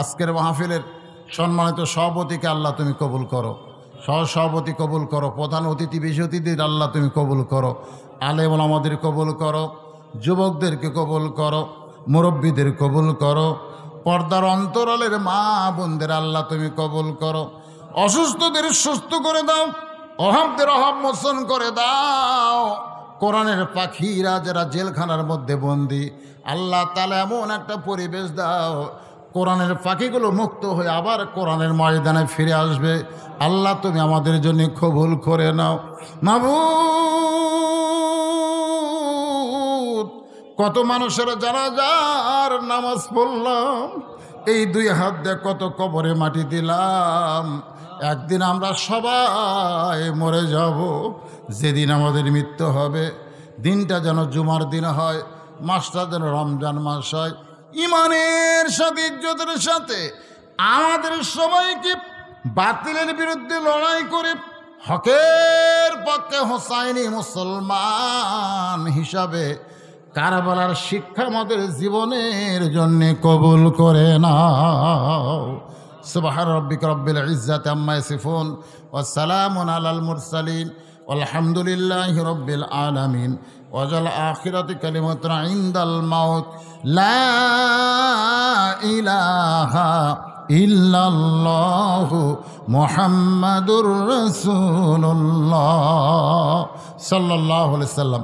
আজকের মাহফিলের সম্মানিত সভাপতিকে আল্লাহ তুমি কবুল করো, সহসভাপতি কবুল করো, প্রধান অতিথি বিশেষ অতিথির আল্লাহ তুমি কবুল করো, আলেম ওলামাদের কবুল করো, যুবকদেরকে কবুল করো, মুরব্বীদের কবুল করো, পর্দার অন্তরালের মা বোনদের আল্লাহ তুমি কবুল করো, অসুস্থদের সুস্থ করে দাও, অভাবদের অভাব মোচন করে দাও। কোরআনের পাখিরা যারা জেলখানার মধ্যে বন্দী, আল্লাহ তাআলা এমন একটা পরিবেশ দাও, কোরআনের পাখিগুলো মুক্ত হয়ে আবার কোরআনের ময়দানে ফিরে আসবে। আল্লাহ তুমি আমাদের জন্য কবুল করে নাও। মাবুদ, কত মানুষের জানাজার নামাজ পড়লাম, এই দুই হাত দিয়ে কত কবরে মাটি দিলাম। একদিন আমরা সবাই মরে যাব। যেদিন আমাদের মৃত্যু হবে, দিনটা যেন জুমার দিন হয়, মাসটা যেন রমজান মাস হয়। ইমানের সাথে, ইজ্জতের সাথে আমাদের সবাইকে বাতিলের বিরুদ্ধে লড়াই করে হকের পক্ষে হোসাইনি মুসলমান হিসাবে কারবালার শিক্ষা আমাদের জীবনের জন্য কবুল করে নাও। সুবহান রাব্বিকা রব্বিল ইজ্জাতি আম্মা ইয়াসিফুন ওয়া সালামুন আলাল মুরসালিন আলহামদুলিল্লাহি রব্বিল আলামিন। ওয়াজাল আখিরাতি কালিমাতুন ইনদাল মাউত লা ইলাহা ইল্লাল্লাহু মুহাম্মাদুর রাসূলুল্লাহ সাল্লাল্লাহু আলাইহি ওয়াসাল্লাম।